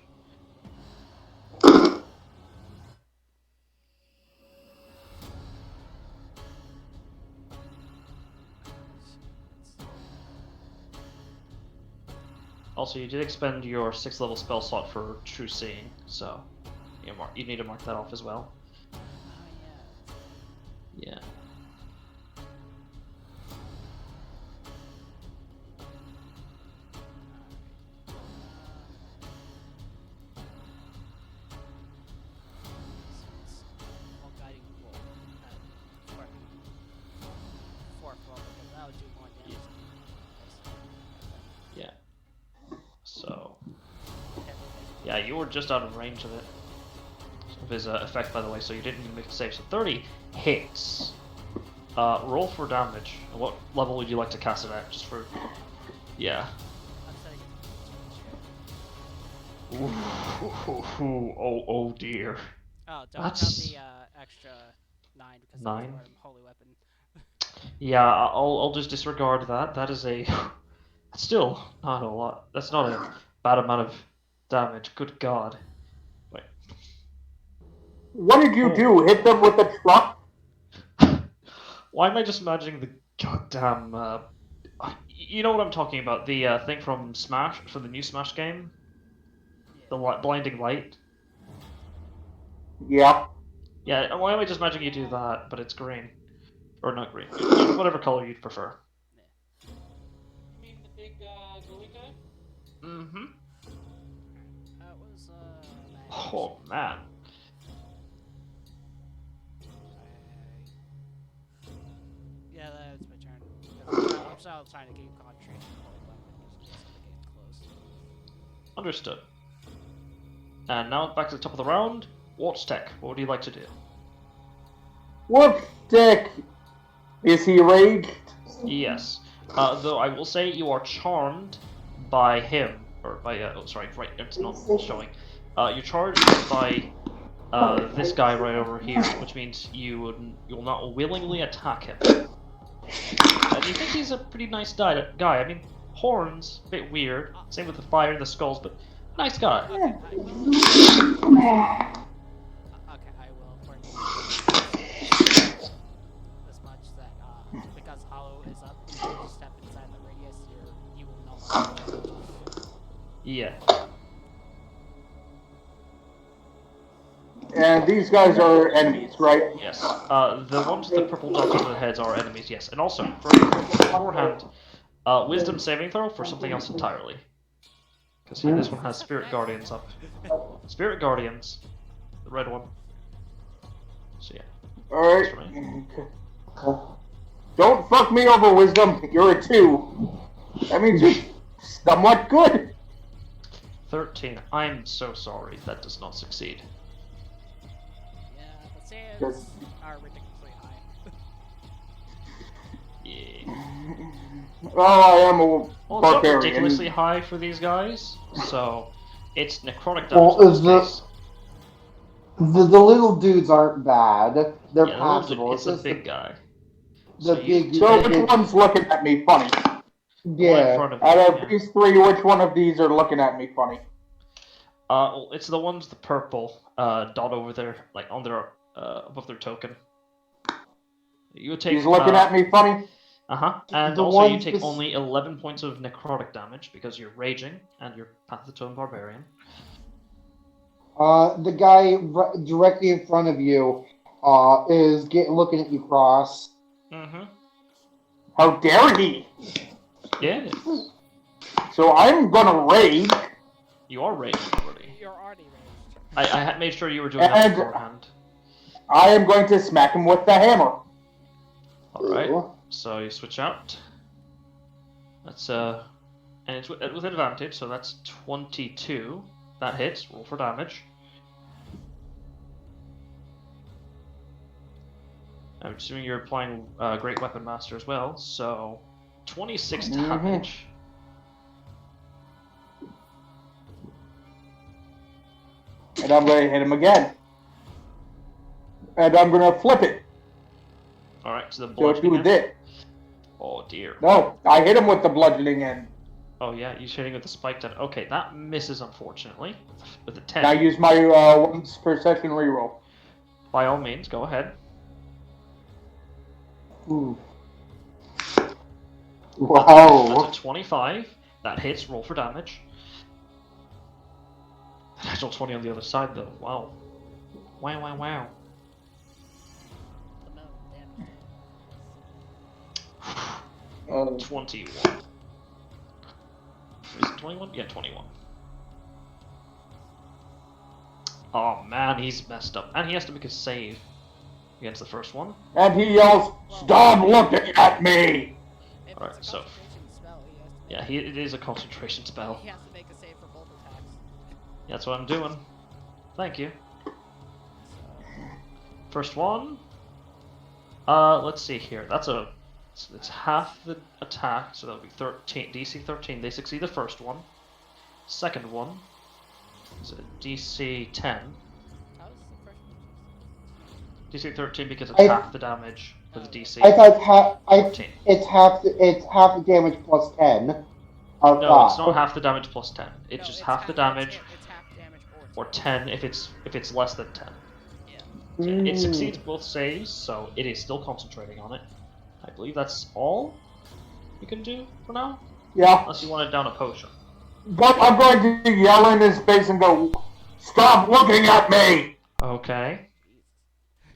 Also, you did expend your 6th level spell slot for True Seeing, so you need to mark that off as well. Oh yeah. Yeah. Yeah, you were just out of range of it. Of his effect, by the way, so you didn't even make a save. So 30 hits. Roll for damage. What level would you like to cast it at? Just for... Yeah. I'm setting it to Oh dear. Oh, don't That's... count the extra 9 because 9? that's for holy weapon. Yeah, I'll just disregard that. That is a... That's still not a lot. That's not a bad amount of damage. Good god. Wait. What did you do? Hit them with the truck? Why am I just imagining the goddamn... you know what I'm talking about? The thing from Smash, from the new Smash game? The blinding light? Yeah. Yeah, why am I just imagining you do that, but it's green? Or not green. Whatever color you'd prefer. You mean the big goalie guy? Mm-hmm. That was Oh, man. Yeah, that's my turn. I'm still trying to keep concentration on holy weapon just in case something gets close. Understood. And now back to the top of the round. Watch Tech, what would you like to do? Whoop stick. Is he raged? Yes. Though I will say you are charmed by him, or by, oh sorry, right, it's not showing. You're charged by this guy right over here, which means you'll not willingly attack him. And you think he's a pretty nice guy. I mean, horns, a bit weird. Same with the fire and the skulls, but nice guy. Okay, I will for this much that because Hollow is up, if you step inside the radius, you will no longer. Yeah. And these guys are enemies, right? Yes. The ones with the purple dots on their heads are enemies, yes. And also, beforehand, wisdom saving throw for something else entirely. Because this one has Spirit Guardians up. Spirit Guardians. The red one. So yeah. Alright. Don't fuck me over, Wisdom. You're a 2. That means you're somewhat good. 13. I'm so sorry. That does not succeed. Yeah, the saves are ridiculously high. Yeah. Well, I am a Well, it's not barbarian. ridiculously high for these guys, so it's necrotic damage Well, in this case. The little dudes aren't bad. They're Yeah, the little dude, passable. it's a big guy. The So big. So which one's looking at me funny? Right in Yeah. front of you, Out of yeah. these 3, which one of these are looking at me funny? Well, it's the ones with the purple dot over there, like on their above their token. You would take. He's looking at me funny? And The also you ones take with- only 11 points of necrotic damage because you're raging and you're Path of the Totem Barbarian. The guy directly in front of you is looking at you cross. Mm-hmm. How dare he? Yeah, So I'm gonna rage. you are raging already. You're already raged. I had made sure you were doing that And- beforehand. I am going to smack him with the hammer. Alright, Ooh. so you switch out. That's and it's with advantage, so that's 22. That hits. Roll for damage. I'm assuming you're applying Great Weapon Master as well, so 26 damage. And I'm gonna hit him again. And I'm gonna flip it. Alright, so the So bludgeoning do end. this. Oh dear. No, I hit him with the bludgeoning end. Oh yeah, you're hitting with the spike then. Okay, that misses unfortunately. With a 10. And I use my once per session reroll. By all means, go ahead. Ooh. Wow. That's a 25. That hits. Roll for damage. Natural 20 on the other side though. Wow. Wow, wow, wow. The minimum damage. 21. Is it 21? Yeah, 21. Oh man, he's messed up. And he has to make a save against the first one. And he yells, "Stop looking at me!" If Alright, it's a so- concentration spell, Yeah, it is a concentration spell. he has to make a save for both attacks. That's what I'm doing. Thank you. First one. Let's see here. It's half the attack, so that'll be 13. DC 13. They succeed the first one. Second one is a DC 10. How is the first one? DC 13 because it's half the damage with the DC. I thought 14. it's half the damage plus 10. No, it's not half the damage plus 10. It's No, just half the damage, It's half damage or 10 if it's less than 10. Yeah. So it succeeds both saves, so it is still concentrating on it. I believe that's all you can do for now, Yeah. unless you want to down a potion. But I'm going to yell in his face and go, "Stop looking at me!" Okay.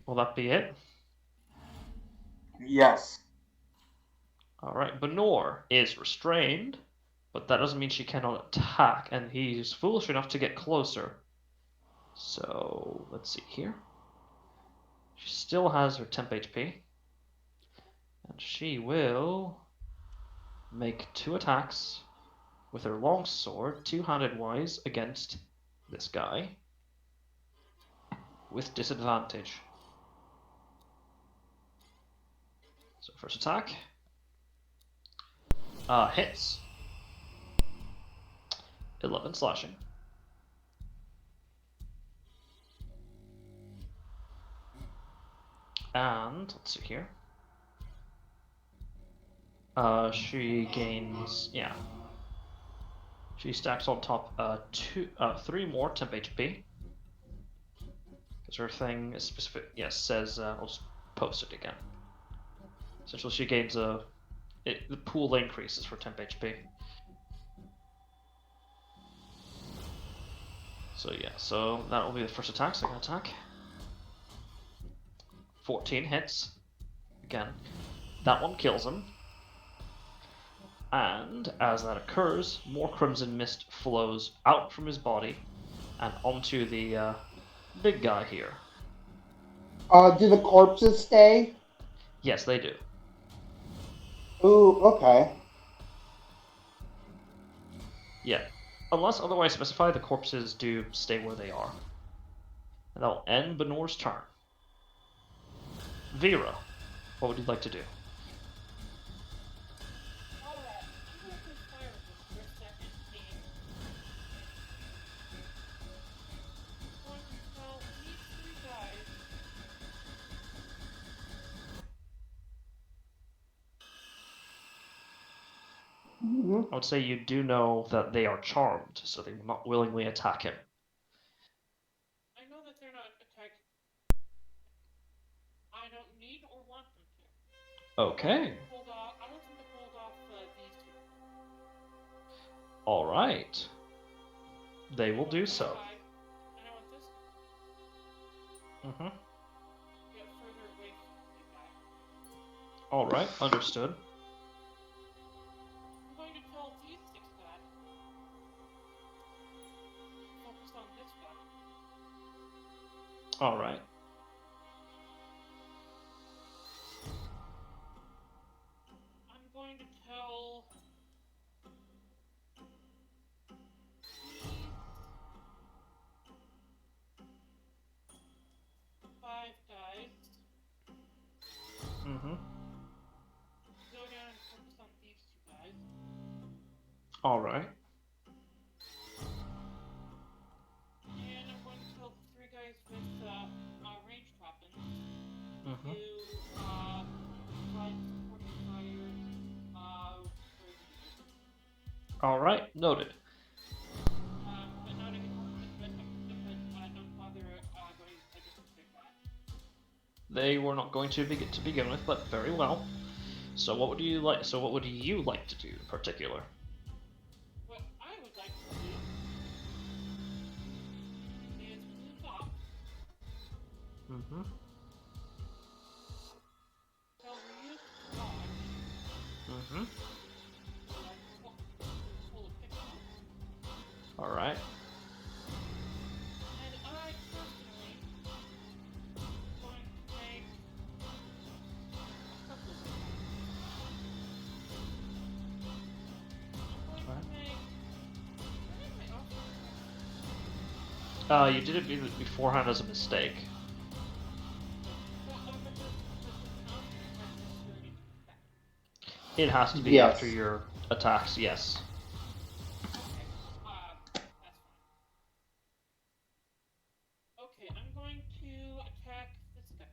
Will that be it? Yes. Alright, Benor is restrained, but that doesn't mean she cannot attack, and he's foolish enough to get closer. So, let's see here. She still has her temp HP, and she will make 2 attacks with her longsword, two-handed wise, against this guy, with disadvantage. So first attack. Hits. 11 slashing. And, let's see here. She gains, yeah. She stacks on top 3 more temp HP. Because her thing is specific, yes, says, I'll just post it again. Essentially, she gains the pool increases for temp HP. So yeah, so that will be the first attack, second attack. 14 hits. Again, that one kills him. And as that occurs, more crimson mist flows out from his body and onto the big guy here. Do the corpses stay? Yes, they do. Ooh, okay. Yeah. Unless otherwise specified, the corpses do stay where they are. And that'll end Benor's turn. Vera, what would you like to do? Alright, I'm going to fire this for a second team. I'm going to tell these 3 guys. I would say you do know that they are charmed, so they will not willingly attack him. I know that they're not attacking. I don't need or want them to. Okay. I want them to hold off these 2. Alright. They will do so. And I want this Mm-hmm. get further away from the big guy. Alright, understood. I'm going to tell these 6 guys. Focus on this guy. Alright. I'm going to tell these 5 guys. Mm-hmm. Go down and focus on these 2 guys. Alright. And I'm going to tell the 3 guys with ranged weapons Mm-hmm. to provide supporting fire where needed. Alright, noted. But not don't bother going against the big guy. They were not going to begin with, but very well. So what would you like? So what would you like to do in particular? What I would like to do is move up, Mm-hmm. tell Ryu to dodge, Mm-hmm. pull a pickup, Alright. and I personally going to make a couple of things. I'm going to make my offense. You did it beforehand as a mistake. It has to be after Yes. your attacks, yes. Okay, that's fine. Okay, I'm going to attack this guy.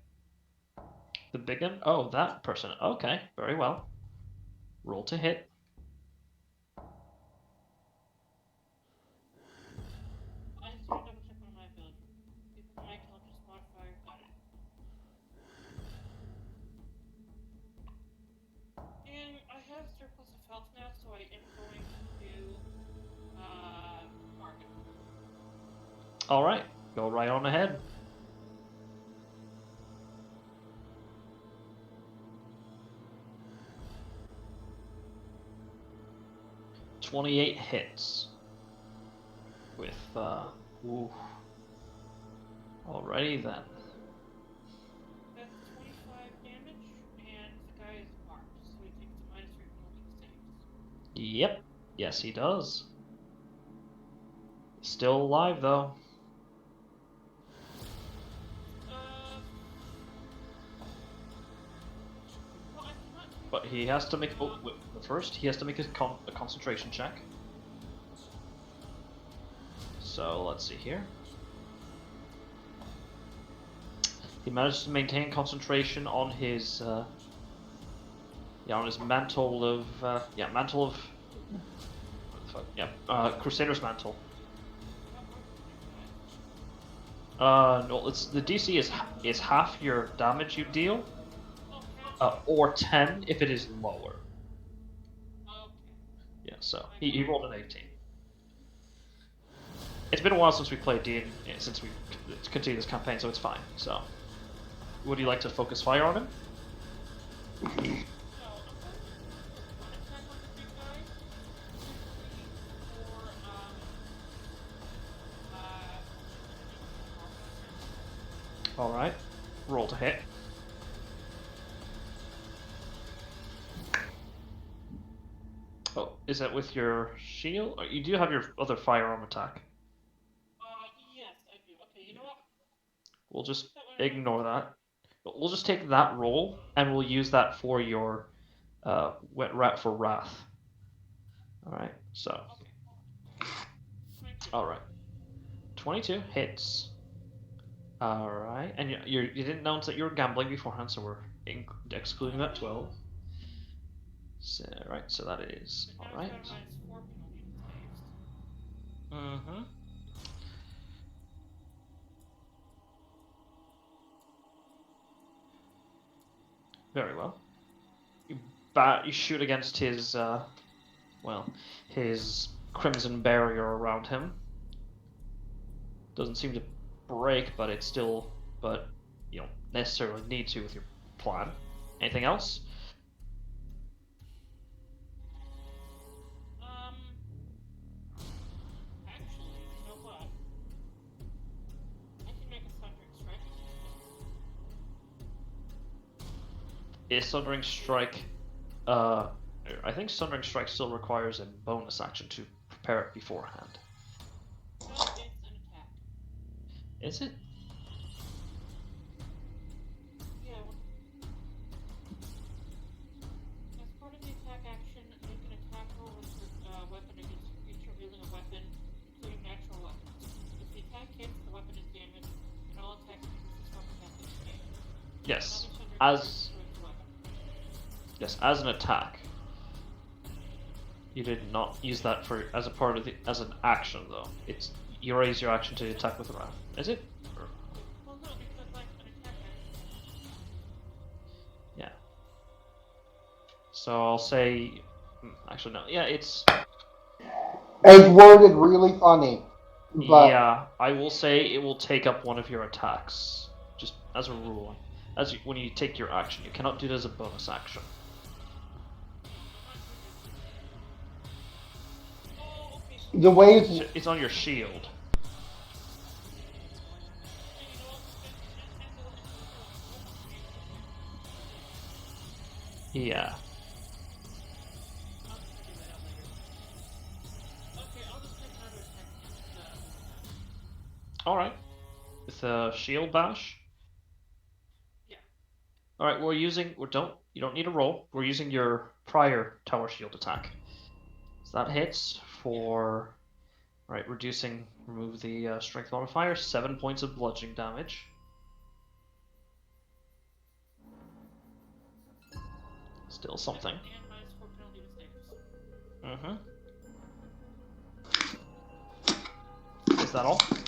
The big one? Oh, that person. Okay, very well. Roll to hit. I just want to double check one of my abilities. People with my intelligence modifier, got it. And I have surplus of health now, so I am going to target. Alright, go right on ahead. "28 hits. With, ooh. Alrighty then. That's 25 damage, and the guy is marked, so he takes a -3 penalty to saves. Yep. Yes, he does. Still alive, though. Well, I cannot take But he has to make... Oh, wait, first, he has to make a concentration check. So, let's see here. He managed to maintain concentration on his... on his mantle of... mantle of... What the fuck? Yeah, Crusader's mantle. No, it's the DC is half your damage you deal, or 10 if it is lower. Okay. Yeah, so he rolled an 18. It's been a while since we played since we continued this campaign, so it's fine. So, would you like to focus fire on him? So, I'm going to one attack on the big guy, 2, 3, 4, Alright. Roll to hit. Oh, is that with your shield? Or you do have your other firearm attack. yes, I do. Okay, you know what? We'll just ignore that. We'll just take that roll, and we'll use that for your wet rat for wrath. Alright, so. Okay. 22. Alright. 22 hits. Alright, and you didn't announce that you were gambling beforehand, so we're excluding that 12. So, right, so that is So now alright. it's got a -4 penalty to saves. Mm-hmm. Very well. You shoot against his, his crimson barrier around him. Doesn't seem to break, but it's still, you don't necessarily need to with your plan. Anything else? Actually, you know what? I can make a thundering strike against him. Is Sundering Strike, I think Sundering Strike still requires a bonus action to prepare it beforehand. No, it's an attack. Is it? Yeah. As part of the attack action, make an attack roll with your weapon against a creature wielding a weapon, including natural weapons. If the attack hits, the weapon is damaged, and all attacks against this weapon have to be made. Yes. Another Sundering strike destroys the weapon. Yes, as an attack. You did not use that as a part of as an action though. You raise your action to attack with a wrath. Is it? Well, no, because like an attack action. Yeah. So I'll say. Actually, no. Yeah, it's. It's worded really funny. But Yeah, I will say it will take up one of your attacks, just as a rule. When you take your action, you cannot do it as a bonus action. Oh, okay. So the way it's It's on your shield. Yeah. Alright. With a shield bash. Yeah. Alright, you don't need a roll. We're using your prior tower shield attack. So that hits for, right, remove the strength modifier, 7 points of bludgeoning damage. Still something. And -4 penalty with saves. Mm-hmm. Is that all? Well,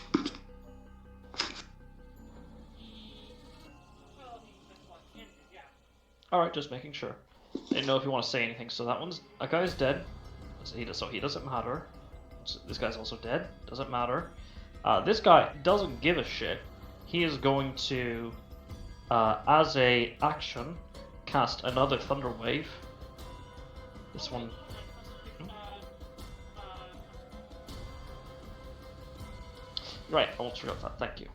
I mean, that's all I can do, yeah. Alright, just making sure. Didn't know if you want to say anything. So that guy's dead. So he doesn't matter. So this guy's also dead. Doesn't matter. This guy doesn't give a shit. He is going to, as a action, cast another Thunder Wave. This one. Right, I almost forgot that. Thank you.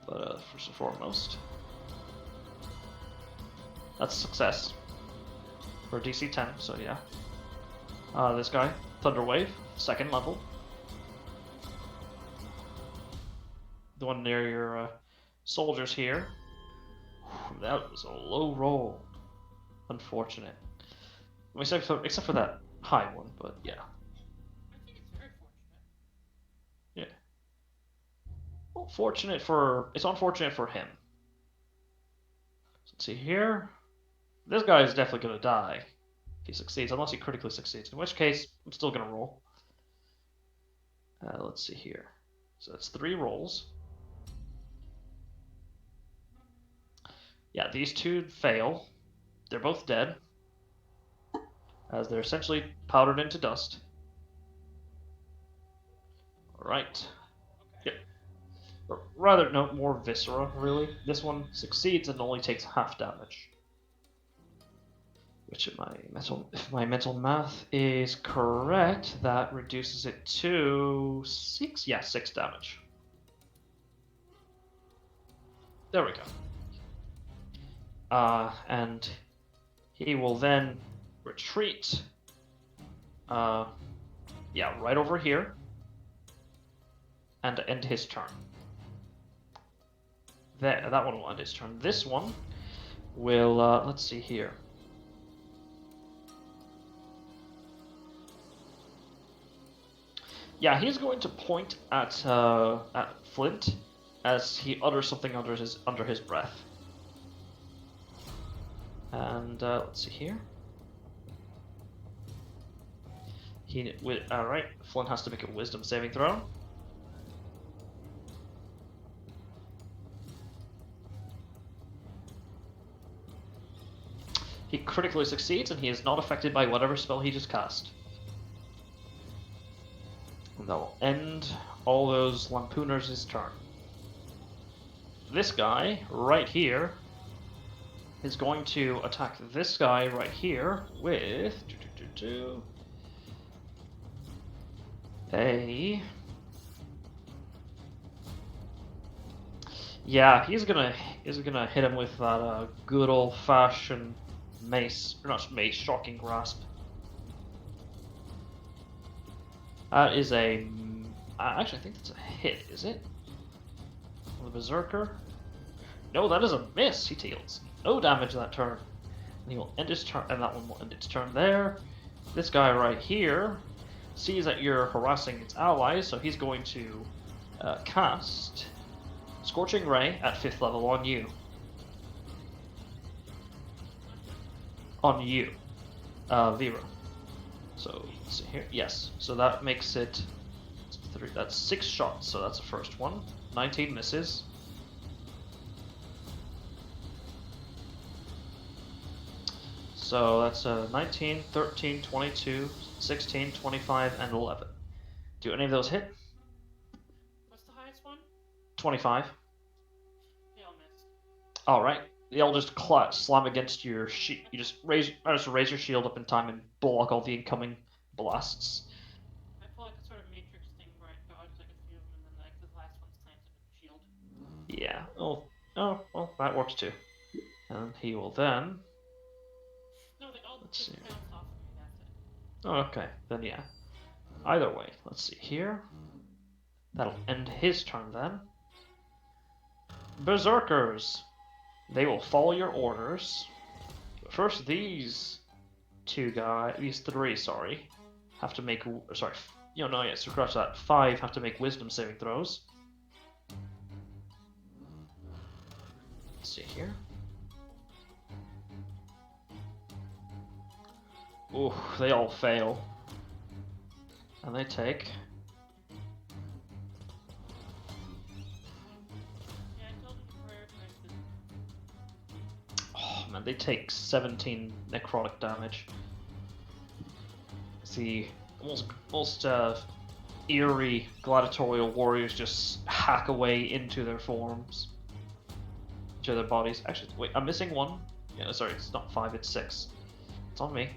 But first and foremost, that's a success for DC 10. So yeah. This guy, Thunder Wave, 2nd level. The one near your soldiers here. That was a low roll. Unfortunate. Except for that high one, but yeah. I think it's very fortunate. Yeah. Well, it's unfortunate for him. So let's see here. This guy is definitely gonna die if he succeeds, unless he critically succeeds. In which case, I'm still gonna roll. Let's see here. So that's 3 rolls. Yeah, these 2 fail. They're both dead, as they're essentially powdered into dust. Alright. Okay. Yep. Or rather, no, more viscera, really. This one succeeds and only takes half damage. Which, if my mental math is correct, that reduces it to 6? Yeah, 6 damage. There we go. And he will then retreat. Yeah, right over here. And end his turn. That one will end his turn. This one will, let's see here. Yeah, he's going to point at Flint as he utters something under his breath. And let's see here. All right. Flint has to make a Wisdom saving throw. He critically succeeds, and he is not affected by whatever spell he just cast. And that will end all those lampooners' turn. This guy right here is going to attack this guy right here with a... Yeah, he's gonna hit him with that good old-fashioned mace, or not mace, shocking grasp. That is a... actually, I think that's a hit, is it? The Berserker? No, that is a miss. He deals no damage that turn. And he will end his turn, and that one will end its turn there. This guy right here sees that you're harassing its allies, so he's going to cast Scorching Ray at 5th level on you. On you, Vera. So let's see here. Yes. So that makes it 3. That's 6 shots. So that's the first one. 19 misses. So that's 19, 13, 22, 16, 25, and 11. Do any of those hit? What's the highest one? 25. They all missed. All right. They'll just slam against your shield. You just raise your shield up in time and block all the incoming blasts. I feel like a sort of Matrix thing where I dodge like a few of them and then like the last one slams into the shield. Yeah. Oh, well, that works too. And he will then... No, they all Let's just see. bounce off of me, that's it. Oh, okay. Then yeah. Either way, let's see here. That'll end his turn then. Berserkers. They will follow your orders. But first, these three, sorry, have to make. Sorry, no, yeah, so scratch that. 5 have to make wisdom saving throws. Let's see here. Ooh, they all fail. And they take. Yeah, I told him to prioritize this. Oh man, they take 17 necrotic damage. See, almost eerie gladiatorial warriors just hack away into their forms, into their bodies. Actually, wait, I'm missing one. Yeah, sorry, it's not 5, it's 6. It's on me.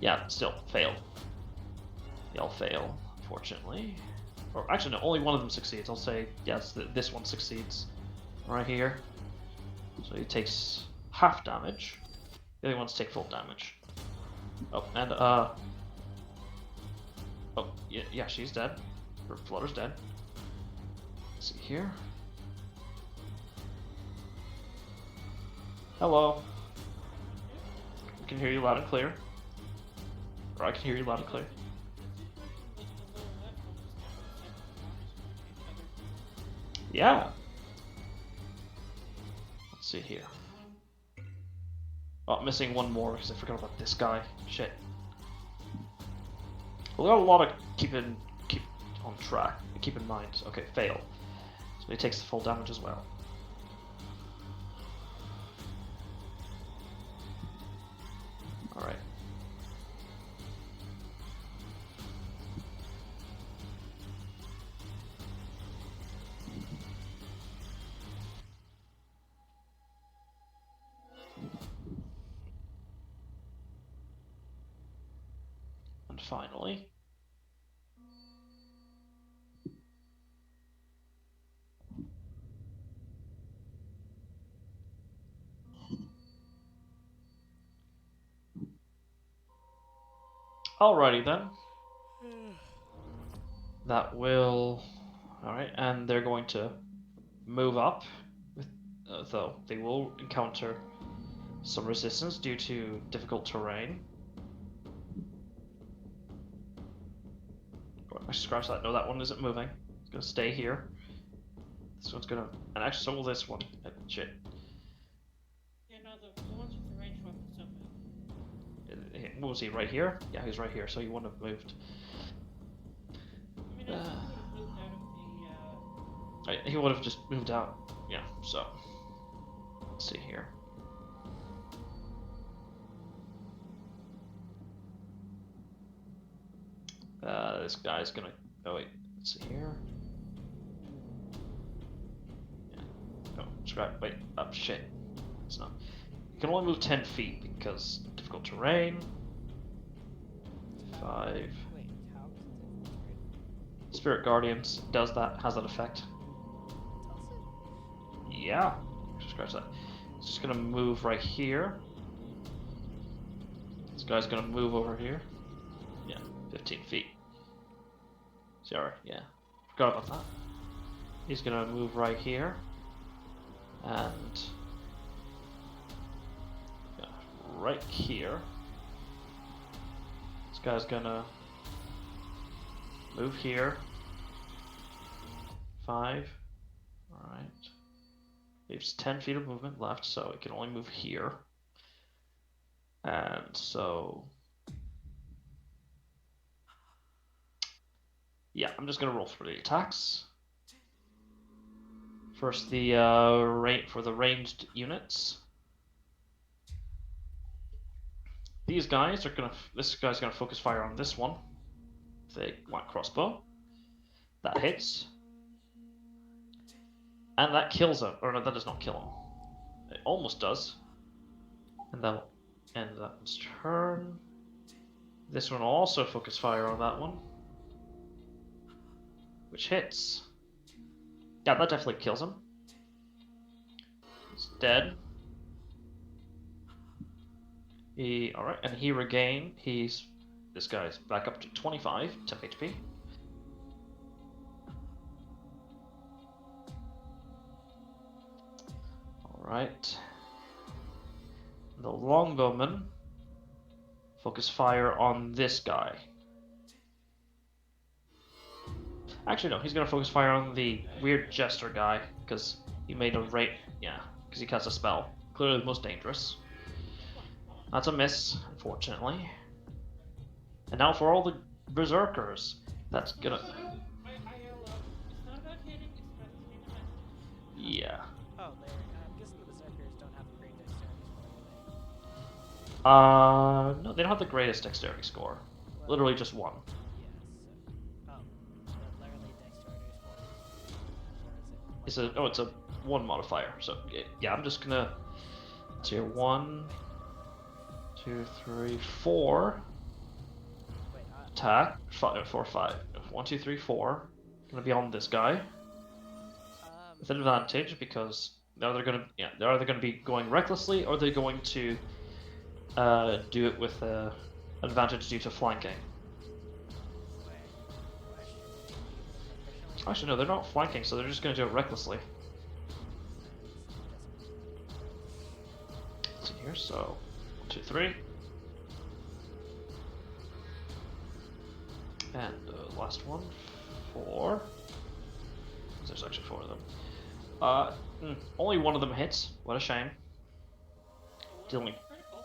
Yeah, still fail. They all fail, unfortunately. Or actually, no, only one of them succeeds. I'll say yes, this one succeeds. Right here. So he takes half damage. The other ones take full damage. Oh, and oh, yeah, she's dead. Her Flutter's dead. Let's see here. Hello. I can hear you loud and clear. Or I can hear you loud and clear. Yeah. Let's see here. Oh, I'm missing one more because I forgot about this guy. Shit. We got a lot of keep on track. Keep in mind. Okay, fail. So he takes the full damage as well. All right. And finally, alrighty then. That will. Alright, and they're going to move up, though they will encounter some resistance due to difficult terrain. I scratch that. No, that one isn't moving. It's gonna stay here. This one's gonna, and actually, so will this one. Shit. Yeah, no, the ones with the range weapons don't move. What was he, right here? Yeah, he's right here, so he wouldn't have moved. I mean, I think he would have moved out of the, He would have just moved out. Yeah, so. Let's see here. This guy's gonna. Oh, wait. Let's see here. Yeah. Oh, scrap. Wait. Oh, shit. It's not. You can only move 10 feet because difficult terrain. 5. Wait, how is it different? Spirit Guardians does that, has that effect. Does it? Yeah. Scratch that. It's just gonna move right here. This guy's gonna move over here. Yeah, 15 feet. Sorry, yeah. Forgot about that. He's gonna move right here. And yeah, right here. This guy's gonna move here. 5. Alright. Leaves 10 feet of movement left, so it can only move here. And so... yeah, I'm just gonna roll for the attacks. First, the for the ranged units. These guys are gonna. This guy's gonna focus fire on this one. The white crossbow. That hits. And that kills him. Or no, that does not kill him. It almost does. And that'll end that one's turn. This one will also focus fire on that one. Which hits. Yeah, that definitely kills him. He's dead. Alright, and he regained. This guy's back up to 25 temp HP. Alright. The longbowman focus fire on this guy. Actually, no, he's gonna focus fire on the weird jester guy, because he made a rate. Yeah, because he cast a spell. Clearly the most dangerous. That's a miss, unfortunately. And now for all the berserkers. That's gonna. It's not about hitting, it's about hitting effectively. Yeah. Oh, I'm guessing the berserkers don't have a great dexterity score, do No, they don't have the greatest dexterity score. they? Literally just one. Yes. Oh, but literally dexterity score. Or is it? It's a one modifier. So yeah, I'm just gonna. Tier 1, 2, 3, 4. Wait, Attack. 5, 4, 5. 1, 2, 3, 4. Gonna be on this guy with an advantage because they're either gonna be going recklessly or they're going to do it with advantage due to flanking. wait, question. Officially? Actually, no, they're not flanking, so they're just gonna do it recklessly. Let's see here. So 1, 2, 3. And last one, 4. There's actually 4 of them. Only one of them hits. What a shame. Dealing. Critical.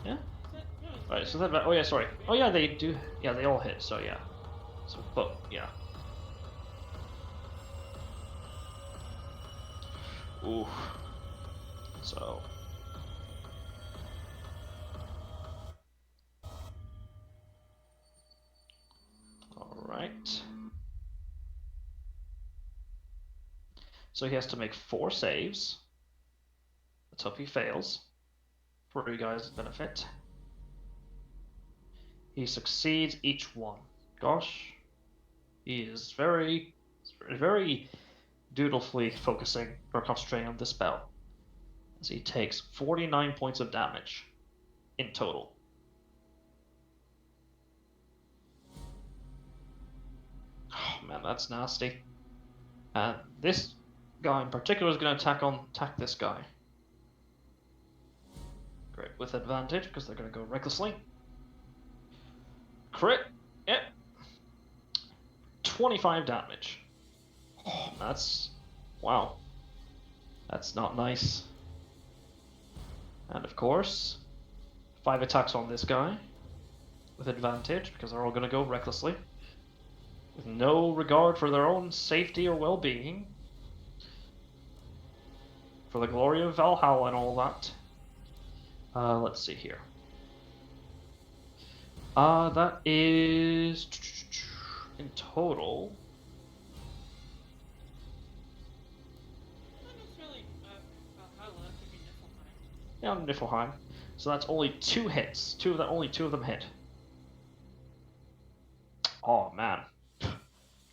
Yeah. No, it's Right. So that. Oh yeah. Sorry. Oh yeah. They do. Yeah. They all hit. So yeah. So but yeah. Ooh. So. Alright. So he has to make 4 saves. Let's hope he fails. For you guys' benefit. He succeeds each one. Gosh. He is very dutifully focusing or concentrating on this spell. As he takes 49 points of damage in total. Oh man, that's nasty. And this guy in particular is going to attack this guy. Great, with advantage because they're going to go recklessly. Crit. Yep. 25 damage. Oh, that's wow. That's not nice. And of course, 5 attacks on this guy with advantage because they're all going to go recklessly. With no regard for their own safety or well-being. For the glory of Valhalla and all that. Let's see here. That is in total. not necessarily Valhalla, that could be Niflheim. Yeah, Niflheim. So that's only 2 hits. Only two of them hit. Oh man.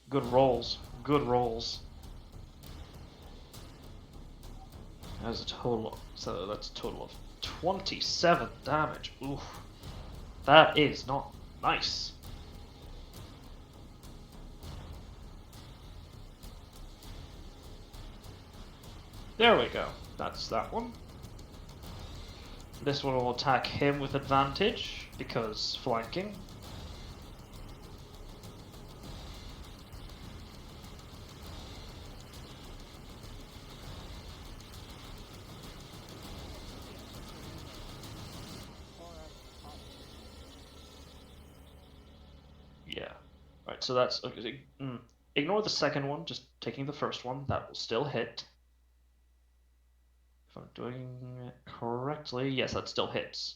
Good rolls. Good rolls. That's a total. So that's a total of 27 damage. Oof. That is not nice. There we go. That's that one. This one will attack him with advantage because flanking. Yeah. Right, so that's okay. Ignore the second one, just taking the first one. That will still hit. If I'm doing it correctly, yes, that still hits.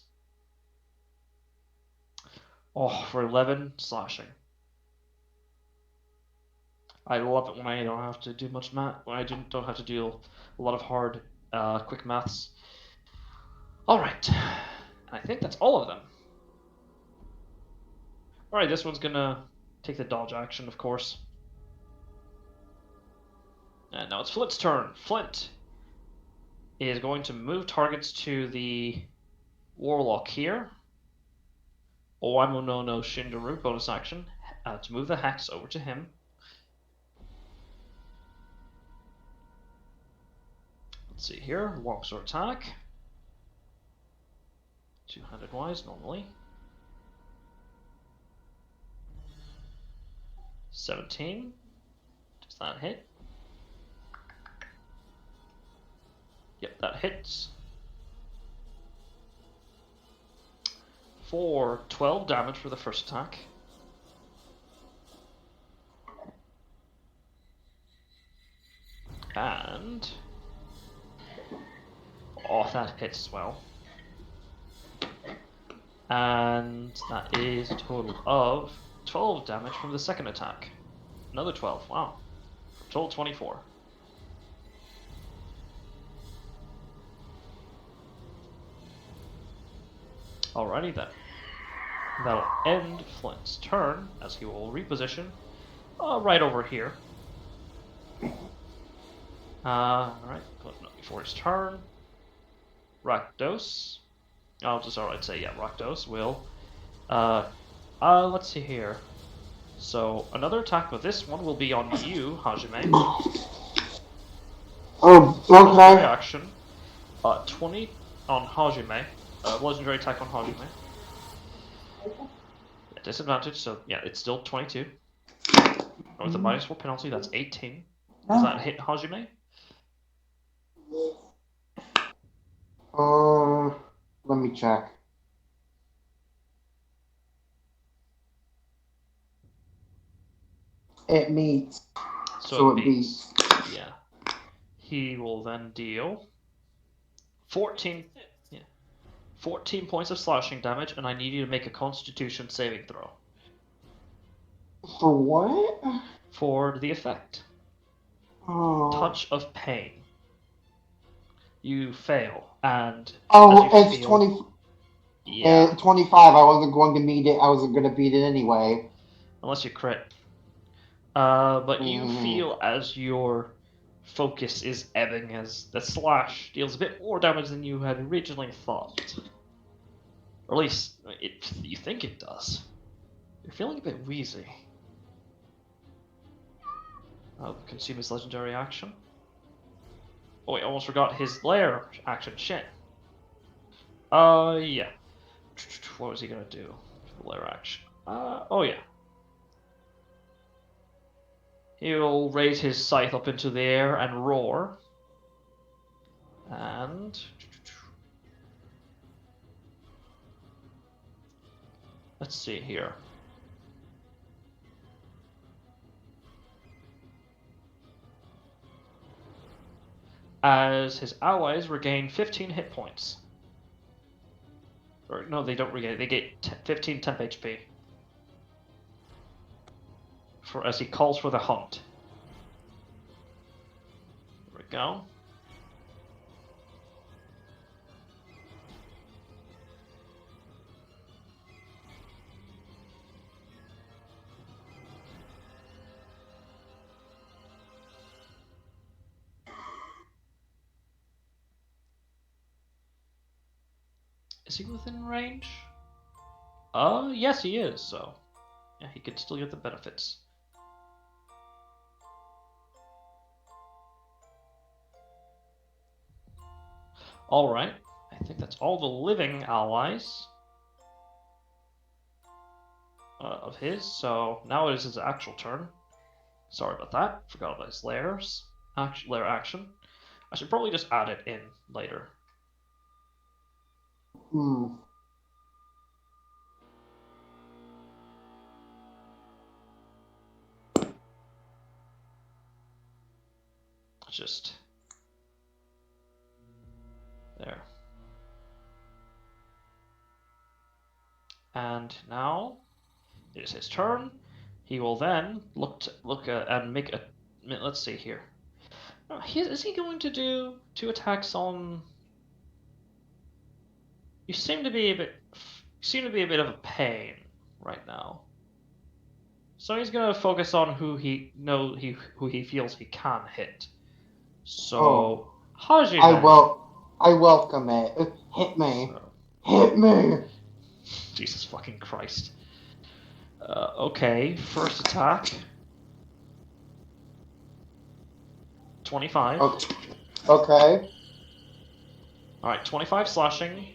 Oh, for 11 slashing. I love it when I don't have to do much math. When I don't have to do a lot of hard, quick maths. All right, I think that's all of them. All right, this one's gonna take the dodge action, of course. And now it's Flint's turn. Flint is going to move targets to the Warlock here. Owamu no Shindaru, bonus action, to move the Hex over to him. Let's see here. Longsword attack. Two-handed wise normally. 17. Does that hit? Yep, that hits. For 12 damage for the first attack. And... oh, that hits as well. And that is a total of 12 damage from the second attack. Another 12, wow. Total 24. Alrighty then. That'll end Flint's turn, as he will reposition right over here. Alright, before his turn, Rakdos. I'll just alright say, yeah, Rakdos will. Let's see here. So, another attack with this one will be on you, Hajime. Oh, Legendary okay. action. 20 on Hajime. Legendary attack on Hajime. At disadvantage, so yeah, it's still 22. With a -4 penalty, that's 18. Does that hit Hajime? Let me check. It meets. So it beats. Yeah. He will then deal 14 points of slashing damage, and I need you to make a Constitution saving throw. For what? For the effect. Oh. Touch of Pain. You fail, and oh, as you it's feel, 20. Yeah. 25. I wasn't going to meet it. I wasn't going to beat it anyway. Unless you crit. But you feel as your focus is ebbing, as the slash deals a bit more damage than you had originally thought. Or at least, you think it does. You're feeling a bit wheezy. Consume his legendary action. Oh wait, I almost forgot his lair action, shit. Yeah. What was he gonna do for the lair action? Oh yeah. He'll raise his scythe up into the air and roar. And... let's see here. As his allies regain 15 hit points. Or, no, they don't regain, they get 15 temp HP. As he calls for the hunt. There we go. Is he within range? Yes he is, so... yeah, he could still get the benefits. Alright, I think that's all the living allies of his, so now it is his actual turn. Sorry about that, forgot about his lair action. I should probably just add it in later. Just there. And now it is his turn. He will then look and make a. Let's see here. Is he going to do 2 attacks on? You seem to be a bit of a pain right now. So he's gonna focus on who he feels he can hit. So Hajime. I welcome it. Hit me. Hit me. Jesus fucking Christ. Okay, first attack. 25. Okay. Alright, 25 slashing.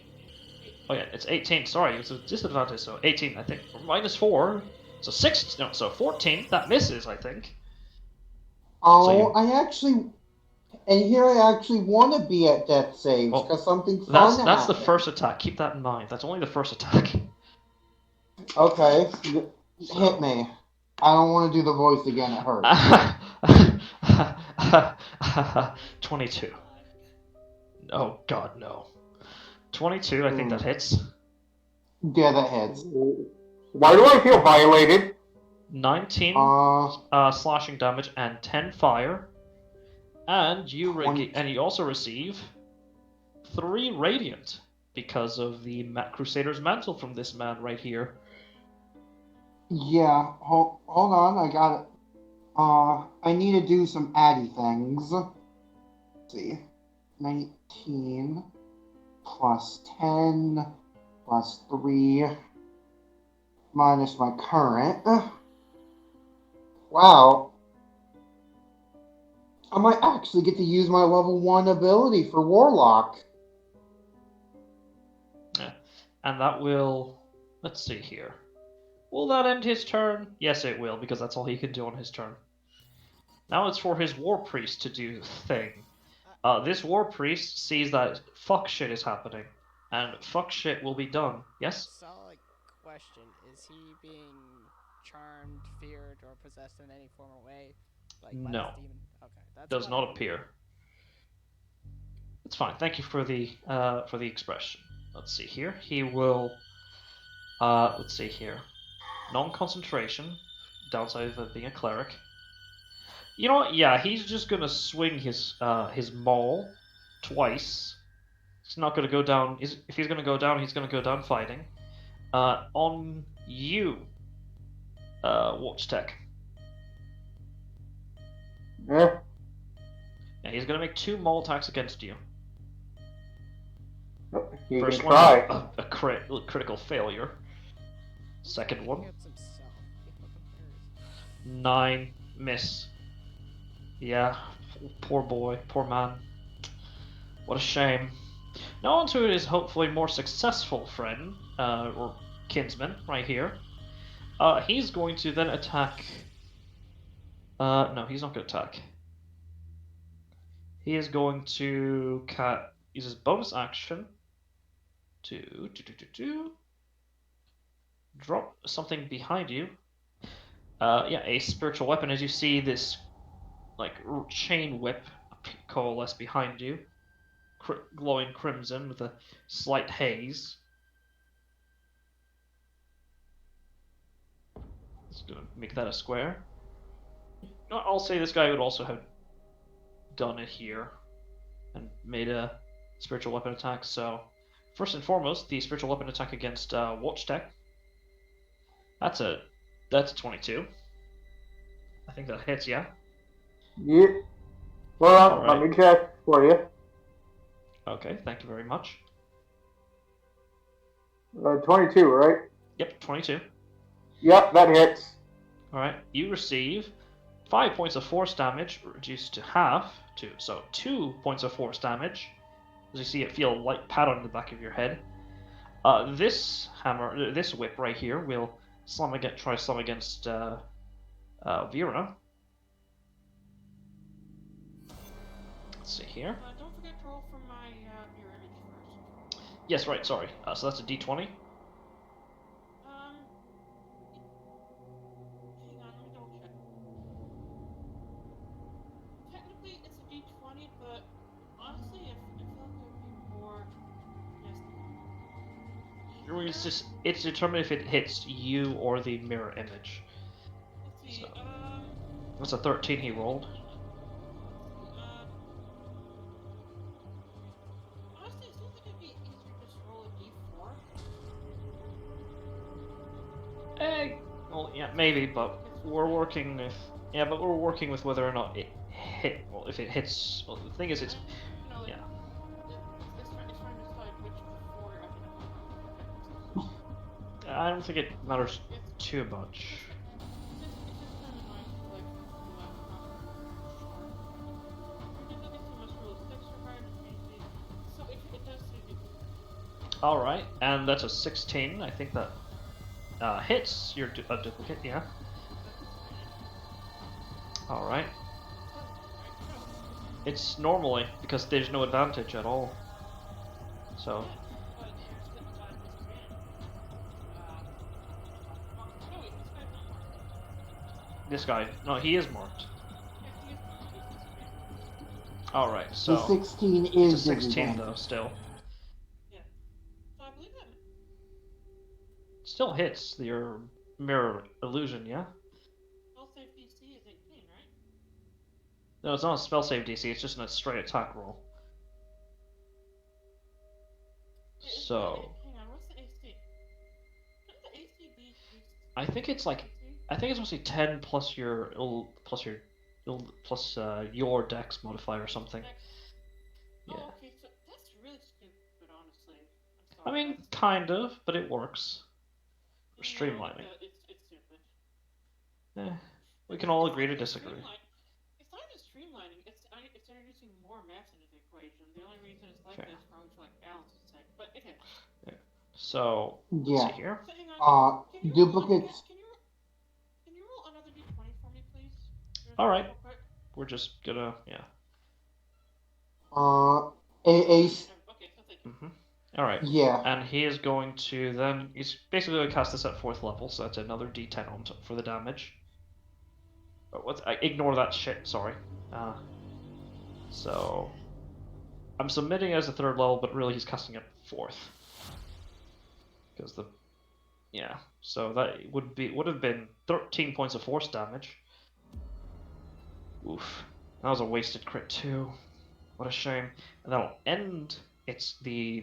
Oh yeah, it's 18. Sorry, it's a disadvantage, so 18, I think. Minus 4. So 6. No, so 14. That misses, I think. Oh, I actually, and here I actually want to be at death saves Well, because something That's fun that's the happened. first attack. Keep that in mind. That's only the first attack. Okay, So. hit me. I don't want to do the voice again. It hurts. 22. Oh god, no. 22, I think that hits. Yeah, that hits. Why do I feel violated? 19 slashing damage and 10 fire. And you also receive 3 radiant because of the Crusader's mantle from this man right here. Yeah, hold on, I got it. I need to do some addy things. Let's see. 19 plus 10 plus 3 minus my current. Wow. I might actually get to use my level 1 ability for Warlock. Yeah. And that will... Let's see here. Will that end his turn? Yes, it will, because that's all he can do on his turn. Now it's for his War Priest to do the thing. This War Priest sees that fuck shit is happening, and fuck shit will be done. Yes? Solid question. Is he being charmed, feared, or possessed in any form or way? Like by No. this demon? Okay, that's Does what not appear. It's fine. Thank you for the expression. Let's see here. He will... let's see here. Non-concentration. Downside of being a cleric. You know what? Yeah, he's just gonna swing his maul twice. He's not gonna go down. If he's gonna go down, he's gonna go down fighting. On you, Watch Tech. Yeah. Yeah, he's gonna make 2 maul attacks against you. You First can one, try. a critical failure. Second one, Against himself. 9 miss. Yeah, poor boy, poor man. What a shame. Now onto his hopefully more successful friend, or kinsman, right here. He's going to then attack... no, he's not going to attack. He is going to use his bonus action to drop something behind you. Yeah, a spiritual weapon. As you see this, like, chain whip coalesce behind you, glowing crimson with a slight haze. Let's make that a square. I'll say this guy would also have done it here and made a spiritual weapon attack. So, first and foremost, the spiritual weapon attack against Watch Tech. That's a 22. I think that hits, yeah. Yeah. Well, All right. let me check for you. Okay, thank you very much. 22, right? Yep, 22. Yep, that hits. All right, you receive 5 points of force damage, reduced to half, so 2 points of force damage. As you see it feel a light pat on the back of your head. This whip right here will try to slam against Vera. Let's see here. Don't forget to roll for my mirror image first. Yes, right, sorry. So that's a d20. Hang on, let me double check. Technically, it's a d20, but honestly, I feel like it would be more. It's determined if it hits you or the mirror image. Let's see. So, that's a 13 he rolled. Honestly, it seems like it'd be easier to just roll a d4. Well, yeah, maybe, but we're working with whether or not it hit. Well, if it hits, well, the thing is, it's Like, yeah. It's trying to decide which of the 4 I can. I don't think it matters too much. It's just kind of annoying to like do that. So if it does All right, and that's a 16. I think that hits your duplicate. Yeah. All right. It's normally because there's no advantage at all. So. But there's the disadvantage. No, wait, this guy's not marked. This guy, no, he is marked. Yeah, he is marked. He has disadvantage. All right, The so 16 it's is a 16 disadvantage. though. Still, Yeah. So I believe that. still hits your mirror illusion. Yeah. Spell save DC is 18, right? No, it's not a spell save DC. It's just a straight attack roll. Yeah, So. hang on, what's the AC? Shouldn't the AC be? I think it's like. I think it's mostly 10 plus your your dex modifier or something. Yeah. Oh, okay, so that's really stupid, honestly. I'm I sorry. mean, kind of, but it works. We're streamlining. It's stupid. We can all agree to disagree. It's not even streamlining. It's introducing more math into the equation. The only reason it's like this is probably for like balance's sake. But it is. Yeah. So let's Yeah. see here. So hang on. Duplicates. Can you roll another d20 for me, please? All right. We're just gonna Ace. Okay, so thank you. All right. Yeah. And he is going to then. He's basically going to cast this at 4th level, so that's another D10 on top for the damage. But ignore that shit. Sorry. So I'm submitting as a 3rd level, but really he's casting it 4th. Because so that would have been 13 points of force damage. Oof, that was a wasted crit too. What a shame. And that'll end. It's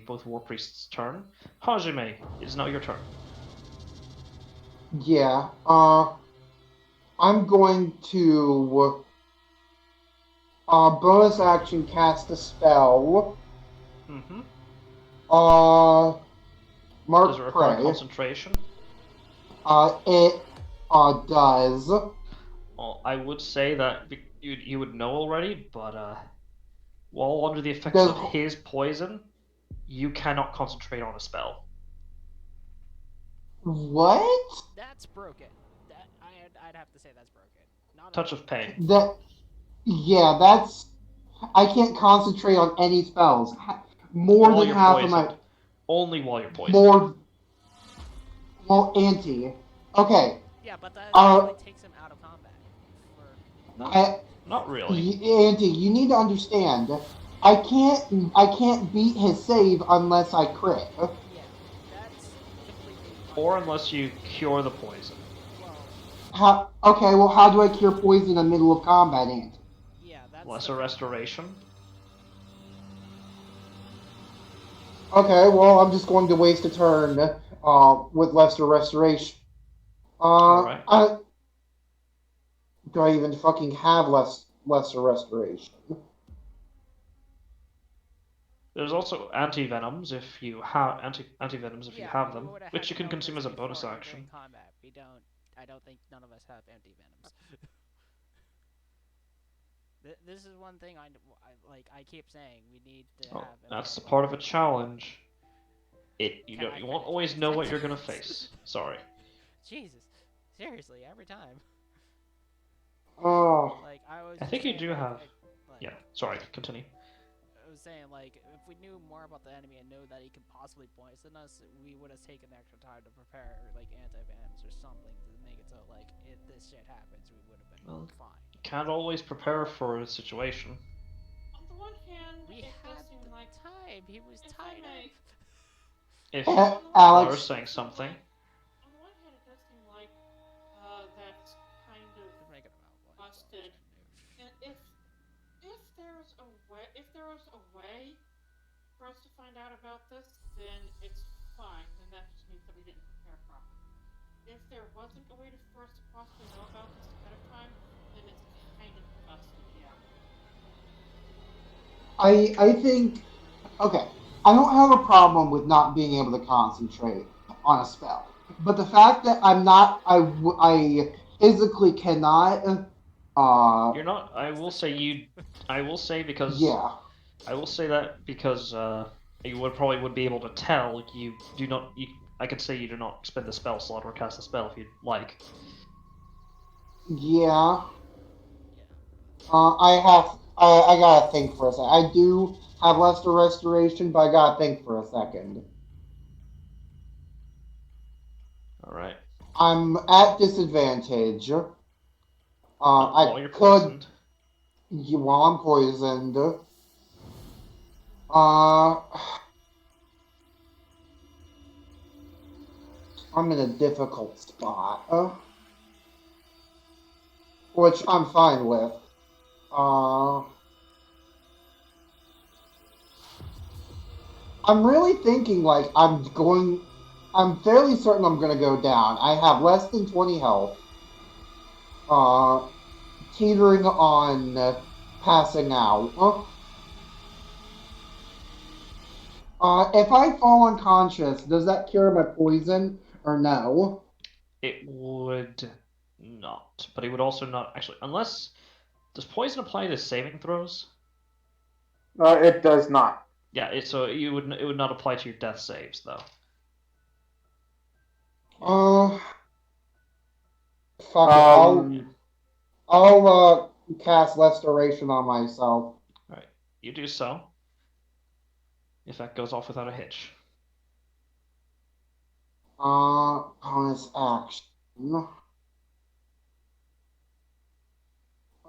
both war priests' turn. Hajime, it is now your turn. Yeah. I'm going to bonus action cast a spell. Mm-hmm. Mark Does it require Prey. concentration? It does. Well, I would say that you would know already, but while under the effects Does- of his poison, you cannot concentrate on a spell. What? That's broken. That I'd have to say that's broken. Not Touch of pain. Yeah, that's. I can't concentrate on any spells. More While than you're half poisoned. of my. Only while you're poisoned. More. Well, anti. Okay. Yeah, but that actually takes him out of combat. Not really. Auntie, you need to understand. I can't beat his save unless I crit. Yeah, that's completely. Or unless you cure the poison. Well. Okay, well, how do I cure poison in the middle of combat, Auntie? Yeah, that's. Lesser restoration. Okay, well, I'm just going to waste a turn with lesser restoration. Alright. Do I even fucking have lesser restoration? There's also anti-venoms if you have anti-venoms if you have them, which you can consume as a bonus action. Combat. I don't think none of us have anti-venoms. This is one thing I keep saying we need to have. That's part of a challenge. You won't always know what you're gonna face. Sorry. Jesus, seriously, every time. Oh. I think you do have. Yeah. Sorry. Continue. I was saying, if we knew more about the enemy and knew that he could possibly poison us, we would have taken extra time to prepare, anti-venoms or something to make it so, if this shit happens, we would have been fine. You can't always prepare for a situation. On the one hand, we had the time. He was tied up. If Alex Laura's saying something. On the one hand, it does seem like that's kind of busted. And if there was a way for us to find out about this, then it's fine. Then that just means that we didn't prepare properly. If there wasn't a way for us to possibly know about this ahead of time, then it's kind of busted. Yeah. I think. Okay. I don't have a problem with not being able to concentrate on a spell, but the fact that I physically cannot. You're not. I will say because. Yeah. I will say that because you would be able to tell you do not. I could say you do not expend the spell slot or cast a spell if you'd like. Yeah. Yeah. I gotta think for a second. I do have lesser restoration, but I gotta think for a second. All right. I'm at disadvantage. While I you're could, poisoned. while I'm poisoned. Uh, I'm in a difficult spot, which I'm fine with. Uh, I'm really thinking like I'm fairly certain I'm gonna go down. I have less than 20 health. Uh, Teetering on passing out. If I fall unconscious, does that cure my poison or no? It would not, but it would also not actually, unless does poison apply to saving throws? It does not. Yeah, so it would not apply to your death saves though. Uh, Fuck it. Um, I'll cast restoration on myself. All right, you do so. If that goes off without a hitch. Bonus action.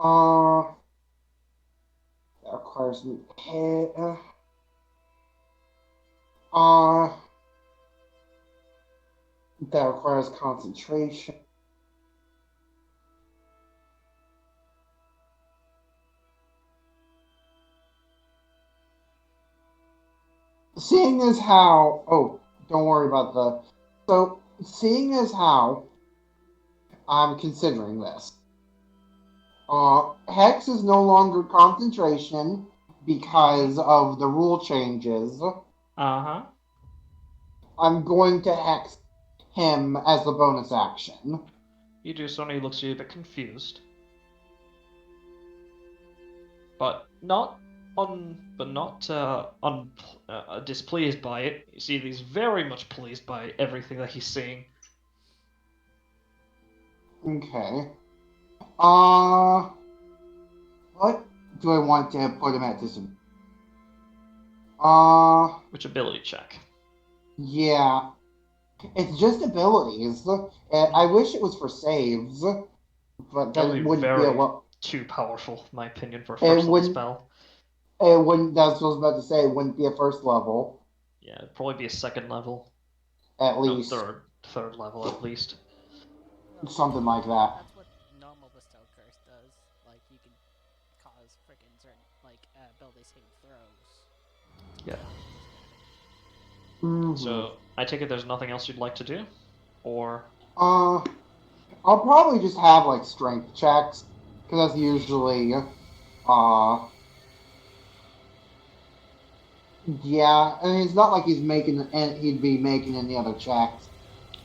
Uh, that requires me hit. Uh, that requires concentration. Seeing as how, don't worry about the. So, seeing as how I'm considering this, Hex is no longer concentration because of the rule changes. Uh-huh. I'm going to Hex him as a bonus action. You do so, and he looks at you a bit confused. But not displeased by it. You see, he's very much pleased by everything that he's seeing. Okay. What do I want to put him at disadvantage? Which ability check? Yeah. It's just abilities. I wish it was for saves, but That then would it be wouldn't be a very lot. too powerful, in my opinion, for a It first level wouldn't. spell. It wouldn't. That's what I was about to say. It wouldn't be a first level, Yeah, it'd probably be a second level. at No, least. third level at least. Well, Something like that. that's what normal bestow curse does. Like you can cause freaking certain ability saving throws. Yeah. Mm-hmm. So I take it there's nothing else you'd like to do, or I'll probably just have like strength checks because that's usually yeah, and it's not like he'd be making any other checks.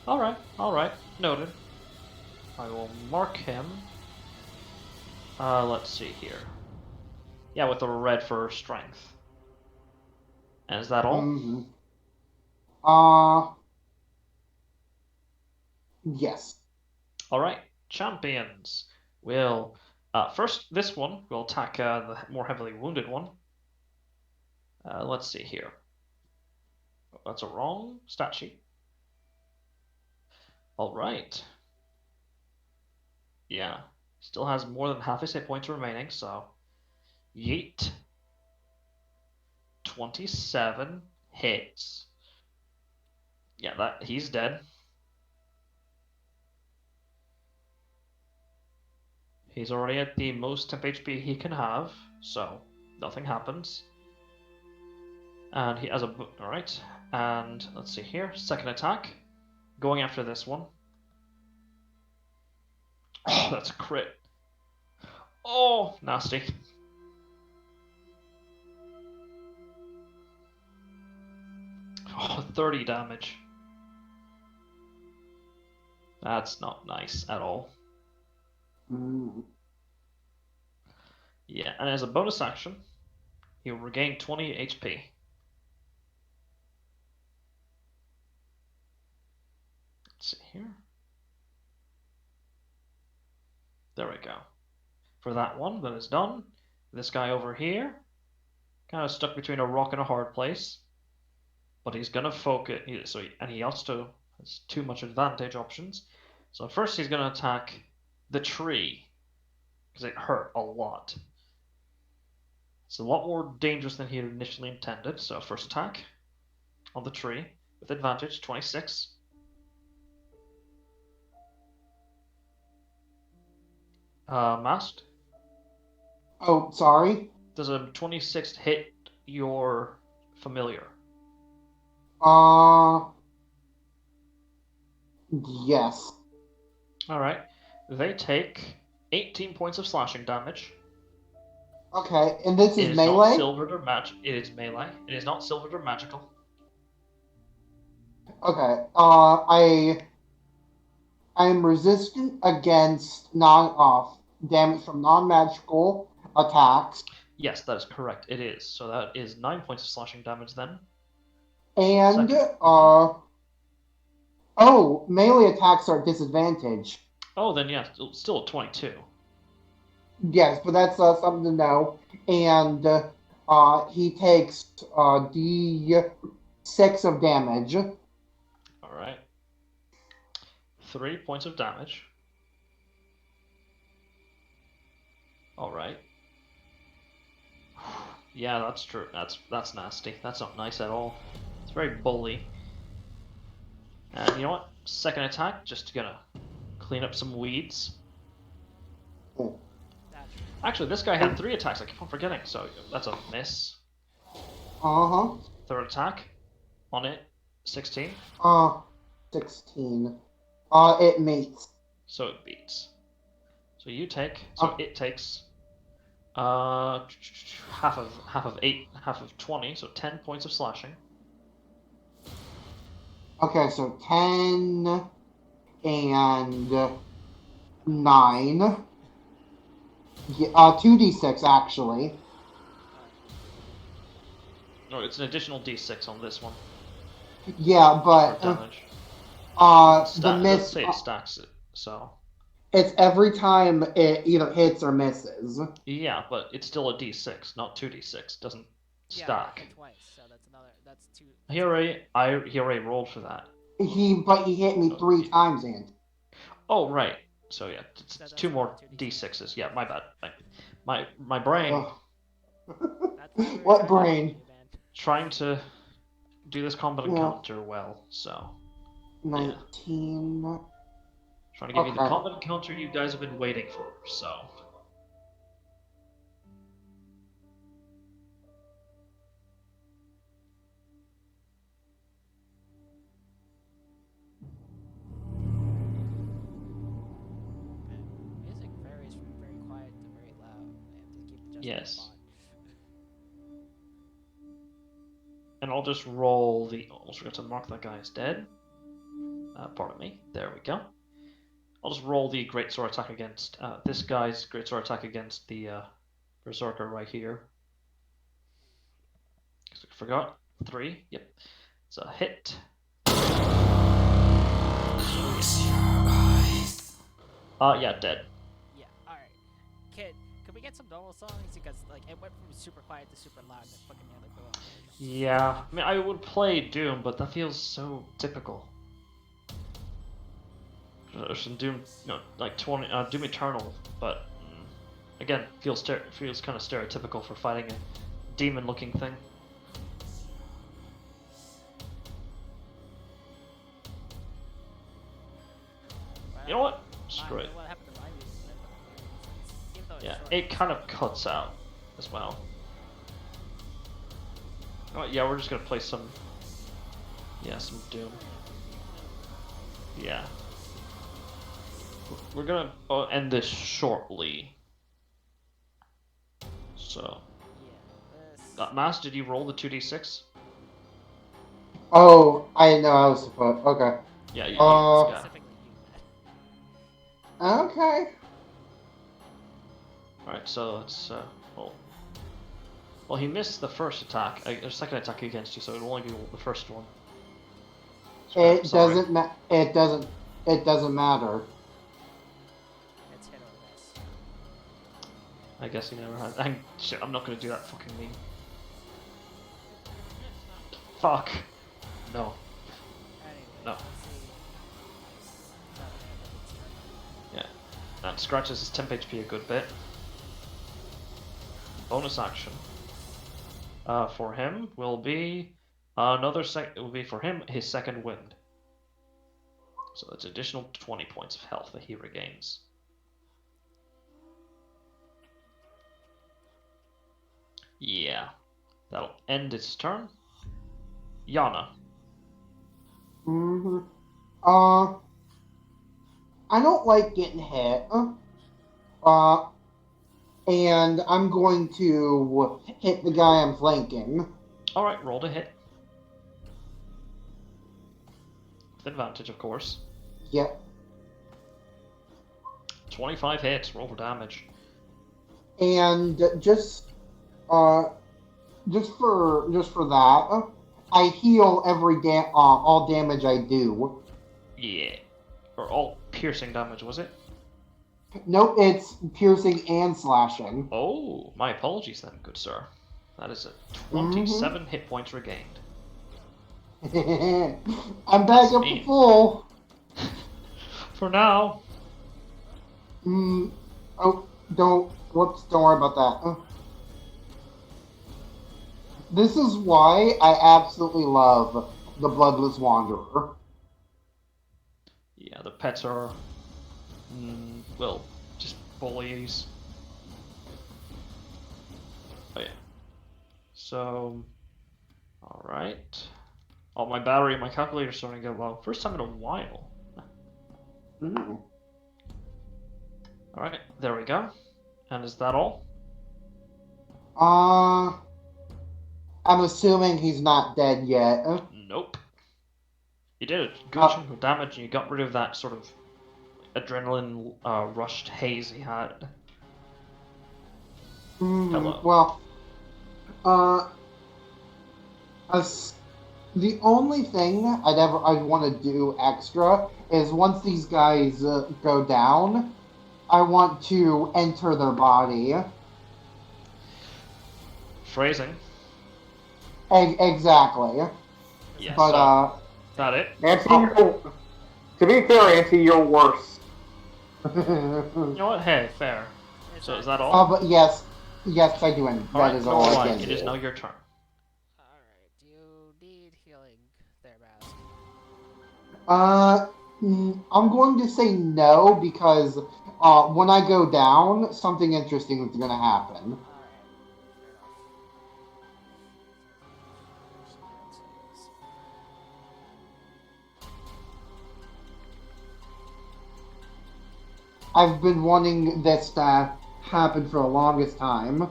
all right, noted. I will mark him. Let's see here. Yeah, with the red for strength. And is that all? Mm-hmm. Uh, yes. All right, champions. We'll first this one will attack the more heavily wounded one. Let's see here. Oh, that's a wrong stat sheet. All right. Yeah, still has more than half his hit points remaining, so yeet. 27 hits. Yeah, that he's dead. He's already at the most temp HP he can have, so nothing happens. And he has a all right. And let's see here, second attack, going after this one. Oh, that's a crit. Oh, nasty. Oh, 30 damage. That's not nice at all. Mm. Yeah, and as a bonus action, he'll regain 20 HP. Let's see here. There we go. For that one, that is done. This guy over here, kind of stuck between a rock and a hard place. But he's gonna focus, and he also has too much advantage options. So first he's gonna attack the tree, because it hurt a lot. It's a lot more dangerous than he had initially intended. So first attack on the tree with advantage, 26. Masked. Oh, sorry. Does a 26 hit your familiar? Yes. Alright. They take 18 points of slashing damage. Okay, and this It is is melee? not silvered or It is melee. It is not silvered or magical. Okay, I'm resistant against damage from non-magical attacks, Yes, that is correct. It is. So that is 9 points of slashing damage then. and Second. melee attacks are disadvantaged. Oh, then yeah, still 22. Yes, but that's something to know. And he takes D6 of damage. Alright. 3 points of damage. Alright. Yeah, that's true. That's nasty. That's not nice at all. It's very bully. And you know what? Second attack, just gonna clean up some weeds. Actually, this guy had 3 attacks. I keep on forgetting. So that's a miss. Uh-huh. Third attack on it, 16. 16. It meets. So it beats. So you take. It takes half of 8, half of 20. So 10 points of slashing. Okay, so 10 and 9. Yeah, 2d6 actually. No, it's an additional d6 on this one. Yeah, but For damage. the It miss. doesn't say it stacks it, so. It's every time it either hits or misses. Yeah, but it's still a d6, not 2d6. Doesn't Yeah, stack. hit twice, so that's another. That's 2. He already rolled for that. But he hit me 3 times, and. Oh right. So yeah, it's So 2 more 2d6. d6s. Yeah, my bad. My brain What brain? trying to do this combat Yeah. encounter well. So 19. yeah. Trying to give you the combat encounter you guys have been waiting for. So. Music varies from very quiet to very loud. I have to keep adjusting Yes. the font. And I'll just roll the. Also forgot to mark that guy as dead. Pardon me. There we go. I'll just roll the great sword attack against this guy's great sword attack against the berserker right here. I forgot 3. Yep, it's a hit. Yeah, dead. Yeah. All right. Could we get some normal songs because like it went from super quiet to super loud and fucking the other go. Yeah, I mean I would play Doom, but that feels so typical. Some Doom, like Doom Eternal, but again feels kind of stereotypical for fighting a demon-looking thing. You know what? Screw it. What happened to my music? Yeah, it kind of cuts out as well. Oh yeah, we're just gonna play some Doom. Yeah. We're gonna end this shortly. So. Mass, did you roll the 2d6? Oh, I didn't know I was supposed. Okay. Yeah, you Specifically you. Okay. Alright, so it's well, he missed the first attack, second attack against you, so it'll only be the first one. It Sorry. doesn't it doesn't matter. It's hit or miss. I guess he never had. Shit, I'm not gonna do that fucking meme. Fuck. No. Anyway, No. let's see. Yeah. That scratches his temp HP a good bit. Bonus action. For him will be another It will be for him his second wind. So that's additional 20 points of health that he regains. Yeah. That'll end its turn. Yana. Mm-hmm. I don't like getting hit. And I'm going to hit the guy I'm flanking. Alright, roll to hit. With advantage, of course. Yep. 25 hits, roll for damage. And just for that, I heal all damage I do. Yeah. Or all piercing damage, was it? Nope, it's piercing and slashing. Oh, my apologies then, good sir. That is a 27 hit points regained. I'm back up to full. For now. Oh, don't worry about that. This is why I absolutely love the Bloodless Wanderer. Yeah, the pets are, well, just bullies. Oh yeah. So, alright. Oh, my battery, my calculator's starting to get low. First time in a while. Alright, there we go. And is that all? I'm assuming he's not dead yet. Nope. You did a good chunk of damage and you got rid of that sort of adrenaline rushed haze he had. Hello. Well, the only thing I'd want to do extra is once these guys go down, I want to enter their body. Phrasing. Exactly. Yes. But is that it? Nancy, to be fair, Nancy, you're worse. You know what? Hey, fair. So is that all? But yes, I do, and that is all I can do. It is now your turn. Alright, do you need healing there, Baz? I'm going to say no because when I go down, something interesting is going to happen. I've been wanting this to happen for the longest time.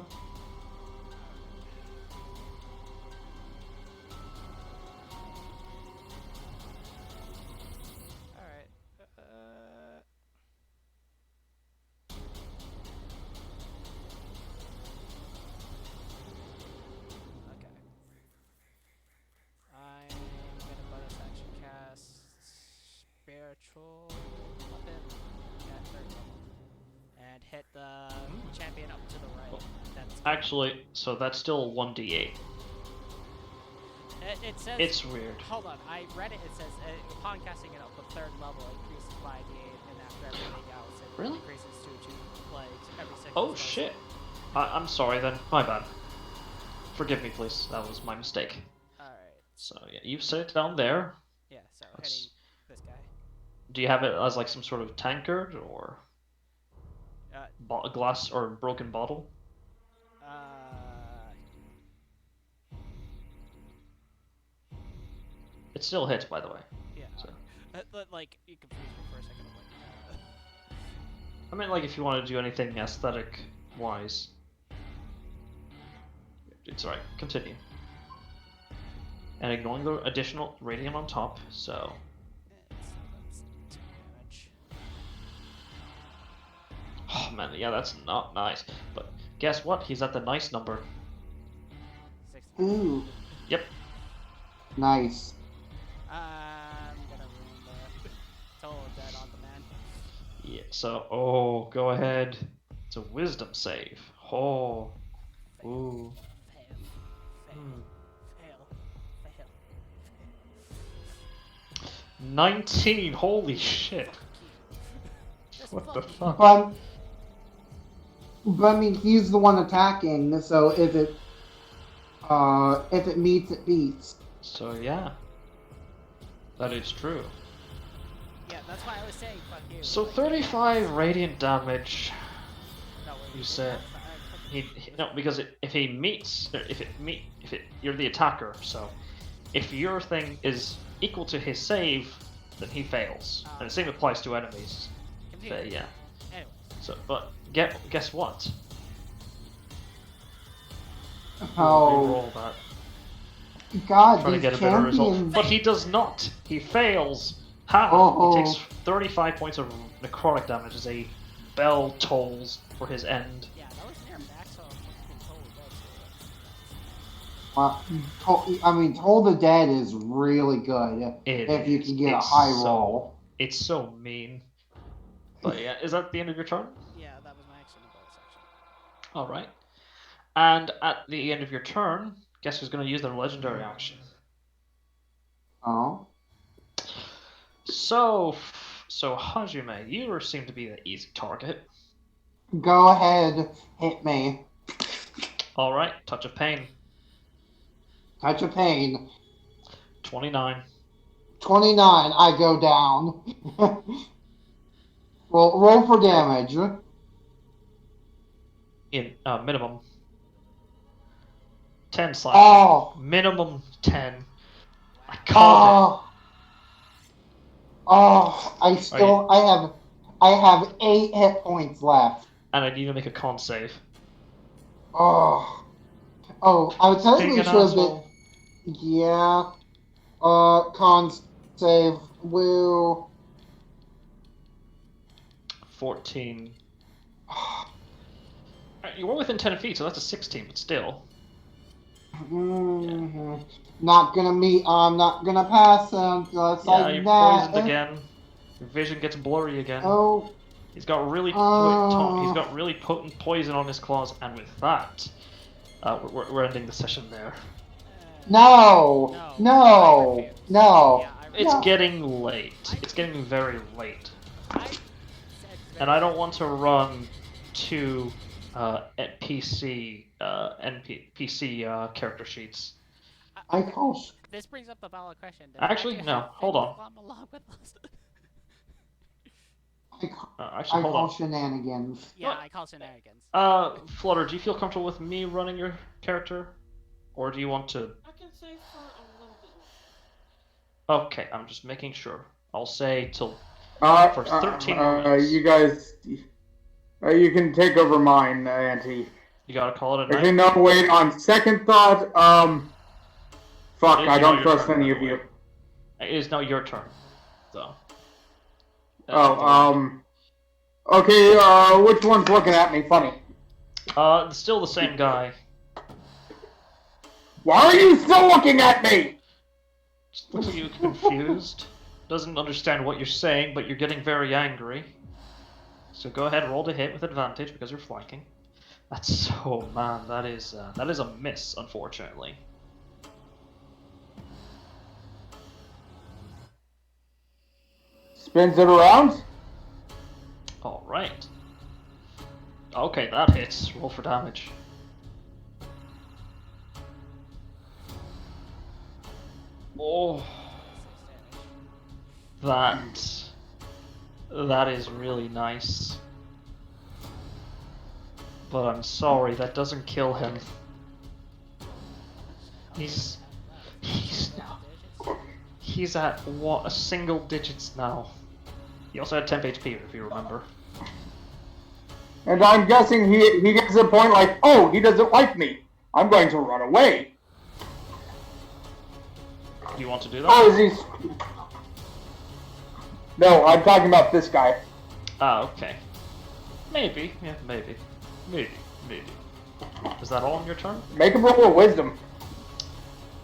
Spiritual weapon at third level. And hit the champion up to the right. That's Actually, so that's still 1d8. it says... It's weird. Hold on, I read it. It says, upon casting it up to third level, it increases by d8, and after everything else, it Really? increases to 2, like, every 6. Oh shit. I'm sorry then. My bad. Forgive me, please. That was my mistake. Alright. So yeah, you set it down there. Yeah, so hitting this guy. Do you have it as like some sort of tankard or glass or broken bottle? It still hits, by the way. Yeah. So. Like, you confused me for a second. I'm like, I mean, like, if you want to do anything aesthetic-wise. It's alright, continue. And ignoring the additional radiant on top, so... That's 2 damage. Oh man, yeah, that's not nice. But guess what? He's at the nice number. 60. Ooh. Yep. Nice. Yeah, so, go ahead. It's a wisdom save. Oh. Ooh. Fail. Fail. Hmm. Fail. Fail. 19, holy shit. Fuck you. Just What the fuck fuck? But I mean, he's the one attacking, so if it meets, it beats. So yeah. That is true. Yeah, that's why I was saying fuck you. So Like, 35 radiant damage. No, wait, You is said that no, because if he meets, or if it you're the attacker, so if your thing is equal to his save, then he fails, and the same applies to enemies. confused. Yeah. Anyway, So, but guess what? Oh, Roll that. God, Trying to these get a better result, champions. but he does not. He fails. Ha! Oh. He takes 35 points of necrotic damage as a bell tolls for his end. yeah, that was near maximum fucking total death. I mean, Toll the Dead is really good if you can get a high roll. It's so mean. But yeah, is that the end of your turn? Yeah, that was my action ability section. All right. And at the end of your turn, guess who's going to use their legendary action? Oh. So Hajime, you seem to be the easy target. Go ahead, hit me. All right, touch of pain. Touch of pain. 29. 29, I go down. roll for damage. In minimum 10 slash. Oh. Minimum 10. I called I still I have 8 hit points left. it. And I need to make a con save. Oh, I would technically Being an should have been. asshole. Yeah. Con save. Woo. 14. You were within 10 feet, so that's a 16, but still. Mm-hmm. Not gonna meet. I'm not gonna pass him. Just Yeah, like you're that. poisoned again. Your vision gets blurry again. Oh. He's got really potent poison on his claws, and with that, we're ending the session there. No. Yeah, It's getting late. It's getting very late. And I don't want to run two PC character sheets. I call. This brings up a valid question. Did Actually, Hector no. have Hold any on. plum along with us? Actually, I hold call on. shenanigans. Yeah, I call shenanigans. Flutter, do you feel comfortable with me running your character, or do you want to? I can say for a little bit longer. Okay, I'm just making sure. I'll say till For 13 more minutes. You guys, you can take over mine, Auntie. You gotta call it a night. Actually, no, wait. On second thought, fuck, I don't trust turn, any by of the you. way. It is now your turn, so. Okay. Which one's looking at me funny? Still the same guy. Why are you still looking at me? Just looks like you're confused. Doesn't understand what you're saying, but you're getting very angry. So go ahead, roll to hit with advantage because you're flanking. That's so man. That is a miss, unfortunately. Spins it around. All right. Okay, that hits. Roll for damage. Oh, that is really nice. But I'm sorry, that doesn't kill him. He's at what, a single digits now. He also had temp HP, if you remember. And I'm guessing he gets to the point like, oh, he doesn't like me. I'm going to run away. Do you want to do that? Oh, is he? No, I'm talking about this guy. Ah, okay. Maybe, yeah, maybe. Is that all on your turn? Make him roll a wisdom.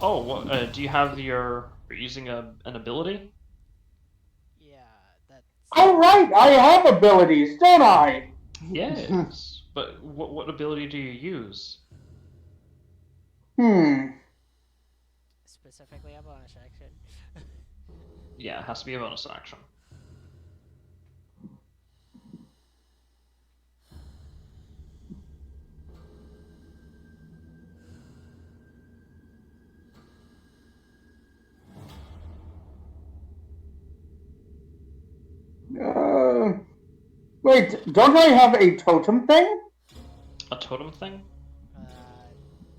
Oh, what, do you have are you using an ability? Yeah, that's. Oh, right, I have abilities, don't I? Yes, but what ability do you use? Specifically a bonus action. Yeah, it has to be a bonus action. Wait, don't I have a totem thing? A totem thing?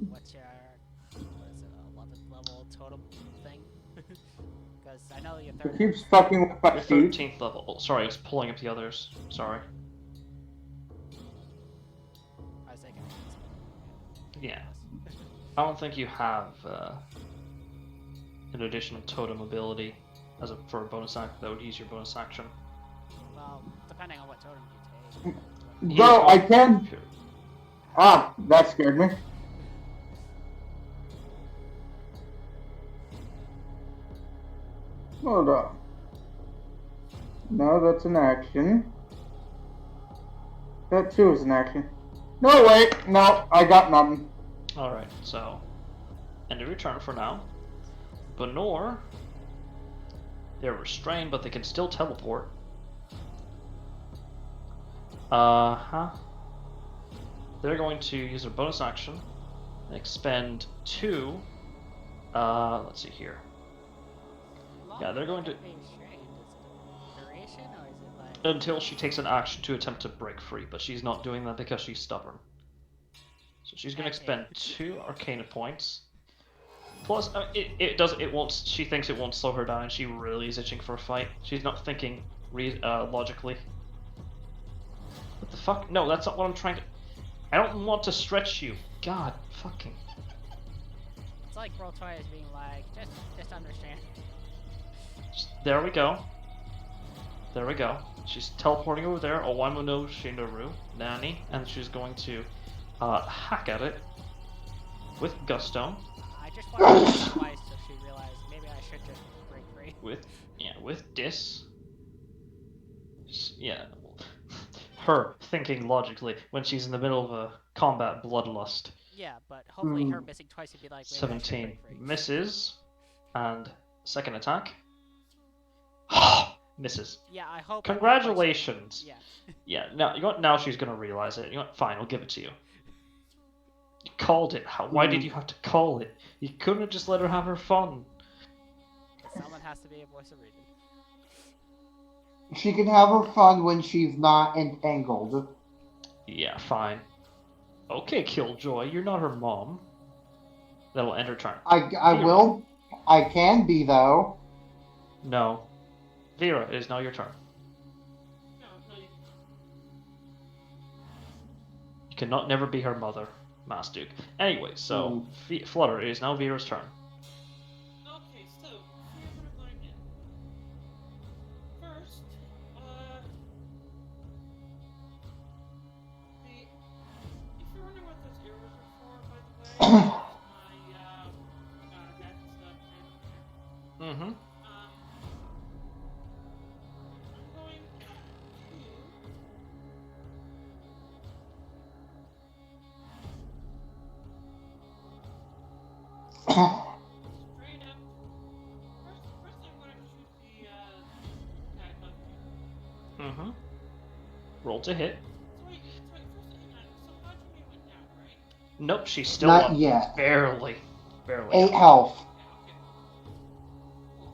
What's your, what is it, 11th level totem thing? Because I know your It third keeps one's fucking with my Your feet. 13th level. Oh, sorry, I was pulling up the others. Sorry. I was thinking. Yeah. I don't think you have an additional totem ability for a bonus act that would use your bonus action. Well, depending on what totem you take. Though I can. Ah, that scared me. Hold on. No, that's an action. That too is an action. No, wait, no, I got nothing. Alright, so end of your turn for now. Benor, they're restrained, but they can still teleport. They're going to use their bonus action and expend 2. Let's see here. Yeah, they're going to. Be restrained. Is it a duration or is it like? Until she takes an action to attempt to break free, but she's not doing that because she's stubborn. So she's going to expend 2 Arcana points. Plus, it won't. She thinks it won't slow her down. She really is itching for a fight. She's not thinking logically. What the fuck? No, that's not what I'm trying to. I don't want to stretch you. God, fucking. It's like Rotoya is being like, just understand. There we go. There we go. She's teleporting over there. Owaimu no Shinoru, Nani, and she's going to hack at it with gusto. I just wanted to do it twice so she realized maybe I should just break free. With dis. Yeah. Her thinking logically when she's in the middle of a combat bloodlust. Yeah, but hopefully her missing twice would be like, maybe 17 I should break free. misses, and second attack. Misses. Yeah, I hope. Congratulations. Yeah. Yeah. Now she's gonna realize it. Fine, I'll give it to you. You called it. Why did you have to call it? You couldn't have just let her have her fun. Someone has to be a voice of reason. She can have her fun when she's not entangled. Yeah, fine. Okay, Killjoy, you're not her mom. That'll end her turn. I will. I can be, though. No. Vera, it is now your turn. No, You cannot never be her mother, Mass Duke. Anyway, so Flutter, it is now Vera's turn. Okay, so here's what I'm going to do. First, if you're wondering what those arrows are for, by the way, my death stuff. Mm-hmm. I'm going to straight up. First I'm going to shoot the guy above me. Mm-hmm. Roll to hit. So wait, first hang on. So Hajime went down, right? Nope, she's still Not up. yet. Barely. 8 health.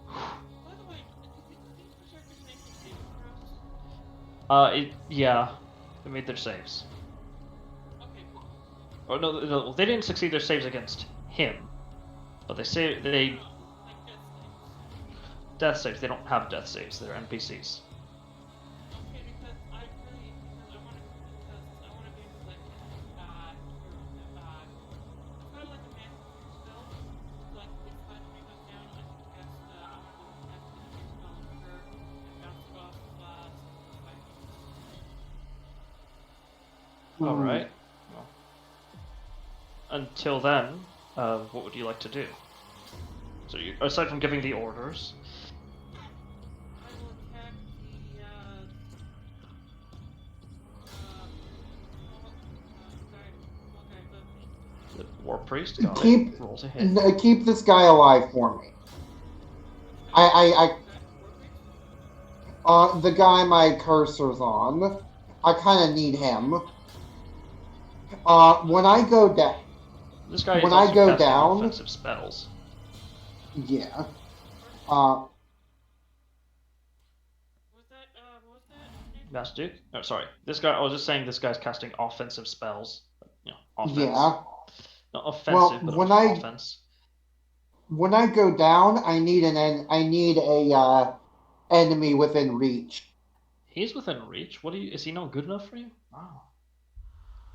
By the way, did these berserkers make the saving throws? Yeah. They made their saves. Okay, cool. Oh no, they didn't succeed their saves against him. But they Like death death saves. They don't have death saves. They're NPCs. Okay, because I want to be able to let him it's kind of like a master spell. Like if Hajime goes down, I can cast I want to be able to cast a spell on her and bounce it off All right. Well, until then, what would you like to do? So, aside from giving the orders, I will attack the War Priest, got Keep it. Roll to hit. keep this guy alive for me. The guy my cursor's on. I kind of need him. When I go down, This guy is when I also go casting down, offensive spells. yeah. What was that? Master Duke? Oh, sorry. This guy, I was just saying this guy's casting offensive spells. Offense. Yeah. Not offensive, Well, but offense. when I go down, I need a enemy within reach. He's within reach. Is he not good enough for you? Wow.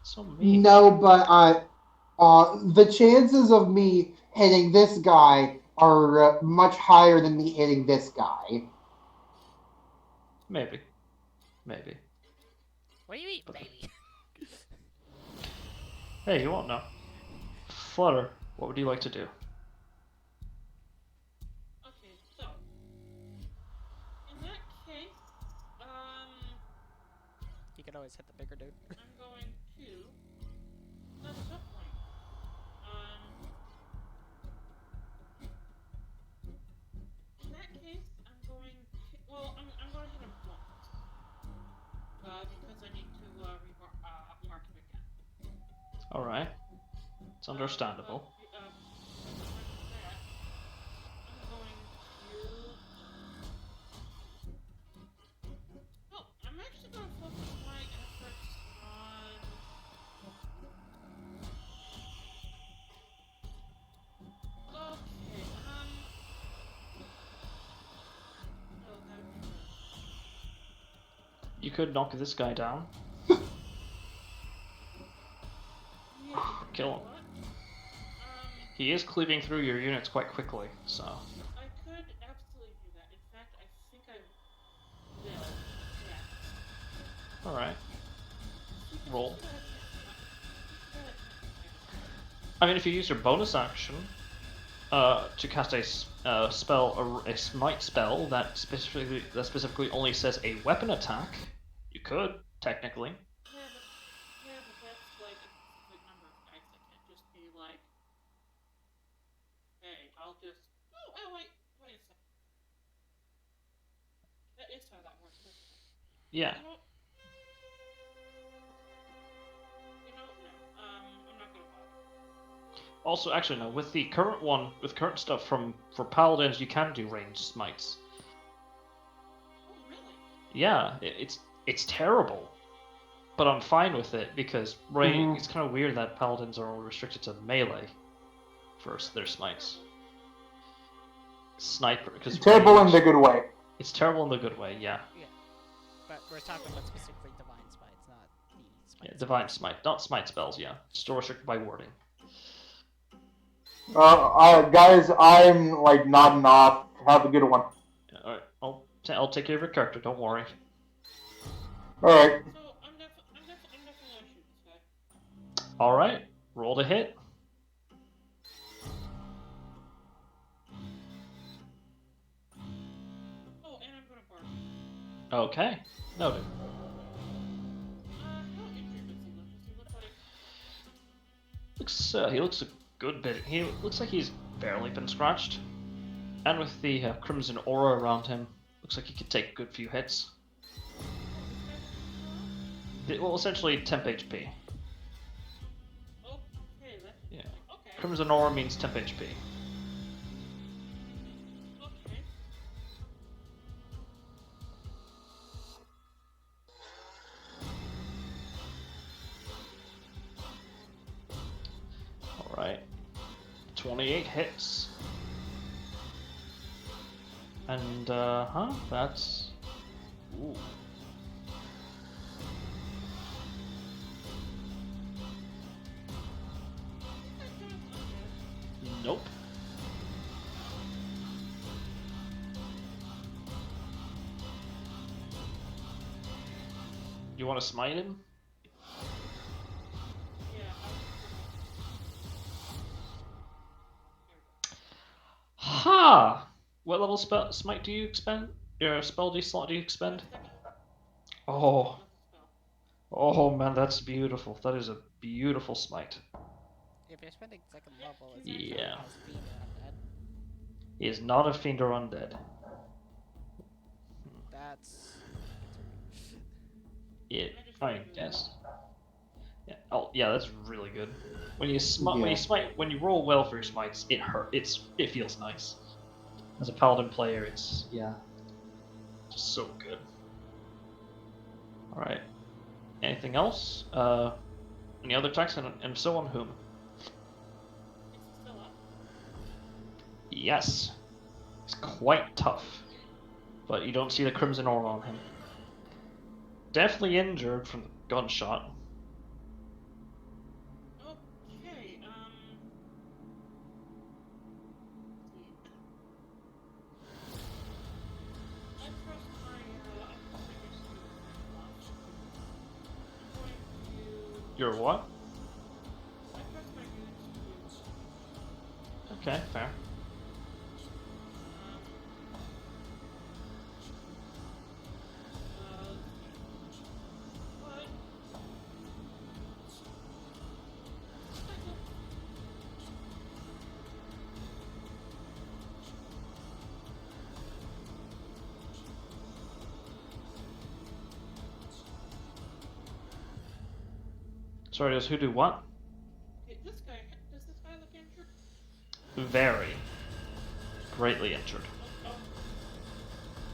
So mean. No, but the chances of me hitting this guy are much higher than me hitting this guy. Maybe. What do you eat, baby? Hey, you won't know. Flutter, what would you like to do? Okay, so in that case, You can always hit the bigger dude. I'm going to. That's a good point. In that case, I'm going to. Well, I'm going to hit him once. Because I need to mark him again. Alright. It's understandable. I'm actually going to focus my efforts on. Okay, oh, that would be good. You could knock this guy down. Yeah, Kill him. what? He is cleaving through your units quite quickly, so. I could absolutely do that. In fact, I think I will. Yeah. Alright. Roll. I mean, if you use your bonus action to cast a spell, a smite spell that specifically only says a weapon attack, you could technically. Yeah, but that's like a specific number of dice. I can't just be like, hey, I'll just. Oh, wait a second. That is how that works, isn't it? Yeah. No. I'm not gonna bother. Also, actually, no. With the current one, with current stuff for paladins, you can do ranged smites. Oh, really? Yeah, it's terrible, but I'm fine with it because it's kind of weird that paladins are only restricted to melee for their smites. Sniper, because Terrible in the good way. It's terrible in the good way, yeah. Yeah. But we're talking about specifically divine smites, not the smites. Yeah, divine smite, not smite spells. Yeah, still restricted by wording. Guys, I'm like nodding off. Have a good one. Yeah, all right, I'll take care of your character. Don't worry. All right. So I'm definitely gonna shoot this guy. All right, roll to hit. Oh, and I'm gonna bark. Okay, noted. How injured does he look? Does he look like? He looks a good bit. He looks like he's barely been scratched, and with the crimson aura around him, looks like he could take a good few hits. Well, essentially temp HP. Okay, that's Yeah. okay. Crimson aura means temp HP. Okay. All right. 28 hits. And that's ooh. Nope. You want to smite him? Yeah. Ha! What level smite do you expend? Your spell slot do you expend? Oh. Oh man, that's beautiful. That is a beautiful smite. If you're spending second level, is Yeah. as fiend or undead? He is not a fiend or undead. That's concerning. Yeah, I just I rolled really guess. Yeah. Oh, yeah, that's really good. When you Yeah. when you roll well for your smites, it it feels nice. As a paladin player, it's just so good. All right. Anything else? Any other attacks, and if so, on whom? Is he still up? Yes, it's quite tough, but you don't see the crimson aura on him. Definitely injured from the gunshot. Okay, let's see. I trust my new students enough. I'm going to. You're what? I trust my new students. Okay, fair. Um, let's see. But I don't. Sorry, does who do what? Okay, this guy. Does this guy look injured? Very greatly injured. Oh,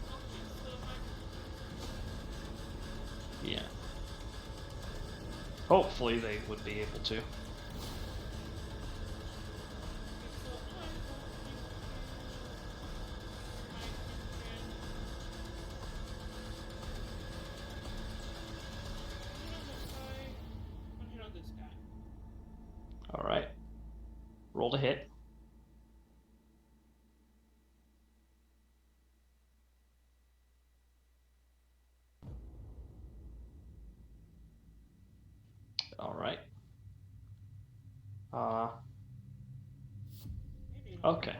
okay, so I'm. Yeah. Hopefully they would be able to. Okay, so I'm going to turn my attention. One hit on this guy. All right. Roll to hit. All right. Maybe. Okay.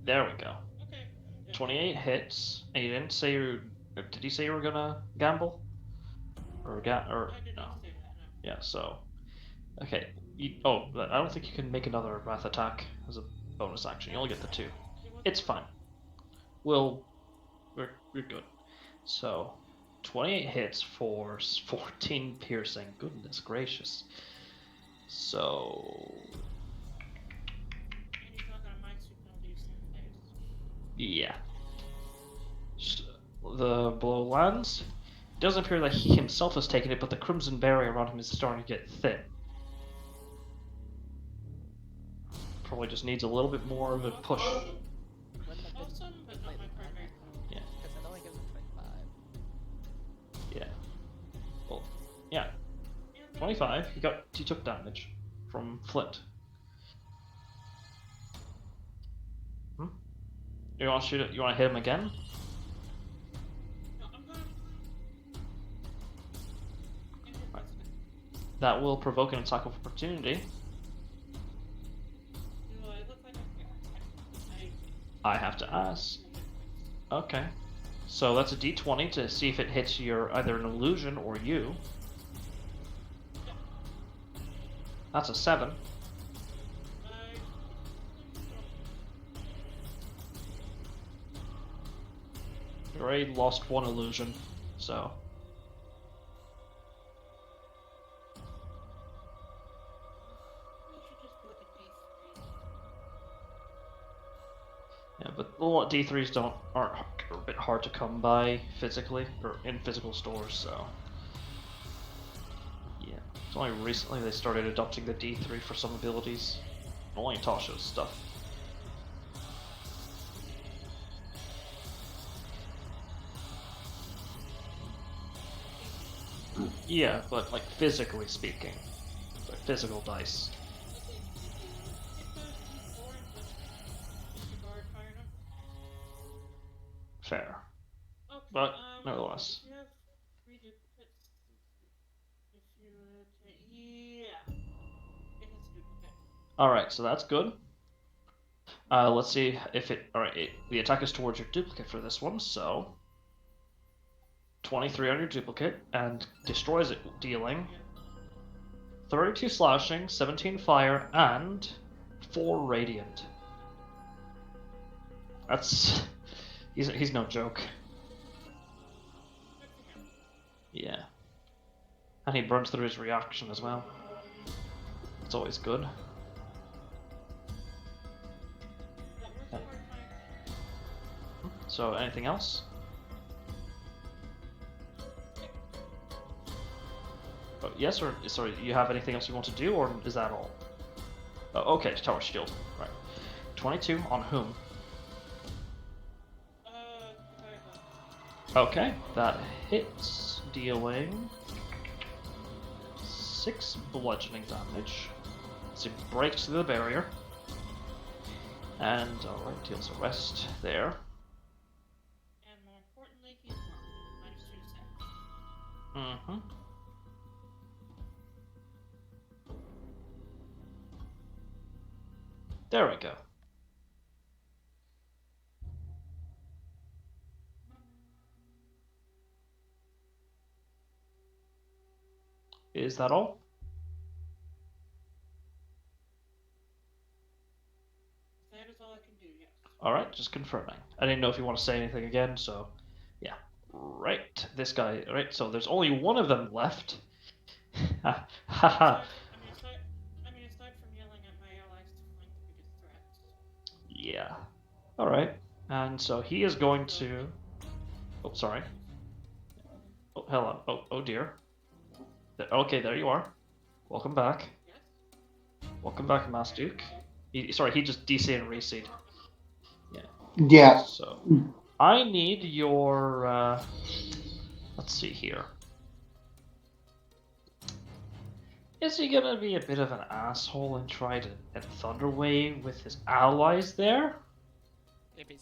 There we go. Okay. Yeah. 28 hits. And you didn't say did you say you were gonna gamble? Or I did no. not say that. No. Yeah. So. Okay. I don't think you can make another math attack as a bonus action. You only get the 2. It wasn't It's working. fine. We're good. So, 28 hits for 14 piercing. Goodness gracious. So, And he's not gonna mind sweep penalties anyways. yeah. The blow lands. It doesn't appear that he himself has taken it, but the crimson barrier around him is starting to get thin. Probably just needs a little bit more of a push. Wouldn't have been Awesome, but not my completely fine primary then, Yeah. because it only gives him 25. Yeah. Well, yeah. Yeah, but 25. He took damage from Flint. You want to shoot it? You want to hit him again? no, I'm gonna. And hit Right. this guy. That will provoke an attack of opportunity. Do I look like I have to ask. Okay. So that's a d20 to see if it hits your either an illusion or you. That's a 7. You already lost 1 illusion, so. Yeah, but D3s aren't a bit hard to come by physically or in physical stores, so. Yeah, it's only recently they started adopting the D3 for some abilities. Only Tasha's stuff. Yeah, but like physically speaking, like physical dice. Fair, Okay, but nevertheless. if you have 3 duplicates, if you yeah, it has a duplicate. All right, so that's good. Let's see if it. All right, the attack is towards your duplicate for this one, so 23 on your duplicate and destroys it, dealing 32 slashing, 17 fire, and 4 radiant. That's... He's no joke. Yeah. And he burns through his reaction as well. It's always good. So, anything else? Oh, yes, or sorry, you have anything else you want to do, or is that all? Oh, okay, tower shield. Right. 22 on whom? Okay, that hits, dealing 6 bludgeoning damage. So he breaks through the barrier. And, alright, deals a rest there. And more importantly, he's wrong. -2 Mm-hmm. There we go. Is that all? That is all I can do, yes. Alright, just confirming. I didn't know if you want to say anything again, so... Yeah. Right, this guy... Right, so there's only one of them left. Haha. I mean, aside from yelling at my allies to flank the biggest threats. Yeah. Alright. And so he is going to... Oh, sorry. Oh, hello. Oh dear. Okay, there you are. Welcome back. Yes? Welcome back, Mass Duke. Sorry, he just DC and reseed. Yeah. Yeah. So, I need your, let's see here. Is he gonna be a bit of an asshole and try to end Thunderwave with his allies there?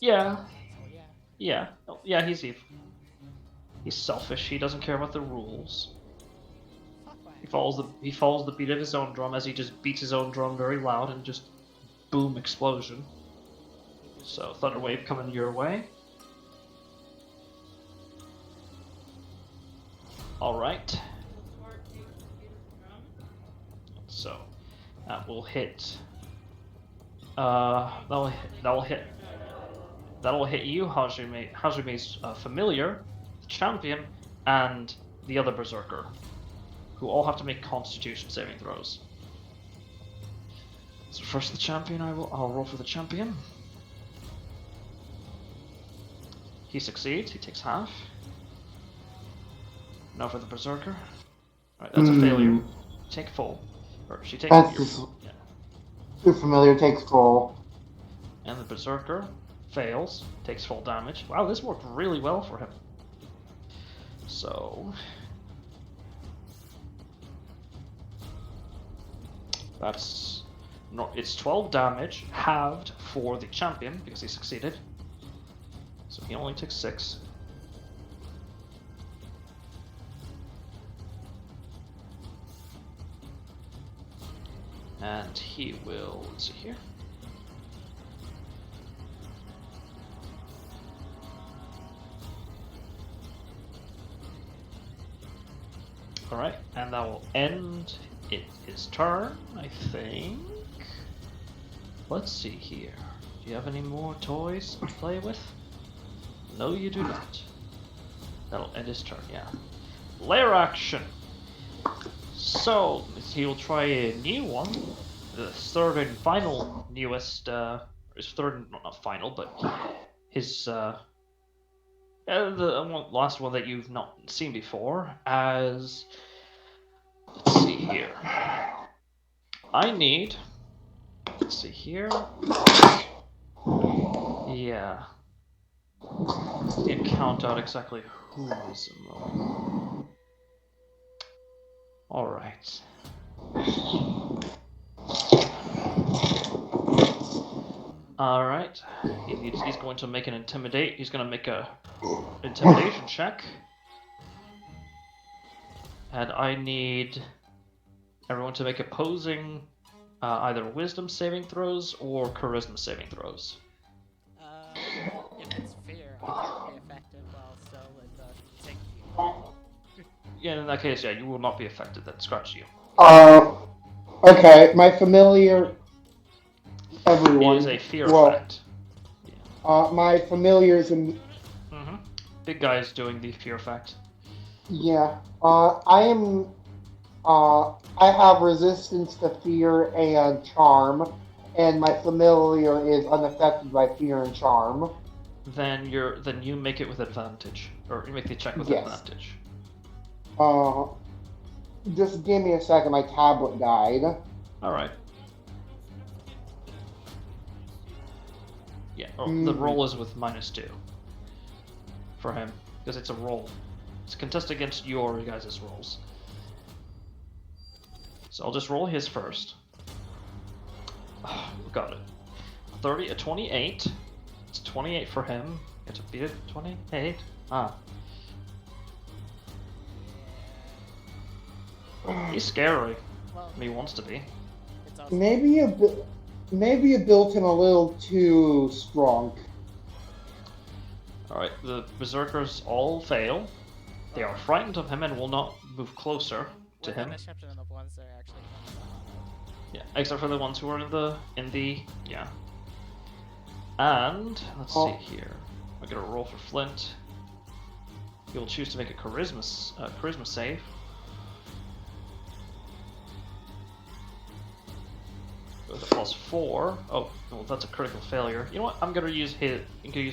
Yeah. So yeah. Yeah. Oh, yeah, he's evil. He's selfish, he doesn't care about the rules. He follows the beat of his own drum as he just beats his own drum very loud and just boom explosion. So Thunderwave coming your way. Alright. So that will hit that'll hit you, Hajume's familiar, the champion, and the other berserker, who all have to make Constitution saving throws. So first the champion, I'll roll for the champion. He succeeds, he takes half. Now for the berserker. Alright, that's a failure. Take full. Or she takes Yeah. The familiar takes full. And the berserker fails, takes full damage. Wow, this worked really well for him. So that's it's 12 damage, halved for the champion because he succeeded. So he only took 6. And he will, let's see here. Alright, and that will end his turn, I think. Let's see here. Do you have any more toys to play with? No, you do not. That'll end his turn, yeah. Lair action! So, he'll try a new one. The third and final newest, his third, not final, but his, the last one that you've not seen before, as, let's see here. I need, let's see here. Yeah. Didn't count out exactly who is among. Alright. Alright. He's going to make an intimidate. He's going to make a intimidation check. And I need everyone to make opposing either wisdom saving throws or charisma saving throws. If it's fear, I can be effective while still in the tank. Yeah, in that case, yeah, you will not be affected. That scratch you. Okay, my familiar. Everyone. Is a fear Well, effect. my familiars and Mm-hmm. Big guy is doing the fear effect. yeah. I am. I have resistance to fear and charm, and my familiar is unaffected by fear and charm. Then you make it with advantage, or you make the check with Yes. advantage. Uh, just give me a second. My tablet died. All right. Yeah. Oh, the Mhm. roll is with -2 for him because it's a roll. It's contested against your guys' rolls. So I'll just roll his first. Oh, got it. 30, a 28. It's 28 for him. Get to beat it. 28. Ah. He's scary. Well, He wants to be. it's also Maybe you built him a little too strong. Alright, the berserkers all fail. They are frightened of him and will not move closer to with him. the exception of the ones that are actually coming down. Yeah, except for the ones who are in the yeah. And let's see here. We're gonna roll for Flint. You'll choose to make a charisma save. With a +4. Oh, well, that's a critical failure. You know what? I'm gonna use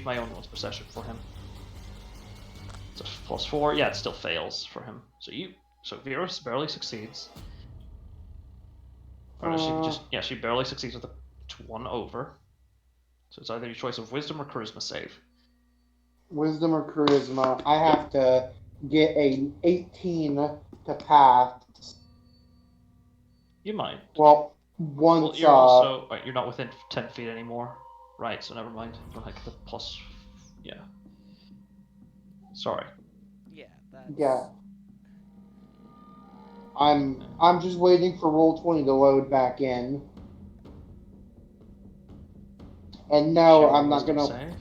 my own one's perception for him. It's a +4. Yeah, it still fails for him. So Virus barely succeeds. Or does she barely succeeds with a 1 over. So it's either your choice of wisdom or charisma save. Wisdom or charisma. I have to get a 18 to pass. You might. Well, once. Well, you're also you're not within 10 feet anymore, right? So never mind. Like the plus, yeah. Sorry. Yeah, that's... Yeah. I'm just waiting for Roll20 to load back in. And no, I'm not gonna. Save.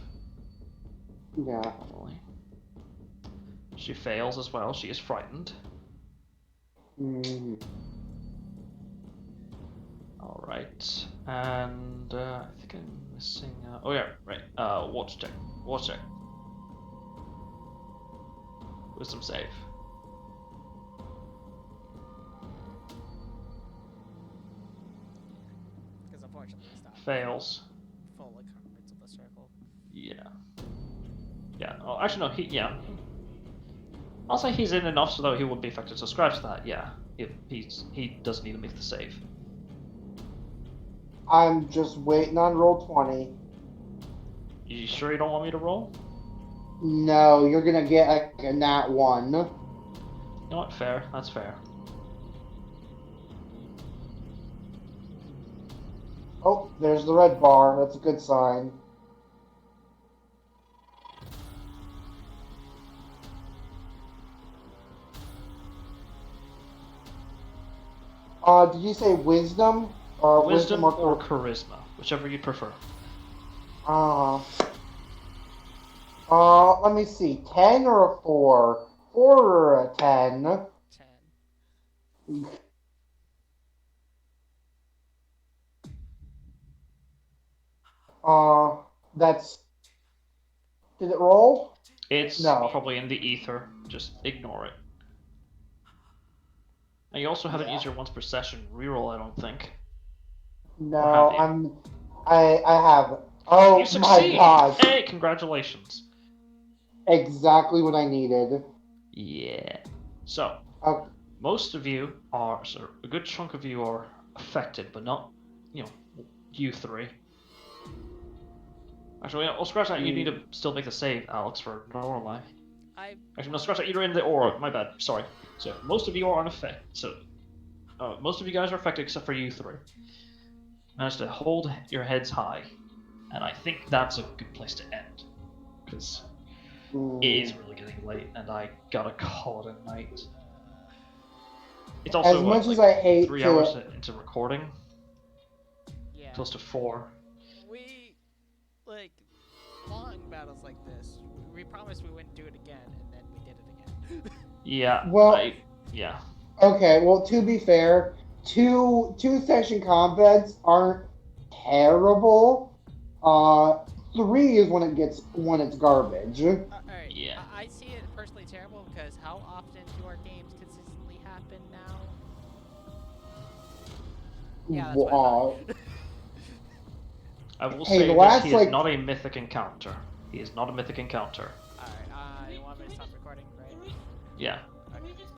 Yeah. Hopefully. She fails as well. She is frightened. Mm. All right, and I think I'm missing. Oh yeah, right. Watch check. Watch check. Wisdom save. Because unfortunately it's not Fails. full encumbrance of the circle. Yeah. Yeah. Oh, actually no. Yeah. I'll say he's in enough so that he wouldn't be affected. So scratch that. Yeah. He does need to make the save. I'm just waiting on Roll20. You sure you don't want me to roll? No, you're gonna get a nat 1. You know what? Fair. That's fair. Oh, there's the red bar. That's a good sign. Did you say wisdom? Wisdom or charisma, whichever you prefer. Let me see. 10 or a 4? 4 or a 10? 10. That's... Did it roll? It's No. probably in the ether. Just ignore it. And you also haven't used your once per session reroll, I don't think. No, I have. You Oh my succeed! god. Hey, congratulations. Exactly what I needed. Yeah. So, Okay. most of you are, so a good chunk of you are affected, but not, you three. Actually, I'll scratch that. You need to still make the save, Alex, for normal life. Actually, no, scratch that. You're in the aura. My bad. Sorry. So, most of you are unaffected. So, most of you guys are affected except for you three. Managed to hold your heads high. And I think that's a good place to end. Because it is really getting late, and I gotta call it a night. It's also As much as I hate 3 to... hours into recording. Yeah. Close to 4. We, like, long battles like this, we promised we wouldn't do it again, and then we did it again. Yeah. Well... Yeah. Okay, well, to be fair, two session combats aren't terrible. 3 is when it's garbage. Alright, Yeah. I see it personally terrible because how often do our games consistently happen now? Yeah, that's what I thought. I will Hey, say the this: last, he is like- not a mythic encounter. He is not a mythic encounter. Alright, you want me to stop recording, right? Yeah. Can we just